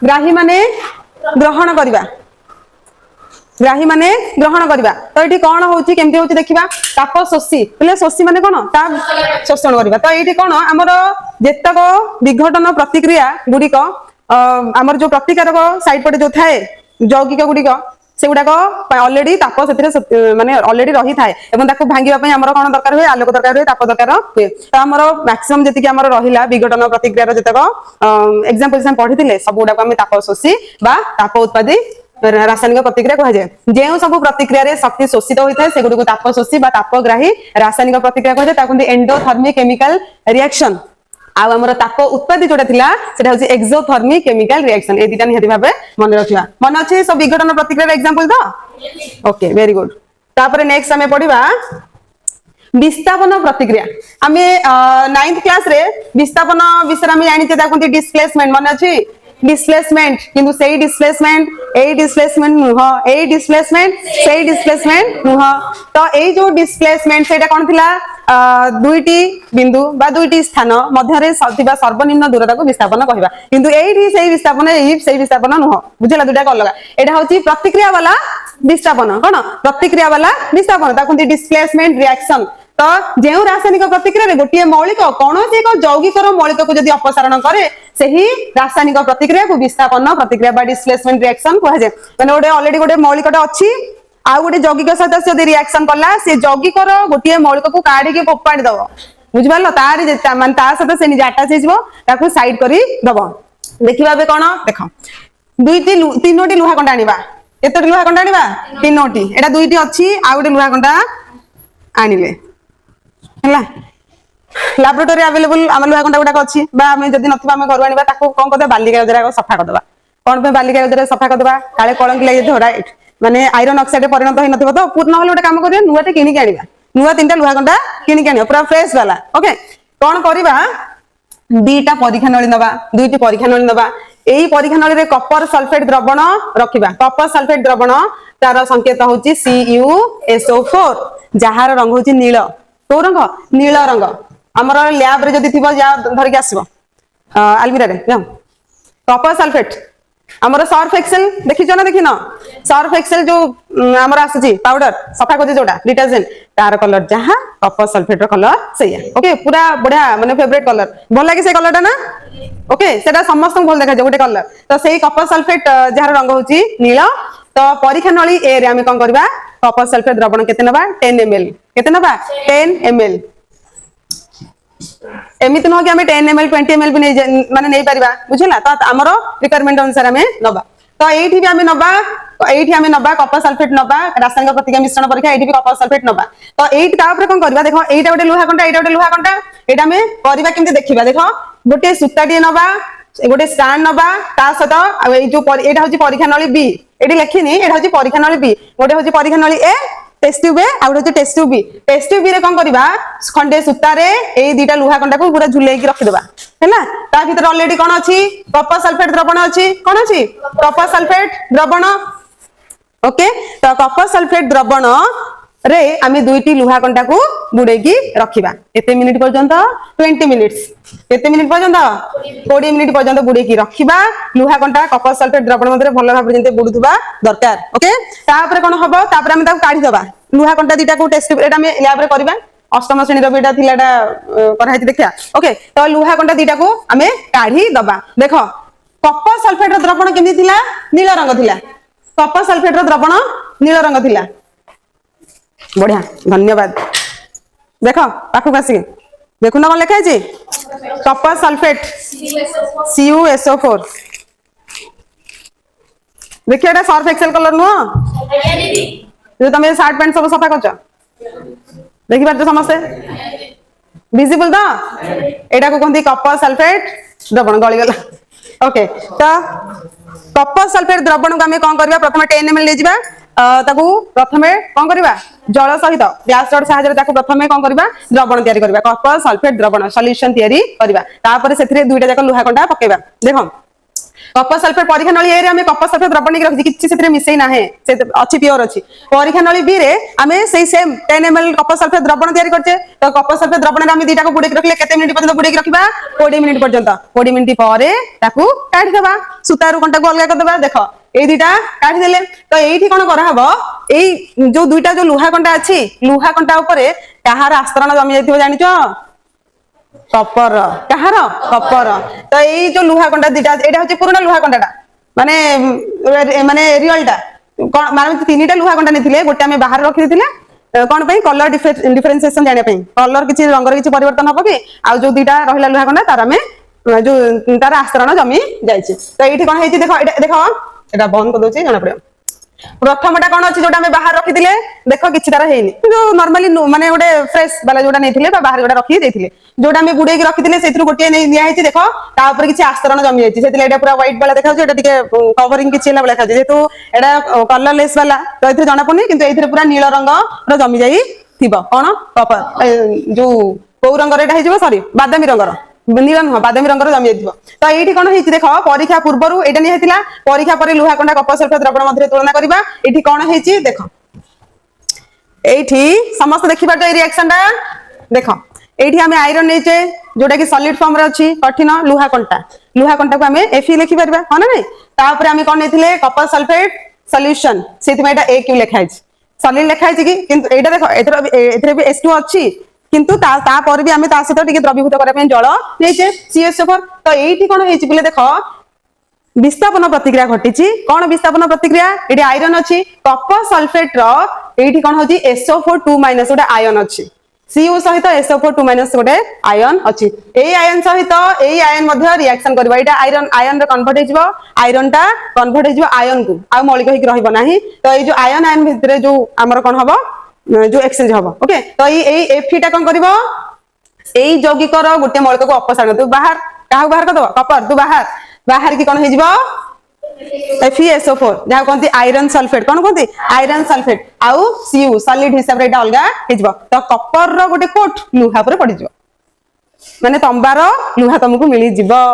ग्राही माने ग्रहण करिबा ग्राही माने ग्रहण करिबा तो एठी कोन होउची केमती होउची देखिबा ताप शोषी पिले शोषी माने कोन ताप शोषण करिबा तो एठी कोन हमर जेतक विघटन प्रतिक्रिया गुडिक हमर जो प्रतिकारक साइड पटे जो थाए यौगिक गुडिक सेगुडाक ऑलरेडी ताप से माने ऑलरेडी रही थाए एवं ताको भांगिबा पई हमर कोन दरकार होय आलोक दरकार होय ताप दरकार होय तो हमर मैक्सिमम जेति कि हमर रहिला विघटन प्रतिक्रिया रो जेतक एग्जांपल हम पढितिले सबुडाक हम ताप शोषी बा ताप उत्पादी रासायनिक प्रतिक्रिया कहा जाए जेउ सब प्रतिक्रिया रे शक्ति शोषित होइथाय सेगुडी को ताप शोषी बा तापग्राही रासायनिक प्रतिक्रिया कहा जाए ताकु एंडोथर्मिक केमिकल रिएक्शन आ हमर ताप उत्पादी जोटा थिला सेटा होची एक्सोथर्मिक केमिकल रिएक्शन ए दिटा निहति भाबे मन रखिबा मन अछि सब विघटन प्रतिक्रिया रे एग्जांपल तो ओके वेरी गुड तापर नेक्स्ट हमें पढिबा विस्थापन प्रतिक्रिया आमे 9th क्लास रे विस्थापन विषय हम जानिते ताकु डिस्प्लेसमेंट मन अछि डिस्प्लेसमेंट किंतु सेही डिस्प्लेसमेंट नुह ए डिस्प्लेसमेंट सेही डिस्प्लेसमेंट नुह तो ए जो डिस्प्लेसमेंट सेटा कोन थिला दुईटी बिंदु बा दुईटी स्थान मध्य रे थिबा सर्वनिम्न दूरता को विस्थापन कहिबा किंतु एठी सेही विस्थापन नुह बुझला दुटा अलग एटा होची प्रतिक्रिया वाला विस्थापन कोन प्रतिक्रिया वाला विस्थापन ताकु डिस्प्लेसमेंट रिएक्शन तो जेउ रासायनिक प्रतिक्रिया रे गोटिए मौलिक कोनोसी एक यौगिक मौलिक को जदि अपसारण करे सेही रासायनिक प्रतिक्रिया को विस्थापन प्रतिक्रिया बा डिस्प्लेसमेंट रिएक्शन कहा जाय माने ओडे ऑलरेडी गोटे मौलिकटा अछि आ गोटे यौगिक सहित से यदि रिएक्शन करला से यौगिक गोटिए मौलिक को काढी के फोपाडी दबो बुझबालो तारि जेता माने ता सहित से निज अटैच हेजबो ताकू साइड करी दबो देखिबा बे कोन देखो दुईटी तीनोटी लुहा कंडा आनिबा एतोटी लुहा कंडा आनिबा तीनोटी एटा दुईटी अछि आ गोटे लुहा कंडा आनिले हला लैबोरेटरी अवेलेबल आम लुहा कंडा गुडा अच्छी आम जब नथिबा आम घर आनिबा ताको कोन करदे बालिका जरा सफा करदबा कोन पे बालिका जरा सफा करदबा काले कलंकी लागि थोड़ा माने आयरन ऑक्साइड परिणत होई नथिबो तो पूर्ण होले गोटे काम करिया नुआटे किनि के आनिबा नुआ तीनटा लुहा कंडा किनि के आनिबा पूरा फ्रेश वाला ओके कोन करबा दीटा परीक्षा नळी नबा दुईटी परीक्षा नळी नबा एई परीक्षा नळी रे कपर सल्फेट द्रवण रखिबा कपर सल्फेट द्रवण तार संकेत होची CuSO4 जहार रंग होची नील को रंग नील रंग हमर लैब रे जदी थिबो जा धर के आसीबो आलमीरा रे जा कपर सल्फेट हमर सर्फ एक्सेल देखि जना देखि न सर्फ एक्सेल जो हमर आसी पाउडर सफा को जोटा डिटर्जेंट तार कलर जहा कपर सल्फेट रो कलर सैया ओके पूरा बढ़िया माने फेवरेट कलर भल लागे से कलरटा ना ओके सेटा समस्त भल देखा जे गोटे कलर तो सेही कपर सल्फेट जहार रंग होची नील तो परीक्षा नळी ए रे हम कोन करबा कपर सल्फेट द्रवण केते नबा 10 ml केते नबा 10 ml एमिति न कि हमें 10 ml 20 ml भी नहीं माने नहीं परिबा बुझला तो हमरो रिक्वायरमेंट अनुसार हमें नबा तो एठी भी हमें नबा एठी हमें नबा कपर सल्फेट नबा रासायनिक प्रतिक्रिया मिश्रण परीक्षा एठी भी कपर सल्फेट नबा तो एठी ता ऊपर कोन करबा देखो एटा गोटे लुहा कंटा एटा गोटे लुहा कंटा एटा हमें करबा केमते देखिबा देखो गोटे सूताटी नबा गोटे स्टैंड नबा ता सहित ए जो एटा होची परीक्षा नळी बी एठी लेखिनी एटा होची परीक्षा नळी बी गोटे होची परीक्षा नळी ए टेस्ट ट्यूब ए आउट होची टेस्ट ट्यूब रे कोन करबा खंडे सूता रे ए दीटा लुहा कंटा को पूरा झुलेई की रखि देबा हैला ता भीतर ऑलरेडी कोन अछि कपर सल्फेट द्रवण अछि कोन अछि कपर सल्फेट द्रवण ओके तो कपर सल्फेट द्रवण रे आमे दुईटी लुहा कंटा को बुडे की रखिबा एते मिनिट पर्यंत 20 मिनिट्स केते मिनिट पर्यंत 20 मिनिट पर्यंत बुडे की रखिबा लुहा कंटा कपर सल्फेट द्रवण मध्ये भलो भाबरे जंते बुडुथबा दरकार ओके तापर कोन हबो तापर आमे ताको काढी दबा लुहा कंटा दीटा को टेस्ट एटा आमे लैब रे करबा अष्टम श्रेणी रो बेटा थिलाडा कराइति देखिया ओके तो लुहा कंटा दीटा को आमे काढी दबा देखो कपर सल्फेट द्रवण केमि थिला नील रंग थिला कपर सल्फेट द्रवण नील रंग थिला बढ़िया धन्यवाद देख पाखक आसिक देखु ना कौन लिखा है कपर सल्फेट CuSO4 देखिए एटा सर्फ एक्सेल कलर नुह जो तुम सार्ट पैंट सब सफा कर देखि पारछ समस्ते विजिबल तो एटा को कहंती कॉपर सल्फेट द्रवण गली गला ओके तो कॉपर सल्फेट द्रवण को हमें कौन करबा प्रथम 10 ml ले जिबा ताकू प्रथमे कौन करबा जल सहित ग्लास रड सहायता ताकू प्रथमे कौन करबा द्रवण तयारी करबा कॉपर सल्फेट द्रवण सॉल्यूशन तयारी करबा तापर सेथिरे दुईटा जाक लोहा कंडा पकेबा देखो कॉपर सल्फेट परीक्षा नली ए रे हमें कॉपर सल्फेट द्रवण के रखि किछि सेथिरे मिसई ना है से अछि प्योर अछि परीक्षा नली बी रे हमें सेही सेम 10 ml कॉपर सल्फेट द्रवण तयारी करछे तो कॉपर सल्फेट द्रवण रे हमें दुईटा को बुडे के रखले केते मिनिट पर्यंत बुडे के रखिबा 20 मिनिट पर्यंत 20 मिनिट पारे ताकू काढी देबा सुतारू कंटा को अलगा कर देबा देखो ए दुईटा काढी देले तो एठी कोन करा हबो एई जो दुईटा जो लोहा कंटा अछि लोहा कंटा ऊपर कहार आस्तरण जमी जाइथिबो जानिचो कॉपर कहार कॉपर तो ये जो लोहा कंडा दीटा एटा होची पुराना लोहा कंडाटा माने रियलटा कोन माने तीनटा लोहा कंडा नेथिले गोटे हमें बाहर रखि देथिले कोन पई कलर डिफरेंशिएशन जाने पई कलर किछि रंगर किछि परिवर्तन हबो कि आ जो दीटा रहिला लोहा कंडा तार हमें जो तार आस्तरण जमी जायछि तो एठी कोन हेछि देखो देखो एटा बंद कर दोछि जाना पड़े प्रथमटा कौन अच्छी जोटा बाहर रखी देख किसी तार है जो नॉर्मली माने गोटे फ्रेश वाला जोटा नहीं बाहर जोटा रखी देते जोटा आम बुड़े रखी से गोटे निहाई देख तापर किसी आस्तरण जमी जाए पूरा व्हाइट वाला देखा कवरिंग किसी देखा जेहेतु यहाँ कलरलेस वाला तो ये जना पड़नी कि पूरा नील रंग जमी जाई कौन कॉपर जो कौ रंग सॉरी बादामी रंगर नील नुह बादामी रंगर जमी जाइथिबो तो एठी कोन हेछि देखो परीक्षा पूर्वरु एटा नि हेतिला परीक्षा परे लोहा कंडा कॉपर सल्फेट द्रवण मध्ये तुलना करबा एठी कोन हेछि देखो एठी समस्त देखि पार रिएक्शन ता देखो एठी हमें आयरन नेचे जोटा कि सॉलिड फॉर्म रे अछि कठिन लोहा कंटा को हमें Fe लिखि परबा ह ना नै तापर हमें कोन नेथिले कॉपर सल्फेट सॉल्यूशन सेति में एटा A क्यू लिखा है सॉलिड लिखा है कि किंतु एटा देखो एथरे भी H2 अछि किंतु ता पर भी हमें ता सहित टिके द्रवीभूत करै पे जल नेचे CH4 तो एठी कोन हेछि बोले देखो विस्थापन प्रतिक्रिया घटिछि कोन विस्थापन प्रतिक्रिया एठी आयरन अछि कॉपर सल्फेट रो एठी कोन होछि SO4 2- गोटे आयन अछि Cu सहित SO4 2- गोटे आयन अछि एई आयन सहित एई आयन मध्ये रिएक्शन करबा एटा आयन रे कन्वर्ट हेजिवो आयरन टा कन्वर्ट हेजिवो आयन को आ मौलिक हिक रहइबो नाही तो एई जो आयन भितरे जो हमर कोन हबो जो एक्सचेंज हबो ओके तो ये Fe टा कोन करबो एई यौगिकर गोटे मौलिक को अपसारण तू बाहर काहा बाहर कर दो कॉपर तू बाहर की कोन हेजिवो FeSO4 जहा कोनती आयरन सल्फेट कोन कोनती आयरन सल्फेट आउ Cu सॉलिड हिसाब रे एटा अलगा हेजिवो तो कॉपर रो गोटे कोट लोहा पर पड़ी जिवो माने तंबार लोहा तुमको मिली जिवो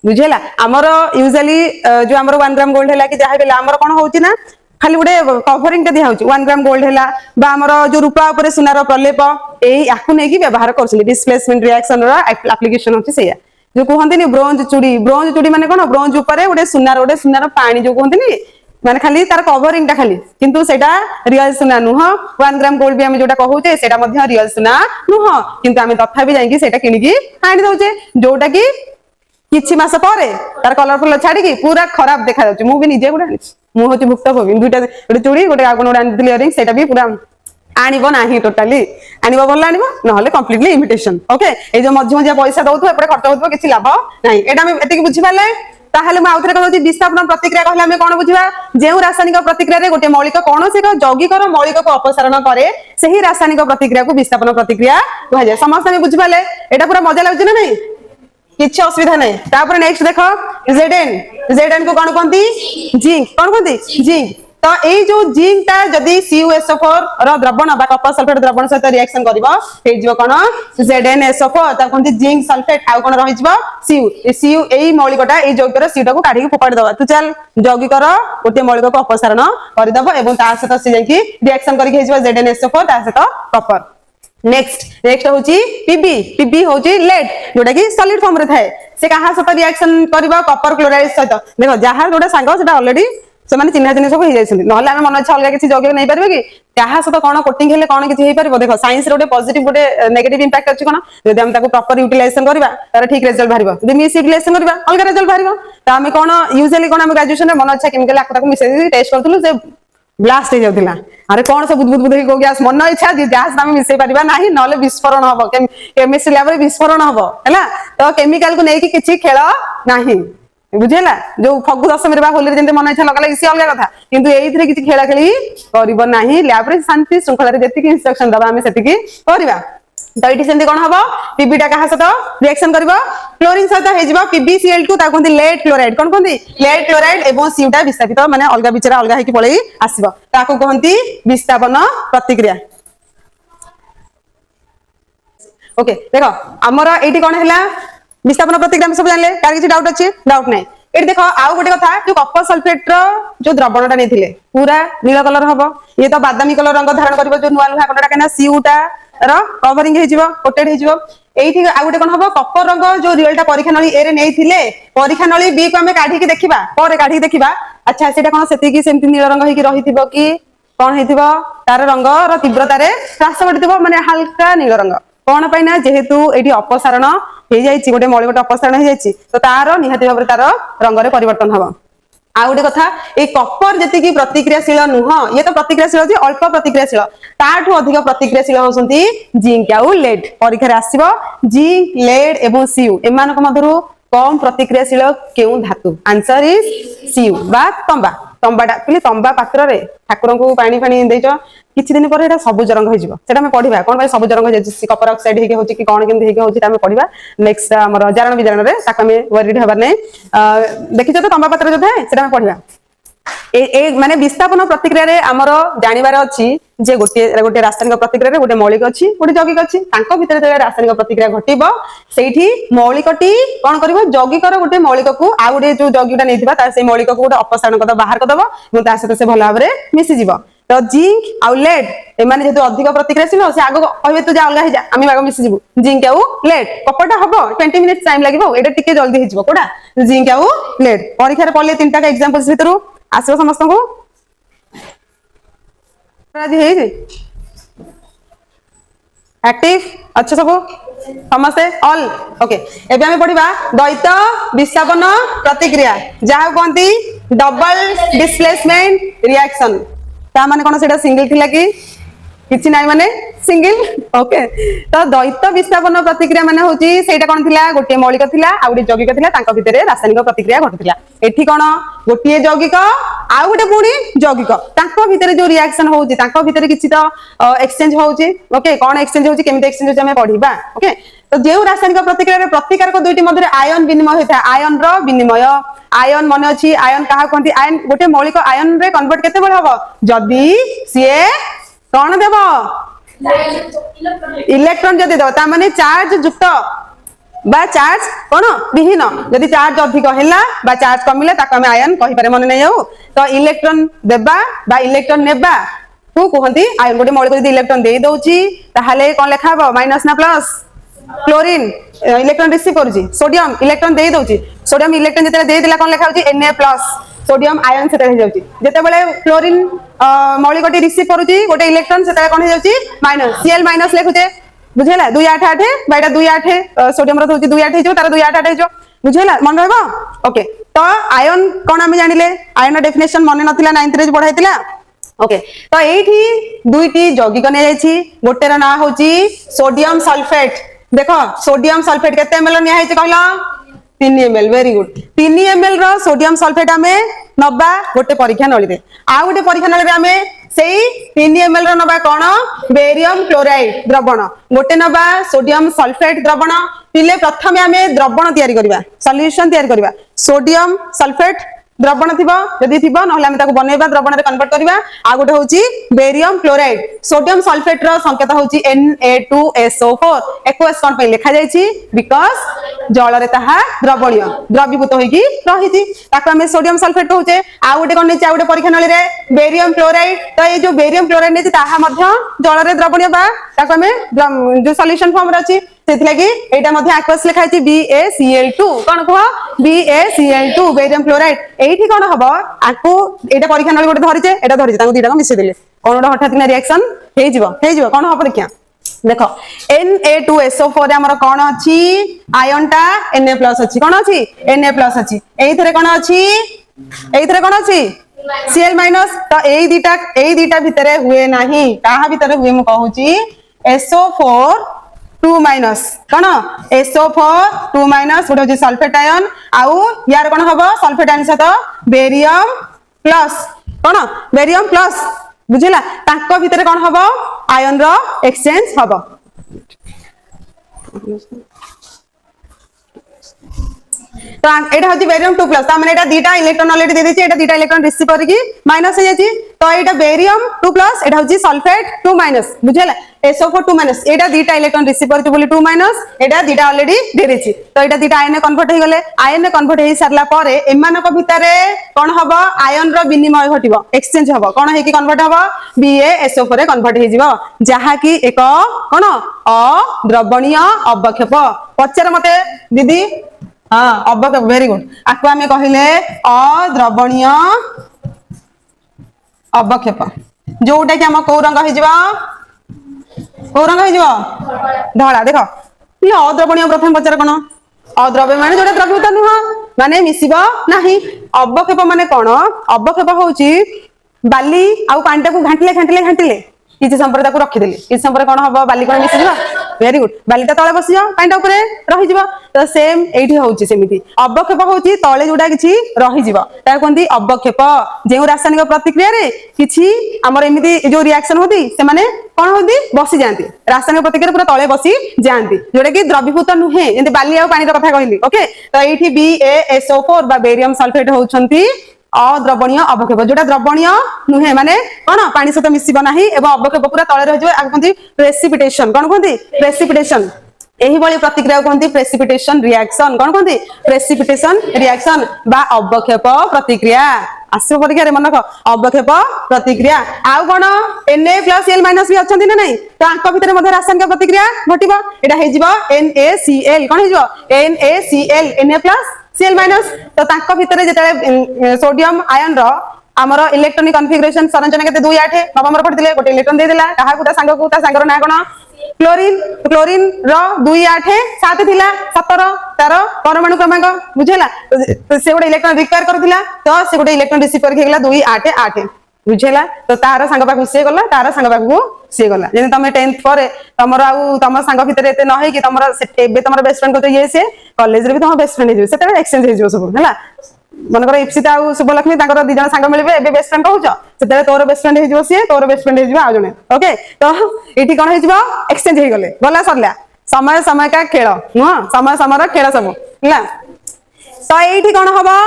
बुझेला हमर यूजुअली जो हमर 1 ग्राम गोल्ड हैला कि जहा बेला हमर कोन होउची ना खाली गोटे कवरिंग दिया होची 1 ग्राम गोल्ड हैला बा हमर जो रूपा ऊपर सुनार प्रलेप एई आकु नै कि व्यवहार करछली डिस्प्लेसमेंट रिएक्शन रो एप्लीकेशन होची सेया जो कहते नहीं ब्रोंज चूड़ी माने कोन ब्रोंज ऊपर गोटे सुनार पानी जो कहते नहीं माने खाली तार कवरिंग टा खाली किंतु सेटा रियल सुना नुह 1 ग्राम गोल्ड भी हम जोटा कहूचे सेटा मध्ये रियल सुना नुह किंतु हम तथापि जाई कि सेटा किनिकी आनी दउचे जोटा कि किछि मास परे तार कलरफुल छाडी कि पूरा खराब देखा जाउचे मु भी निजे गुडा आनिछि मु होची भुक्तभोगी दुईटा गोटे चूड़ी गोटे आगुन गोटे आनिथिली इयरिंग सेटा भी पूरा आनिबो नाही टोटली आनिबो भल आनिबो नहले कंप्लीटली इमिटेशन ओके ए जो मझ मझिया पैसा दउथो एपडे खर्च होथो किछि लाभ नाही एटा हम एतिकी बुझि पाले ताहले म आउथरे कहउची विस्थापन प्रतिक्रिया कहले हम कोन बुझिबा जेउ रासायनिक प्रतिक्रिया रे गोटे मौलिक कोनोसी एक यौगिकर मौलिक को अपसारण करे सेही रासायनिक प्रतिक्रिया को विस्थापन प्रतिक्रिया कहा जाय समस्त हम बुझि पाले एटा पूरा मजा लागुची ना नहीं किछि असुविधा नहीं तापर नेक्स्ट देखो Zn को कोन कोंती जिंक कोन कोंती जिंक तो ए जो जिंक ता जदी CuSO4 रो द्रवण बा कॉपर सल्फेट द्रवण सहित रिएक्शन करबो हे जिवो कोन ZnSO4 ता कोंती जिंक सल्फेट आ कोन रहि जिवो Cu एई मौलिकटा ए यौगिकर C टा को काढी के फोपाडी दबा तू चल यौगिकर गोटे मौलिक को अपसारण करि दबो एवं ता सहित से जाकी रिएक्शन करि के जिवो ZnSO4 ता सहित कॉपर नेक्स्ट होची पीबी होची लेड जोटा कि सॉलिड फॉर्म रे थाए से कहा सहित रिएक्शन करबा कॉपर क्लोराइड सहित देखो जहार जोटा सांग सेटा ऑलरेडी से माने चिन्हा चिन्ह सब हो जाय छथि नहले हम मन इच्छा अलगा किछि जगे नै परबे कि कहा सहित कोन कोटिंग हेले कोन किछि हे परबो देखो साइंस रे गोटे पॉजिटिव गोटे नेगेटिव इंपैक्ट अछि कोन जदि हम ताको प्रॉपर यूटिलाइजेशन करबा तार ठीक रिजल्ट भारिबो जदि मिस यूटिलाइजेशन करबा अलगा रिजल्ट भारिबो त हम कोन यूजुअली कोन हम ग्रेजुएशन रे मन इच्छा केमिकल ताको मिसे टेस्ट करथुलु से ब्लास्ट हो जाउतिला अरे कोन से बुदबुद को गैस मन इच्छा जे गैस हम मिसे परिबा नाही नले विस्फोरण हबो केमिस्ट्री लैब रे विस्फोरण हबो हैला तो केमिकल को नै कि किछि खेल नाही बुझेला जो फगु दशमी बा होली जेंते मन इच्छा लगा सी अलग कथा किंतु एइथरे किछि खेला खेली करिबो नाही लैब रे शांति श्रृंखला रे जेतिकी इंस्ट्रक्शन दबा हमें सेतिकी करबा तो ये सेमती कौन हम पीबी टा क्या सहित रिएक्शन कर क्लोरीन सहित हो PbCl2 कहते लेड क्लोराइड कौन कहते लेड क्लोराइड एवं सीउटा विस्थापित माने अलग बिचरा अलग होकी पळई आसीबो ताको कहंती विस्थापन प्रतिक्रिया। ओके देखो हमर एठी कोन हैला विस्थापन प्रतिक्रिया हम सब जानले कार किछि डाउट अछि डाउट नै एठी देखो आउ गोटे कथा जो कपर सल्फेट रो जो द्रवणटा नेथिले पूरा नीला कलर हबो ये तो बादामी कलर रंग धारण करबो जो नुआ लुहा कोनटा केना सीउटा रो कवरिंग हे जिवो कोटेड हे जिवो एठी आ गोटे कोन हबो कपर रंग जो रियलटा परीक्षा नळी ए रे नेथिले परीक्षा नळी बी को हमें काढी के देखिबा परे काढी के देखिबा अच्छा सेटा कोन सेति की सेमति नीला रंग हे की रहिथिबो की कोन हेथिबो तार रंग रो तीव्रता रे ह्रास घटिथिबो माने हल्का नीला रंग कोन पई ना जेहेतु एठी अपसारण हे जाईची गोटे मौलिकटा अपसारण हे जाईची तो तार निहाती भाबरे तार रंग रे परिवर्तन हबो आ गोटे कथा ए कपर जति की प्रतिक्रियाशील नुह ये तो प्रतिक्रियाशील अछि अल्प प्रतिक्रियाशील ताठू अधिक प्रतिक्रियाशील होसंती जिंक आउ लेड परीक्षा रे आसीबो जिंक लेड एवं सीयू एमानक मधुरु कम प्रतिक्रियाशील केउ धातु आंसर इज सीयू बा तंबा तंबाटा कहली तंबा पात्र रे ठाकुर को पानी पानी देइचो किछि दिन पर एटा सबुज रंग हो जिवो सेटा हम पढिबा कोन भाई सबुज रंग जे कपर ऑक्साइड हेके होची कि कोन केंति हेके होची ता हम पढिबा नेक्स्ट हमर जारण विजारण रे ताका में वरीड हबार नै देखिछो तो तंबा पात्र जो थाए सेटा हम पढिबा ए माने विस्थापन प्रतिक्रिया रे हमर जानिबार अछि जे गोटे रासायनिक प्रतिक्रिया रे गोटे मौलिक अछि गोटे यौगिक अछि तांको भितर जे रासायनिक प्रतिक्रिया घटिबो सेठी मौलिकटी कोन करबो यौगिकर गोटे मौलिक को आ गोटे जो यौगिकटा नैथिबा ता से मौलिक को गोटे अपसारण कर बाहर कर दबो एवं ता सहित से भलो भाबरे मिसि जिवो तो जिंक आउ लेड ए माने जेतु अधिक प्रतिक्रियाशील से आगो कहबे तू जा अलगा हे जा आमी बाग मिसि जिवु जिंक आउ लेड कपटा हबो 20 मिनिट्स टाइम लागिवो एटा टिके जल्दी हे जिवो कोडा जिंक आउ लेड परीक्षा रे पले तीनटा का एग्जांपल्स भितरु आसो समस्त को राजी हे जे एक्टिव अच्छा सब समस्ते ऑल ओके एबे हमें पढिबा द्वैत विस्थापन प्रतिक्रिया जाहा कोंती डबल डिस्प्लेसमेंट रिएक्शन ता माने कोन सेटा सिंगल थिला कि किछि नाइ माने सिंगल ओके तो द्वैत विस्थापन प्रतिक्रिया माने होची सेटा कोन थिला गोटे मौलिक थिला आ गोटे यौगिक थिला तांका भितरे रासायनिक प्रतिक्रिया घटिथिला एठी कोन गोटे यौगिक आ गोटे पुणी यौगिक तांका भितरे जो रिएक्शन होची तांका भितरे किछि तो एक्सचेंज होची ओके कोन एक्सचेंज होची केमिति एक्सचेंज होची हमें पढिबा ओके तो जेउ रासायनिक प्रतिक्रिया रे प्रतिकारक दुईटी मध्य आयन विनिमय होता आयन रो विनिमय आयन मन अछि आयन कहा कोंती आयन गोटे मौलिक आयन रे कन्वर्ट केते बळ हबो जदी सीए कोन देबो इलेक्ट्रॉन जदी दो ता माने चार्ज युक्त बा चार्ज कोन विहीन जदी चार्ज अधिक हैला बा चार्ज कमिले ताको हम आयन कहि पारे मन नै जाऊ तो इलेक्ट्रॉन देबा बा इलेक्ट्रॉन नेबा तू कहंती आयन गोटे मौलिक जदी इलेक्ट्रॉन देई दोची ताहाले कोन लेखा हबो माइनस ना प्लस क्लोरीन इलेक्ट्रॉन रिसीव करूची सोडियम इलेक्ट्रॉन देई दोची सोडियम इलेक्ट्रॉन जते देई दिला कोन लेखा होची Na+ सोडियम आयन सेते हो जाउची जते बेले क्लोरीन मौलिकटी रिसीव करूची गोटे इलेक्ट्रॉन सेते कोन हो जाउची माइनस Cl- लेखुचे बुझेला 288 बाइटा 28 सोडियम रो होची 28 हेजो तार 288 हेजो बुझेला मन रहबो ओके तो आयन कोन हम जानिले आयन डेफिनेशन मन नथिला 9th रे पढाइतिला ओके तो एठी दुईटी यौगिक ने जाईची गोटे रा ना होची सोडियम सल्फेट देखो सोडियम सल्फेट केते ml निया हेची कहला 3 ml वेरी गुड 3 ml रो सोडियम सल्फेट हमें नबा गोटे परीक्षा नळी रे आ गोटे परीक्षा नळी रे हमें सेई 3 ml रो नबा कोन बेरियम क्लोराइड द्रवण गोटे नबा सोडियम सल्फेट द्रवण पिले प्रथमे हमें द्रवण तयारी करबा सॉल्यूशन तयारी करबा सोडियम सल्फेट द्रवण थिबो जदी थिबो नहले हम ताको बनेबा द्रवण रे कन्वर्ट करबा आ गोटे होची बेरियम क्लोराइड सोडियम सल्फेट रो संकेत होची Na2SO4 एक्वस कोन पे लिखा जायछि बिकॉज़ जल रे ताहा द्रवणीय द्रवीभूत होई की रहिछि ताको हम सोडियम सल्फेट कहूचे आ गोटे कोन नेछि आ गोटे परीक्षा नळी रे बेरियम क्लोराइड तो ए जो बेरियम क्लोराइड नेछि ताहा मध्य जल रे द्रवणीय बा ताको हम जो सॉल्यूशन फॉर्म रे अछि सेति लागि एटा मध्य एक्वस लिखा जायछि BaCl2 कोन कहो BaCl2 बेरियम क्लोराइड एठी कोन हबो आकु एटा परीक्षा नळी गोटे धरिचे एटा धरिचे ताको दिटा मिसि देले कोन गोटे हठात ना रिएक्शन हे जिवो कोन हो परीक्षा देखो Na2SO4 रे हमर कोन अछि आयन टा Na+ अछि कोन अछि Na+ अछि एइथरे कोन अछि Cl- तो एई दीटा भितरे हुए नाही काहा भितरे हुए मु कहूची SO4 2 माइनस कौन SO4 2 माइनस गोटे हूँ सल्फेट आयन आउ यार कौन हम सल्फेट आयन सहित बेरियम प्लस कौन बेरियम प्लस बुझला तांको भितर कौन हम आयन रो एक्सचेंज हम तो एटा हूँ बेरियम 2 प्लस मैंने दीटा इलेक्ट्रॉन ऑलरेडी दे देछि दीटा इलेक्ट्रॉन रिसीव करके माइनस हो जाछि तो एटा बेरियम 2 प्लस एटा हूँ सल्फेट 2 माइनस बुझला SO4 2 माइनस एटा दीटा इलेक्ट्रॉन रिसीव करछि बोली 2 माइनस एटा दीटा ऑलरेडी दे देछि तो एटा दीटा आयन कन्वर्ट हो गले आयन कन्वर्ट हो सारला पारे एमानक भितरे कोन हबो आयन रो विनिमय घटिबो एक्सचेंज हबो कोन हे कि कन्वर्ट हबो BaSO4 रे कन्वर्ट हो जिवो जहा कि एक कोन अद्रवणीय अवक्षेप पचर मते दीदी हाँ अवक्षेप वेरी गुड आपको आम कहले अद्रवणीय अवक्षेप जोटा कि आम कौ रंग कौ रंग धड़ा देख ये अद्रवणीय प्रथम पचार कौन अद्रव्य माने जोटा द्रव्यता नुह माने मिसिब नाही अवक्षेप माने कौन अवक्षेप होउची बाली आउ पानी टाकू घांटिले घांटिले घांटिले किसी संपर्क ताकू रखिदेली किसी संपर्क कौन हम बाली कौन मिसी वेरी गुड बालीटा तले बसी जाओ पानी ऊपर रही तो सेम एठी होउची सेमिति अवक्षेप होउची तले जोटा किछि रही जिवो ता कोंती अवक्षेप जे रासायनिक प्रतिक्रिया रे किछि हमर एमिति जो रिएक्शन होती से माने कोन होती बसी जानती रासायनिक प्रतिक्रिया पूरा तले बसी जानती जोटा कि द्रवीभूत नुहे एंते बाली आ पानी रो कथा कहली ओके तो एठी BaSO4 बा बेरियम सल्फेट होउछंती अद्रवणीय अवक्षेप जोटा द्रवणीय नुहे माने कौन पानी सहित मिसिब नाही एवं अवक्षेप पूरा तले रहि जबो कहंती प्रेसिपिटेशन कौन कहंती प्रेसिपिटेशन एही बळी प्रतिक्रिया कहंती प्रेसिपिटेशन रिएक्शन कौन कहंती प्रेसिपिटेशन रिएक्शन बा अवक्षेप प्रतिक्रिया आसो परीक्षा रे मनक अवक्षेप प्रतिक्रिया आउ कोन Na+Cl- भी अछंती ना नहीं तो आंक भितर मध्ये रासायनिक प्रतिक्रिया घटिबो एटा हे जिवो NaCl कोन हे जिवो NaCl Na+Cl- तो तांको भितर जेते सोडियम आयन रो आमर इलेक्ट्रॉनिक कॉन्फिगरेशन संरचना केते 2 8 नवंबर पढ़िले गोटे इलेक्ट्रॉन दे देला काहा गुटा सांग को ता सांगर ना कोन क्लोरीन क्लोरीन रो 2 8 7 थिला 17 तार परमाणु क्रमांक बुझेला से गोटे इलेक्ट्रॉन रिक्वायर करथिला तो से गोटे इलेक्ट्रॉन रिसीव करके गेला 2 8 8 बुझेला तो तार सांग पाखु से गला तार सांग पाखु से गला जे तमे 10th पर तमर आउ तम सांग भितर एते न है कि तमर एबे तमर बेस्ट फ्रेंड को ये से कॉलेज रे भी तम बेस्ट फ्रेंड हे सेते एक्सचेंज हे जो सब हला मन कर इप्सिता आउ शुभलक्ष्मी तांकर दी जण सांग मिलबे एबे बेस्ट फ्रेंड कहउछ सेते तोर बेस्ट फ्रेंड हे जो से तोर बेस्ट फ्रेंड हे जो आ जणे ओके तो एठी कोन हे जिवो एक्सचेंज हे गले गला सरला समय समय का खेल नुह समय समय खेल सब हला तो एठी कोन हबो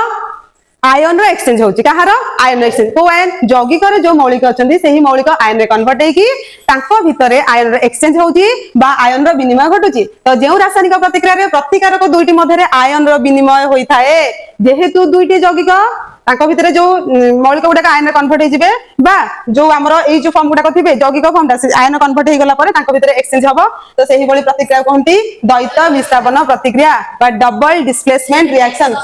आयन रो एक्सचेंज होची कहार आयन एक्सचेंज को आयन यौगिक रे जो मौलिक अछंती सेही मौलिक आयन रे कन्वर्ट हेकी तांको भितरे आयन रो एक्सचेंज होची बा आयन रो विनिमय घटुची तो जेउ रासायनिक प्रतिक्रिया रे प्रतिकारक दुईटी मध्यरे आयन रो विनिमय होई थाए जेहेतु दुईटी यौगिक तांको भितरे जो मौलिक गुडा आयन रे कन्वर्ट हे जिवे बा जो हमरो एई जो फॉर्म गुडा थिबे यौगिक फॉर्मटा से आयन कन्वर्ट हे गला परे तांको भितरे एक्सचेंज हबो तो सेही बळी प्रतिक्रिया कहंती द्वैत विस्थापन प्रतिक्रिया बा डबल डिस्प्लेसमेंट रिएक्शन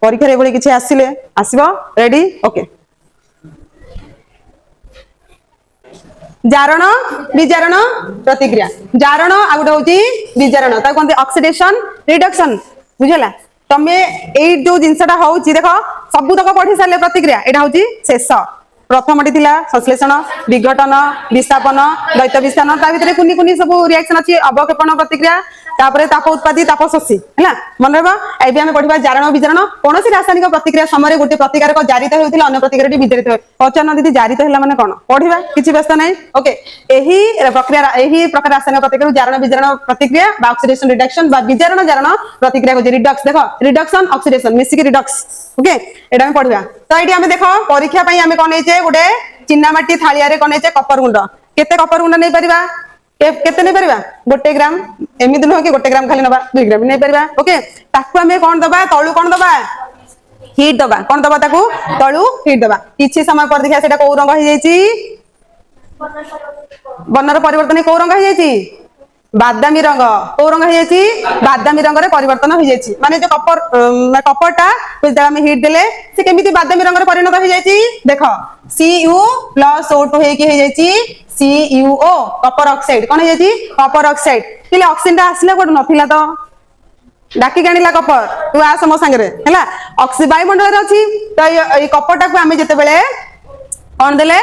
परीक्षा रे बळी किछि आसीले आसीबो रेडी ओके जारण विजारण प्रतिक्रिया जारण आ गुटे होची विजारण ता कोनते ऑक्सीडेशन रिडक्शन बुझला तमे एई जो जिंसटा होची देखो सब तक पढी साले प्रतिक्रिया एटा होची शेष प्रथमटी थिला संश्लेषण विघटन विस्थापन द्वैत विस्थापन ता भितरे कुनी कुनी सब रिएक्शन अछि अवक्षेपण प्रतिक्रिया तापरे ताप उत्पादी ताप शोषी हैला मन रहबा एबे हम पढिबा जारण विजारण कोनोसी रासायनिक प्रतिक्रिया समय गोटे प्रतिकारक जारित हेउथिला अन्य प्रतिकारटी विजारित होय पचन दीदी जारित हैला माने कोन पढिबा किछि व्यस्त नै ओके एही प्रक्रिया एही प्रकार रासायनिक प्रतिक्रिया जारण विजारण प्रतिक्रिया बा ऑक्सीडेशन रिडक्शन बा विजारण जारण प्रतिक्रिया को रिडक्स देखो रिडक्शन ऑक्सीडेशन मिसिक रिडक्स ओके एडा हम पढिबा तो एटी हम देखो परीक्षा पई हम कोन हेचे गोटे चिन्ना माटी थालिया रे कोन हेचे कपर गुंड केते कपर गुंड नै परिबा केते नै परिबा 1 ग्राम एमिति न कि 1 ग्राम खाली नबा 2 ग्राम नै परिबा ओके ताकू हमें कोन दबा तळु कोन दबा हीट दबा कोन दबा ताकू तळु हीट दबा किछि समय पर देखिया सेटा को रंग हो जाईची वर्णर परिवर्तन को रंग हो जाईची बादामी रंग को रंग हो जाईची बादामी रंग रे परिवर्तन हो जाईची माने जो कपरटा जेदा हम हीट देले से केमिति बादामी रंग रे परिणत हो जाईची देखो Cu+O2 हे कि हो जाईची CuO कपर ऑक्साइड कोन हे जाईची कपर ऑक्साइड किले ऑक्सीजन आसले कोड नथिला तो डाकी गाणीला कपर तू आस मो संगे रे हैला ऑक्सी वायुमंडल रे अछि तो ए कपरटा को हमें जते बेले कौन देले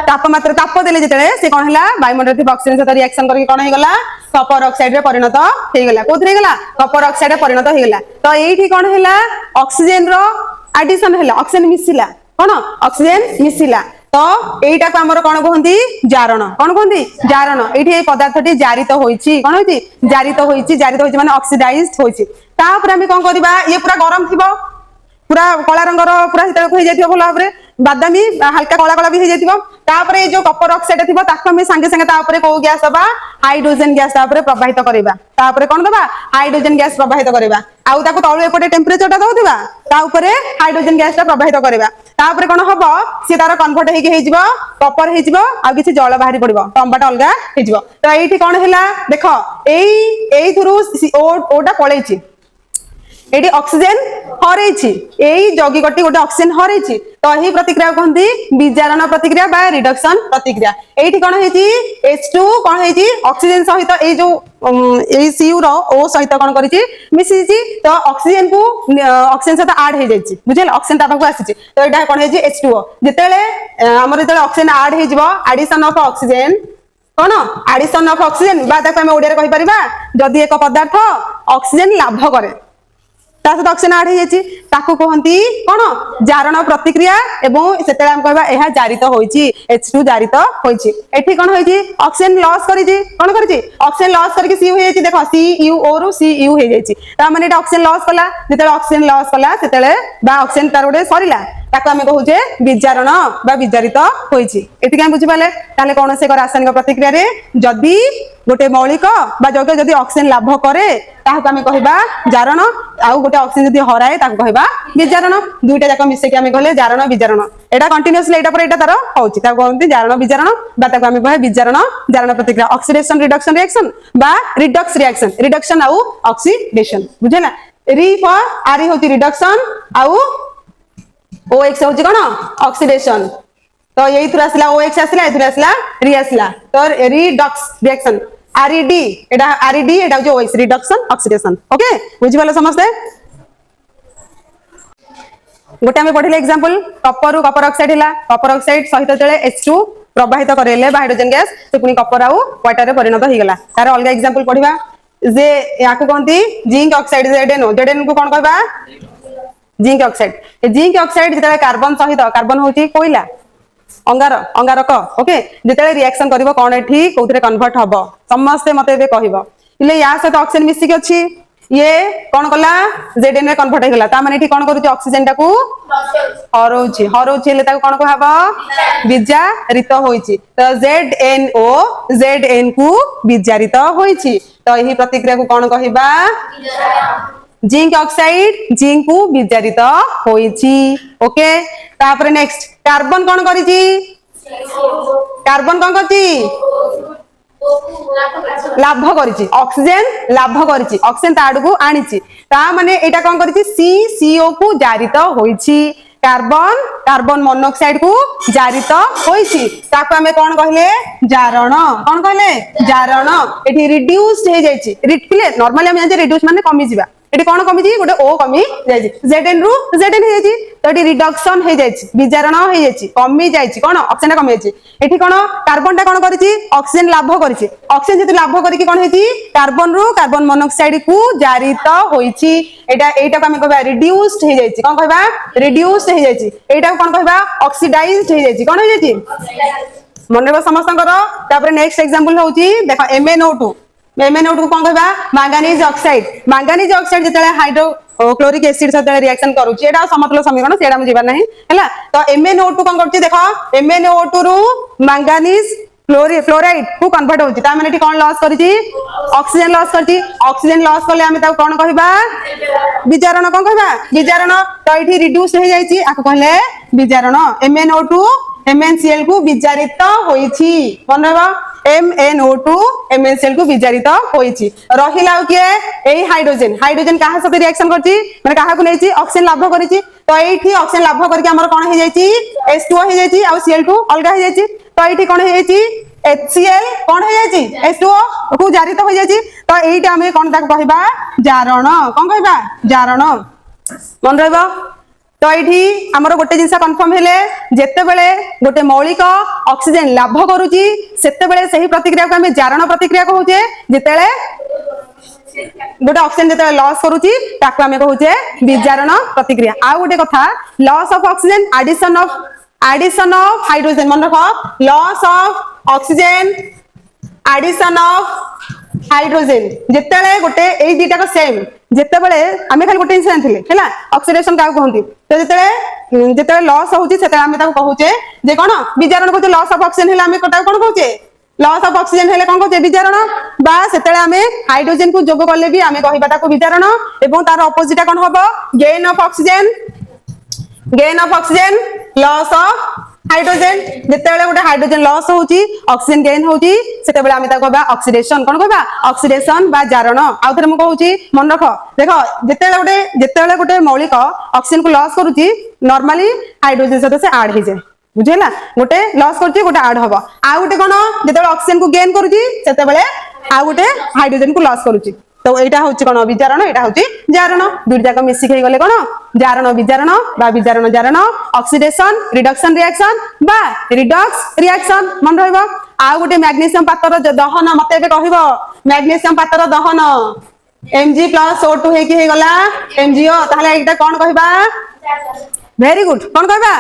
तापमात्रा ताप देले जेतले से कौन हैला वायुमंडल थी ऑक्सीजन सहित रिएक्शन करके कौन हे गला कपर ऑक्साइड रे परिणत हे गला कोथि रे गला कपर ऑक्साइड रे परिणत हे गला तो एठी कौन हैला ऑक्सीजन रो एडिशन हैला ऑक्सीजन मिसिला कौन ऑक्सीजन मिसिला तो एटा को हमर कोन कहंती जारण कोन कहंती जारण एठी ए पदार्थटी जारित होईची कोन होईची जारित होईची माने ऑक्सीडाइज्ड होईची तापर हम कोन करबा ये पूरा गरम थिबो पूरा कला रंगर पूरा हित हो जाइथिबो भलो भाबरे बादामी हल्का कला कला भी हो जाइथिबो तापर जो कपर ऑक्साइड थिबो ताको हम संगे संगे तापर को गैस दबा हाइड्रोजन गैस तापर प्रवाहित करबा तापर कोन दबा हाइड्रोजन गैस प्रवाहित करबा आउ ताको तळु एपटे टेम्परेचर टा दउथिबा ता ऊपरे हाइड्रोजन गैस टा प्रवाहित करबा तापर कोन हबो से तार कन्वर्ट हेकि हेजिबो कपर हेजिबो आ किछि जल बाहरी पड़िबो तंबाटा अलगा हेजिबो तो एठी कोन हैला देखो एई थ्रू ओटा पळेछि एटी ऑक्सीजन हरैछि एई जगी गटी गोटे ऑक्सीजन हरैछि तो एही प्रतिक्रिया कहंती विजारण प्रतिक्रिया बा रिडक्शन प्रतिक्रिया एठी कोन हेछि H2 कोन हेछि ऑक्सीजन सहित ए जो एई Cu रो O सहित कोन करिछि मिसिछि तो ऑक्सीजन को ऑक्सीजन सहित ऐड हे जाइछि बुझिल ऑक्सीजन तापा को आसीछि तो एटा कोन हेछि H2O जेतेले हमर जेतेले ऑक्सीजन ऐड हे जिवो एडिशन ऑफ ऑक्सीजन कोन एडिशन ऑफ ऑक्सीजन बा ताको हम ओडिया रे कहि परिबा जदी एक पदार्थ ऑक्सीजन लाभ करे तासत ऑक्सीजन ऐड हेछि ताको कहंती कोन जारण प्रतिक्रिया एवं सेतेले हम कहबा एहा जारित होईछि H2 जारित होईछि एठी कोन होईछि ऑक्सीजन लॉस करिछि कोन करिछि ऑक्सीजन लॉस करके Cu हे जाइछि देखो CuO रु Cu हे जाइछि ता माने एटा ऑक्सीजन लॉस कला जेतेले ऑक्सीजन लॉस कला सेतेले बा ऑक्सीजन तार गोटे सरिला ताको हम कहूजे विजारण बा विजारित होईछि एठी काय बुझि पाले ताले कोन से रासायनिक प्रतिक्रिया रे जदी गोटे मौलिक बा जगह जदी ऑक्सीजन लाभ करे ताको हम कहबा जारण आउ गोटे ऑक्सीजन जदी हराए ताको कहबा विजारण दुईटा जाक मिसे के हम कहले जारण विजारण एटा कंटीन्यूअसली एटा पर एटा तार होउछि ताको कहंती जारण विजारण बा ताको हम कहबा विजारण जारण प्रतिक्रिया ऑक्सीडेशन रिडक्शन रिएक्शन बा रिडक्स रिएक्शन रिडक्शन आउ ऑक्सीडेशन बुझला री फॉर आरी होती रिडक्शन आउ OX होची कोन ऑक्सीडेशन तो यही थ्रू आसला OX आसला एथुर आसला री आसला तो रिडक्स रिएक्शन RED एटा RED एटा जो OX रिडक्शन ऑक्सीडेशन ओके बुझि पालो समझते गोटे हम पढिले एग्जांपल कपर कपर ऑक्साइड हिला कपर ऑक्साइड सहित जले H2 प्रवाहित करेले हाइड्रोजन गैस से पुनी कपर आउ वाटर रे परिणत हो गेला तार अलग एग्जांपल पढिबा जे याकू कोनती जिंक ऑक्साइड जेडेन को कोन कहबा जिंक ऑक्साइड जेते कार्बन सहित कार्बन होची कोइला अंगारक ओके जेते रिएक्शन करिवो कोन एठी कोथरे कन्वर्ट हबो समस्त मते बे कहबो इले या सहित ऑक्सीजन मिसिक अछि ये कोन कला जेडेन रे कन्वर्ट हेगला ता माने एठी कोन करूची ऑक्सीजन टाकू हरोची ले ताको कोन कहबो विजारित होईची तो ZN को विजारित होईची तो एही प्रतिक्रिया को कोन कहबा जिंक ऑक्साइड जिंक को विजारित होईची ओके तापर नेक्स्ट कार्बन कोन करिची कार्बन कोन करची लाभ करिची ऑक्सीजन लाभ करिची ऑक्सीजन ताडू को आनिची ता माने एटा कोन करिची CO को जारित होईची कार्बन कार्बन मोनोऑक्साइड को जारित होईची ताको हमें कोन कहले जारण कोन कहले जारण एठी रिड्यूस्ड हे जाईची रिटले नॉर्मली हम जाने रिड्यूस माने कमी जिबा एठी कोन कमी जी गोटे O कमी जाईची Zn रु Zn हे जाईची तो एठी रिडक्शन हे जाईची विजारण हे जाईची कमी जाईची कोन ऑक्सीजन कमी जाईची एठी कोन कार्बन टा कोन करिची ऑक्सीजन लाभ करिची ऑक्सीजन जति लाभ करिकी कोन हेची कार्बन रु कार्बन मोनोऑक्साइड को जारित होईची एटा को हम कहबा रिड्यूस्ड हे जाईची कोन कहबा रिड्यूस्ड हे जाईची एटा कोन कहबा ऑक्सीडाइज्ड हे जाईची कोन हे जाईची मन रे समस्तंकर तापर नेक्स्ट एग्जांपल होची देखो MnO2 MnO2 को कोन कहबा मैंगनीज ऑक्साइड जेतेले हाइड्रोक्लोरिक एसिड सहित रिएक्शन करूची एटा समतल समीकरण सेडा हम जीवा नहीं हैला तो MnO2 कोन करची देखो MnO2 रु मैंगनीज फ्लोराइड को कन्वर्ट होची ता माने एठी कोन लॉस करिची ऑक्सीजन लॉस करले हम ता कोन कहबा विजारण कोन कहबा विजारण तो एठी रिड्यूस हे जाईची आको कहले विजारण MnO2 MnCl को विजारित होईची मन रहबा MnO2 MnCl को विजारित होईची रहिला के एई हाइड्रोजन काहा साथे रिएक्शन करची माने काहा को नैची ऑक्सीजन लाभ करिची तो एठी ऑक्सीजन लाभ करके हमर कोन हे जाईची H2O हे जाईची आ Cl2 अलगा हे जाईची तो एठी कोन हे जाईची HCl कोन हे जाईची H2O को जारित हो जाईची तो एईटा हम कोन ताक कहबा जारण कोन कहबा जारण मन रहबा तो ये आमर गोटे जिनस कन्फर्म हेले जिते बड़े गोटे मौलिक ऑक्सीजन लाभ करुच्ची सेते बड़े सही प्रतिक्रिया को आम जारण प्रतिक्रिया कहूचे जिते गोटे ऑक्सीजन जो लॉस करुच्ची ताको आम कहूचे विजारण प्रतिक्रिया। आ गोटे कथा loss of oxygen addition of hydrogen मन रख loss of oxygen addition of hydrogen जिते गोटे यही दीटा सेम जिते बड़े आम खाली गोटे जिन जानते है ऑक्सीडेशन क्या कहते तो जिते लॉस होती कहूचे जे कौन विजारण कहते लॉस ऑफ ऑक्सीजन है कौन कहूचे लॉस ऑफ ऑक्सीजन है कौन कहते विजारण बा से आम हाइड्रोजन को जोग कले भी आम कहता विजारण एवं तार अपोजिट कौन हम gain of oxygen loss of hydrogen जिते गोटे हाइड्रोजन लॉस होची ऑक्सीजन गेन होची सेते आम कहबा ऑक्सीडेशन कौन कहबा ऑक्सीडेशन बा जारण आउ थे मुझे मन रख देख जिते गोटे मौलिक ऑक्सीजन को लॉस करुच्ची नॉर्मली हाइड्रोजन सहित से ऐड हो जाए बुझेला गोटे लॉस करुच्ची गोटे ऐड हम आ गोटे कौन जिते ऑक्सीजन को गेन करुच्ची सेते आ गोटे हाइड्रोजन को लॉस करुच्ची तो यहाँ हूँ कौन विजारण यहाँ हूँ जारण दुईट जाक मिसिक गले कौन जारण विजारण बा विजारण जारण ऑक्सीडेशन रिडक्शन रिएक्शन बा रिडक्स रिएक्शन मन रहिबो। आ गोटे मैग्नीशियम पातर दहन मते कह मैग्नीशियम पातर दहन Mg+O2 हे गला MgO ताहले एटा कौन कहबा वेरी गुड कौन कहबा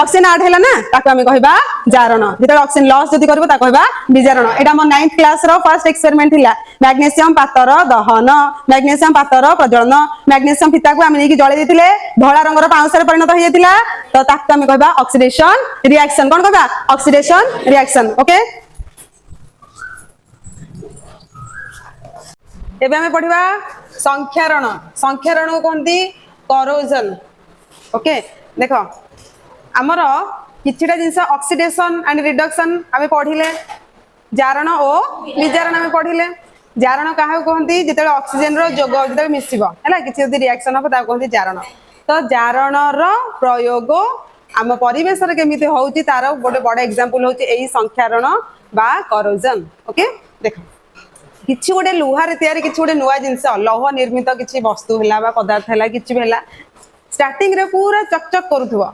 ऑक्सीजन ऐड हैला ना ताको हम कहबा जारण जेते ऑक्सीजन लॉस जदी करबो ता कहबा विजारण। एटा हम 9th class row first experiment थिला मैग्नीशियम पातर दहन मैग्नीशियम पातर प्रज्वलन मैग्नीशियम फीता को हम नेकी जळे देथिले धोळा रंगर पाउसरे परिणत होई जेतिला तो ताको हम कहबा ऑक्सीडेशन रिएक्शन कौन कहबा ऑक्सीडेशन रिएक्शन ओके। एबे हमें पढ़िबा संख्यारण को कहंती करोजन ओके देख आमर किछिटा जिनस ऑक्सीडेशन एंड रिडक्शन आम पढ़िले जारण और विजारण आम पढ़िले जारण क्या कहती जिते ऑक्सीजन रो जो मिसब है कि रिएक्शन हम कहते जारण तो जारण प्रयोग आम परिवेश केमी होची तार गोटे बड़ एग्जांपल होची एई संख्यारण बा करोजन ओके देख किछि गोटे लुहार तैयारी किछि गोटे नुआ जिनस लौह निर्मित किछि वस्तु है पदार्थ है कि स्टार्टिंग रे पूरा चकचक करुथुवा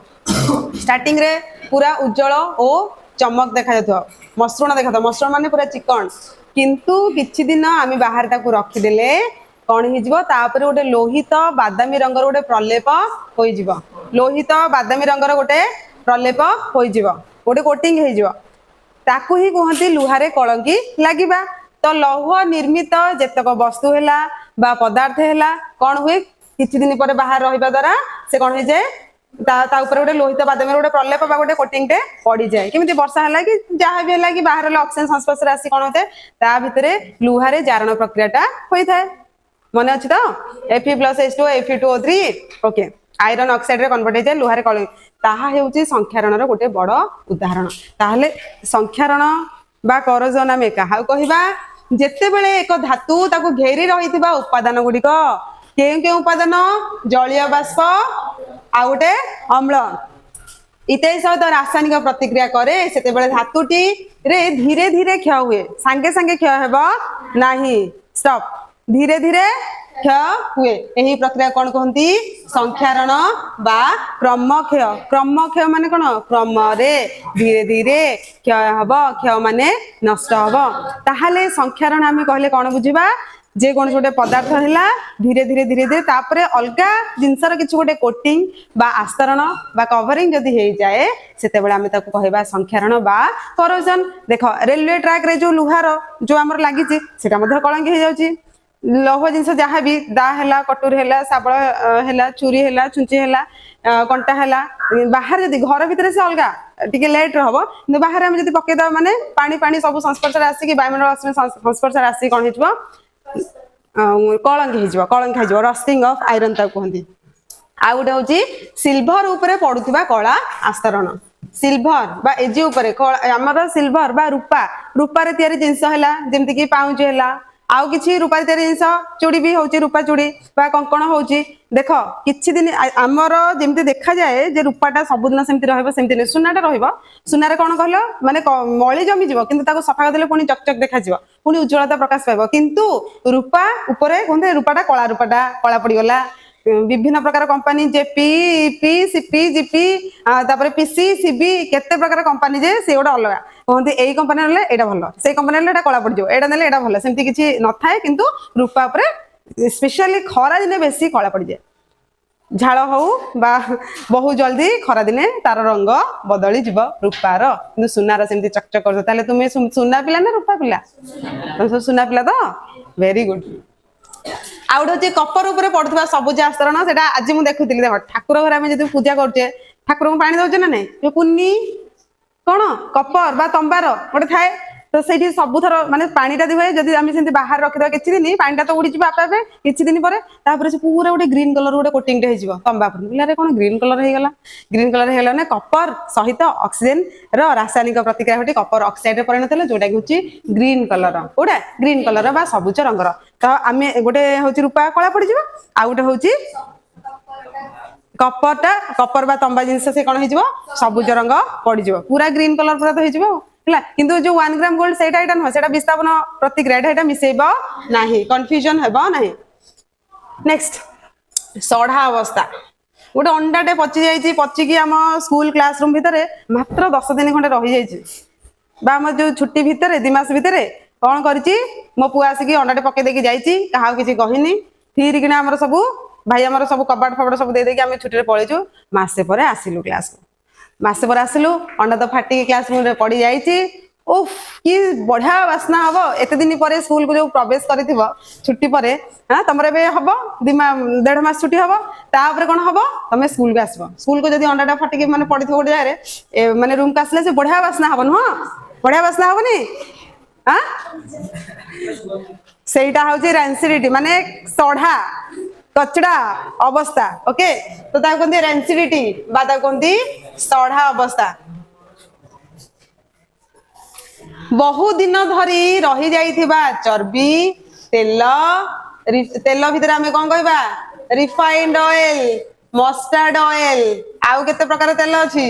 स्टार्टिंग रे पूरा उज्जवल और चमक देखा जाथुवा मसृण देखा मसृण माने पूरा चिकन किंतु किछि दिन आमी बाहर ताकू रखिदेले कौन हो तापर गोटे लोहित बादामी रंगर गोटे प्रलेप हो लोहित बादामी रंगर गोटे प्रलेप हो गोटे कोटिंग हो ताकू ही कहती लुहारे कलंकी लगिबा तो लौह निर्मित जेतक वस्तु है बा पदार्थ है कौन हुए किछि दिन पर बाहर रहिबा द्वारा से कौन हो जाए ता ऊपर गोटे लोहित बादामी गोटे प्रलेप बा गोटे कोटिंग टे पड़ी जाए किमिति वर्षा है कि जहाँ भी है कि बाहर ऑक्सीजन संस्पर्श आसी कौन होता है ता भितर लुहारे जारण प्रक्रियाटा होता है मन अच्छी तो Fe+H2 Fe2O3 okay iron oxide रे कन्वर्ट हो जाए लुहारे कलंकी ताहा हेउची संख्यारण रो गोटे बड़ उदाहरण। ताहले संख्यारण बा करोजन आमे कहा कहिबा जेते बेले एक धातु ताको घेरी रहिथिबा उपादान गुडिक के उपादान जलीय बाष्प आ गोटे अम्ल इत्यादि सहित रासायनिक प्रतिक्रिया करे सेते बेले धातुटी रे धीरे धीरे क्षय हुए सांगे सांगे क्षय हेबो नाही स्टॉप धीरे धीरे क्षय हुए यही प्रक्रिया कौन कहती संख्यारण बा क्रमक्षय माने कौन क्रम रे धीरे धीरे क्षय हम क्षय माने नष्ट हम ताहले संख्यारण आम कहले कौन बुझा जे कौन गोटे पदार्थ है धीरे धीरे धीरे धीरे तापरे अलगा जिनसर किछि गोटे कोटिंग बा आस्तरण बा कवरिंग जदि हो जाए सेते बेले आमे ताको कहबा संख्यारण बा करोजन। देख रेलवे ट्रैक रे जो लुहार जो आमर लागिछि सेटा मध्ये कलंकी हो जाउछि लौह जिनस जहाँ भी दा है कटोरी है शाबल है छुरी है छुंची है कंटा है बाहर जदि घर भितर से अलग टी लेट हम कि बाहर आम जब पकईदा माने पानी पानी सब संस्पर्श आसिक वायुमंडल ऑक्सीजन संस्पर्श आसिक कौन हो कलंकी हो रस्टिंग ऑफ आयरन ताको कहते। आ गोटे हूँ सिल्भर उपरे पड़ुवा कला आस्तरण सिल्भर बा एजी उपरे आमर सिल्भर बा रूपा रूपार तैयारी जिनस है जमती कि पाउच है आउ किछि रूपा तैयारी जिनस चूड़ी भी होची रूपा चूड़ी बा कंकण होची देख किछि दिन आमर जेमती देखा जाए जे रूपाटा सबुदिन सेमती रहइबो सेमती नै सुनाटा रहइबो सुनारे कोन कहलो माने मळी जमी जिवो किंतु ताको सफा करदेले पुनी चकचक देखा जिवो पुनी उज्जवलता प्रकाश पाइबो किंतु रूपा उपरे कोनते रूपाटा कला पड़ी गला विभिन्न प्रकार company JP EP CP GP तापर पीसी सीबी केते प्रकार कंपनी जे से गोटे अलग कहते यही कंपनी नेले एटा भल से कंपनी नेले एटा कला पड़ जाओ एटा नेले एटा भल सेमती किछि नथाए किंतु रूपा उपरे स्पेशली खरा दिने बेसी कला पड़ जाए झाड़ हो बा बहुत जल्दी खरा दिने तार रंग बदली जीव रूपार किंतु सुनार सेमती चकचक कर ताले तुमे सुना पिला ना रूपा पिला तुम सब सुना पिला तो वेरी गुड आउ गोटे कपर उपरे पड़ुवा सबुज आस्तरण से आज मुझे देखुली देख ठाकुर घर आम जो पूजा करुचे ठाकुर को पानी दौचे ना नहीं जो कुन्नी कौन कपर बा तंबार गोटे थाए तो से सब थर माने पानीटा हुए जब आम से बाहर रखिद किसी दिन पानीटा तो उड़ी आपे आपे किसी दिन पर से पूरा गोटे ग्रीन कलर गोटे कोटिंग हो तंबा पर कौन ग्रीन कलर होगा ग्रीन कलर होगा कपर सहित ऑक्सीजन रासायनिक प्रतिक्रिया घटी कपर ऑक्साइड रे परिणत है जोटा कि ग्रीन कलर गोटे ग्रीन कलर बा सबुज रंगर तो आम गोटे हूँ रूपा कला पड़ आ गोटे हूँ कपर बा तंबा जिनस से कौन हो सबुज रंग पड़ पूरा ग्रीन कलर पूरा तो हो किंतु जो 1 ग्राम गोल्ड सेटा एटा न सेटा विस्थापन प्रतिक्रिया एटा मिसेबो नाही कंफ्यूजन हेबो नाही नेक्स्ट सढ़ा अवस्था गोटे अंडाटे पचि जाइछि पचि कि हम स्कूल क्लासरूम भितरे मात्र 10 दिन खंडे रहि जाइछि बा हम जो छुट्टी भितरे 2 मास भितरे कोन करछि मो पुआ आसी अंडाटे पके देकी जाइछि काहा किछि कहिनी फिर किना हमर सब भाई हमर सब कबाट फबाट सब दे देकी हम छुट्टी रे पळेछु मासे परे आसिलु क्लास को मासे पर आसिलु अंडा तो फाटी क्लास रूम रे पड़ी जाइछि उफ कि बढ़िया बास्ना हम एत दिन पर स्कूल को जो प्रवेश कर छुट्टी पर हाँ तुम हम 1.5 मास छुट्टी हम तापर कौन हम तुम स्कूल को आसब स्कूल को जब अंडाटा फाटिक मैंने पड़ी गोटे जगह मैंने रूम को आसले से बढ़िया बास्ना हम नुह बढ़िया बास्ना हेनी हाँ सेटा हूँ रेंसिडिटी माने सढ़ा कचड़ा अवस्था ओके तो कहते रेंसिडिटी बा कहते सढ़ा अवस्था बहु दिन धरी रही जाइथिबा चर्बी तेल तेल भितर आमे कौन कहबा रिफाइंड ऑयल मस्टर्ड ऑयल आउ केते प्रकार तेल अछि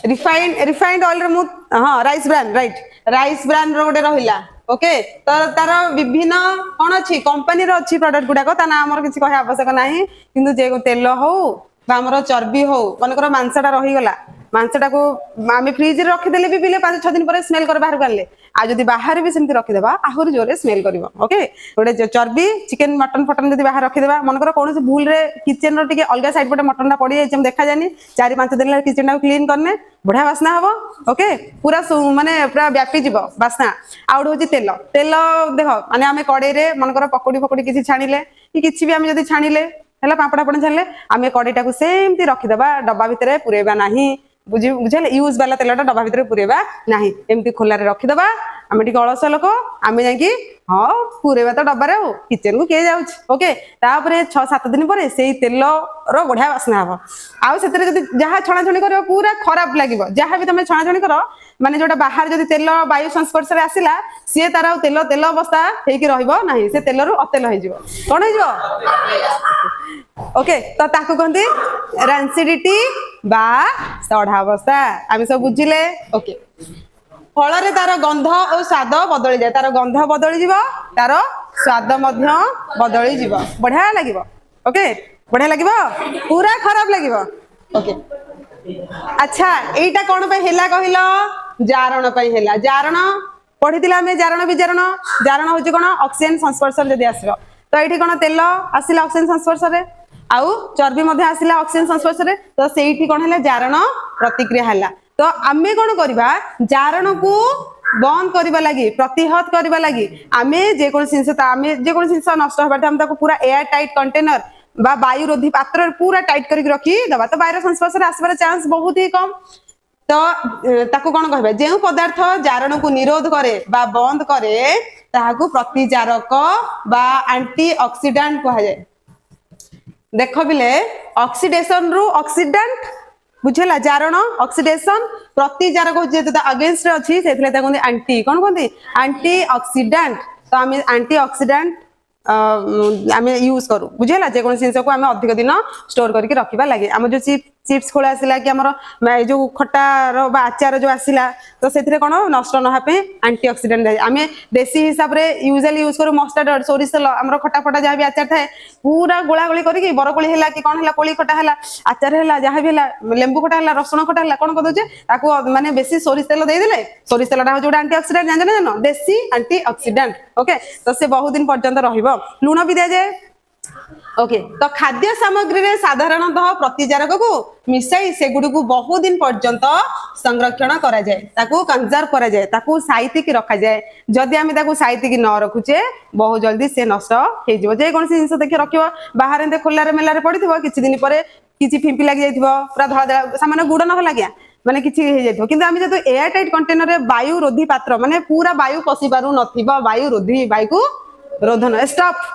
रिफाइंड ऑयल रे हां rice brand right rice brand रो गोटे रहिला ओके तो तार विभिन्न कौन अच्छी कंपनी रो अच्छी प्रोडक्ट गुड़ाक ता ना हमर किछि कहे आवश्यक नाही किंतु जे तेल हो बा हमर चर्बी हो मनकर मांसटा रही गला मांसटा को आम फ्रिज रखिदेले भी पिले 5-6 दिन पर स्मेल कर बाहर काले आ जदि बाहर भी सेमती रखिदेबा आहुरी जोरे स्मेल करिवो ओके गोटे चर्बी चिकन मटन फटन जदि बाहर रखिदेबा मनकर कौन से भूल रे किचन रो टिके अलगा साइड पटे मटनटा पड़ी जाय हम देखा जानी 4-5 दिन किचन को क्लीन करने बढ़िया बास्ना हबो ओके पूरा माने पूरा व्यापी जीव बास्ना आउट होची तेल तेल देख माने आमे कड़े रे मनकर पकोड़ी फकोड़ी किछि छाणिले कि किछि भी आमे जदि छाणिले हला पापड़ा पड़े छाणिले आमे कड़ेटा को सेमती रखिदेबा डब्बा भितरे पुरेबा नाही बुझे यूज वाला तेलटा डब्बा भितर पुरेबा नाही एमती खोला रे रखिदेबा आमे टिक अलस लोक आमे जाकी हाँ पुरेबा तो डब्बा रे किचन को किए जाउछ ओके तापरे 6-7 दिन पर सेई तेल रो बढ़िया बास्ना हबो आउ सेतरे जदि जहा छणाछणी करियो पूरा खराब लागिवो जहा भी तमे छणाछणी करो माने जोटा बाहर जदि तेल वायु संस्पर्श रे आसिला से तार तेल तेल अवस्था हेकी रहिबो नाही से तेल रो अतेल होई जिवो कोन होई जिवो ओके तो ताको कहंती रेंसिडिटी बा सढ़ा अवस्था आमे सब बुझिले ओके फल रे तार गंध और स्वाद बदली जाए तार गंध बदली जीव तार स्वाद मध्य बदली जीव बढ़िया लागिवो ओके बढ़िया लागिवो पूरा खराब लागिवो ओके अच्छा एटा कोन पे हेला कहिलो जारण पे हेला जारण पढ़ितिला हमें जारण विजारण जारण होची कोन ऑक्सीजन संस्पर्श जदि आसीबो तो एठी कोन तेल आसीला ऑक्सीजन संस्पर्श रे आउ चर्बी मध्य आसीला ऑक्सीजन संस्पर्श रे तो सेठी कोन हेला जारण प्रतिक्रिया हेला तो आमे कोन करबा जारण को बंद करबा लागि प्रतिहत करबा लागि आमे जे कोन जिंस आमे जे कोन जिंस नष्ट होबा हम ताको पूरा एयर टाइट कंटेनर बा वायु रोधी पात्र पूरा टाइट करके रखी दबा तो वायरस संस्पर्श रे आसबार चांस बहुत ही कम तो ताको कोन कहबा जे पदार्थ जारण को निरोध करे बा बंद करे ताहाको प्रतिजारक बा एंटीऑक्सीडेंट कहा जाय देखो बिले ऑक्सीडेशन रु ऑक्सीडेंट बुझला जारण ऑक्सीडेशन प्रतिजारक जे अगेंस्ट रे अछि सेथले ता कोन एंटी कोन कोन एंटीऑक्सीडेंट तो आम एंटीऑक्सीडेंट आम यूज करू बुझेगा जेको जिन को आम अधिक दिन स्टोर करके रखा लगे आम जो चिप्स खोल आसला कि आमर जो खटार आचार जो आसला तो से कौन नष्ट नहापे आंटी ऑक्सीडेंट दिए आम देसी हिसाब से यूजुअली यूज करूँ मस्टार्ड सोरिष तेल आम खटा फटा जहाँ भी आचार थाए पूरा गोला गोली करके बरकोली है कि कौन है कोली खटा है आचार है जहाँ भी है लेंबू खटा है रसुण खटा है कौन कर माने बेसी सोरिष तेल देदेले सोरिष तेल जो आंटी ऑक्सीडेंट जान जान देसी आंटी ऑक्सीडेंट ओके तो से बहुत दिन पर्यंत रहिबो लुण भी दिया जाए ओके तो खाद्य सामग्री रे साधारणतः प्रतिजारक को मिसाई से गुडी को बहुत दिन पर्यंत संरक्षण करा जाए ताकू कंजर्व करा जाए ताकू साइति की रखा जाए जदि आमे ताकू साइति की न रखुचे बहुत जल्दी से नष्ट हे जिवो जे कोन जिंस देखि रखिबो बाहर एते खोला रे मेला रे पडिथिबो किछि दिन परे किछि फिंपी लागि जाइथिबो पूरा धळा धळा सामान्य गुड न होला गया माने किछि हे जाइथिबो किंतु आमे जतो एयर टाइट कंटेनर रे वायु रोधी पात्र माने पूरा वायु पसि पारु नथिबो वायु रोधी वायु को रोधन स्टॉप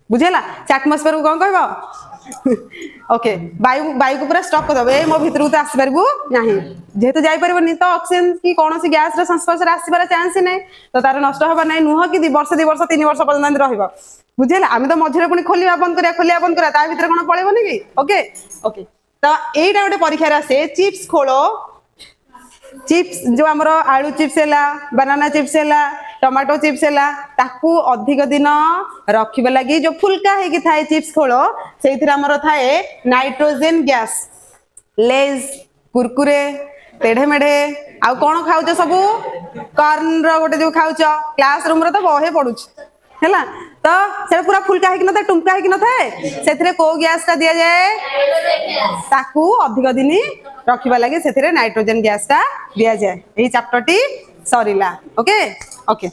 बुझेला एटमॉस्फेयर को कौन कहबो ओके वायु वायु को पूरा स्टॉप कर दबे मो भीतर तो आसी परबो नाही जेहेतु जाई परबोनी तो ऑक्सीजन की कोनोसी गैस रे संस्पर्श रे आसी पार चांस ही नहीं तो तार नष्ट होबा नहीं नुह कि 2 वर्ष 3 वर्ष पर्यंत रहइबो बुझेला आमे तो मझरे पुनी खोलिया बंद करिया ता भीतर कोन पळेबोनी कि ओके ओके तो एटा गोटे परीक्षा रे आसे चिप्स खोलो चिप्स जो आमर आलू चिप्स है बनाना चिप्स है टमाटो चिप्स है ताकू अधिक दिन रखिबा लगी जो फुल्का है थाए चिप्स खोल से थाए नाइट्रोजन गैस लेज कुरकुरे तेढ़े मेढ़े आउ कौन खाऊ सब कॉर्न रो गोटे जो खाऊ क्लास रूम रे तो बहे पड़ू है तो से पूरा फुल्का है ना टुमका है ना से को गैस टा दि जाए ताकू अधिक दिन रखिबा लगे से नाइट्रोजन गैस टा दि जाए यही chapter T Sarila okay okay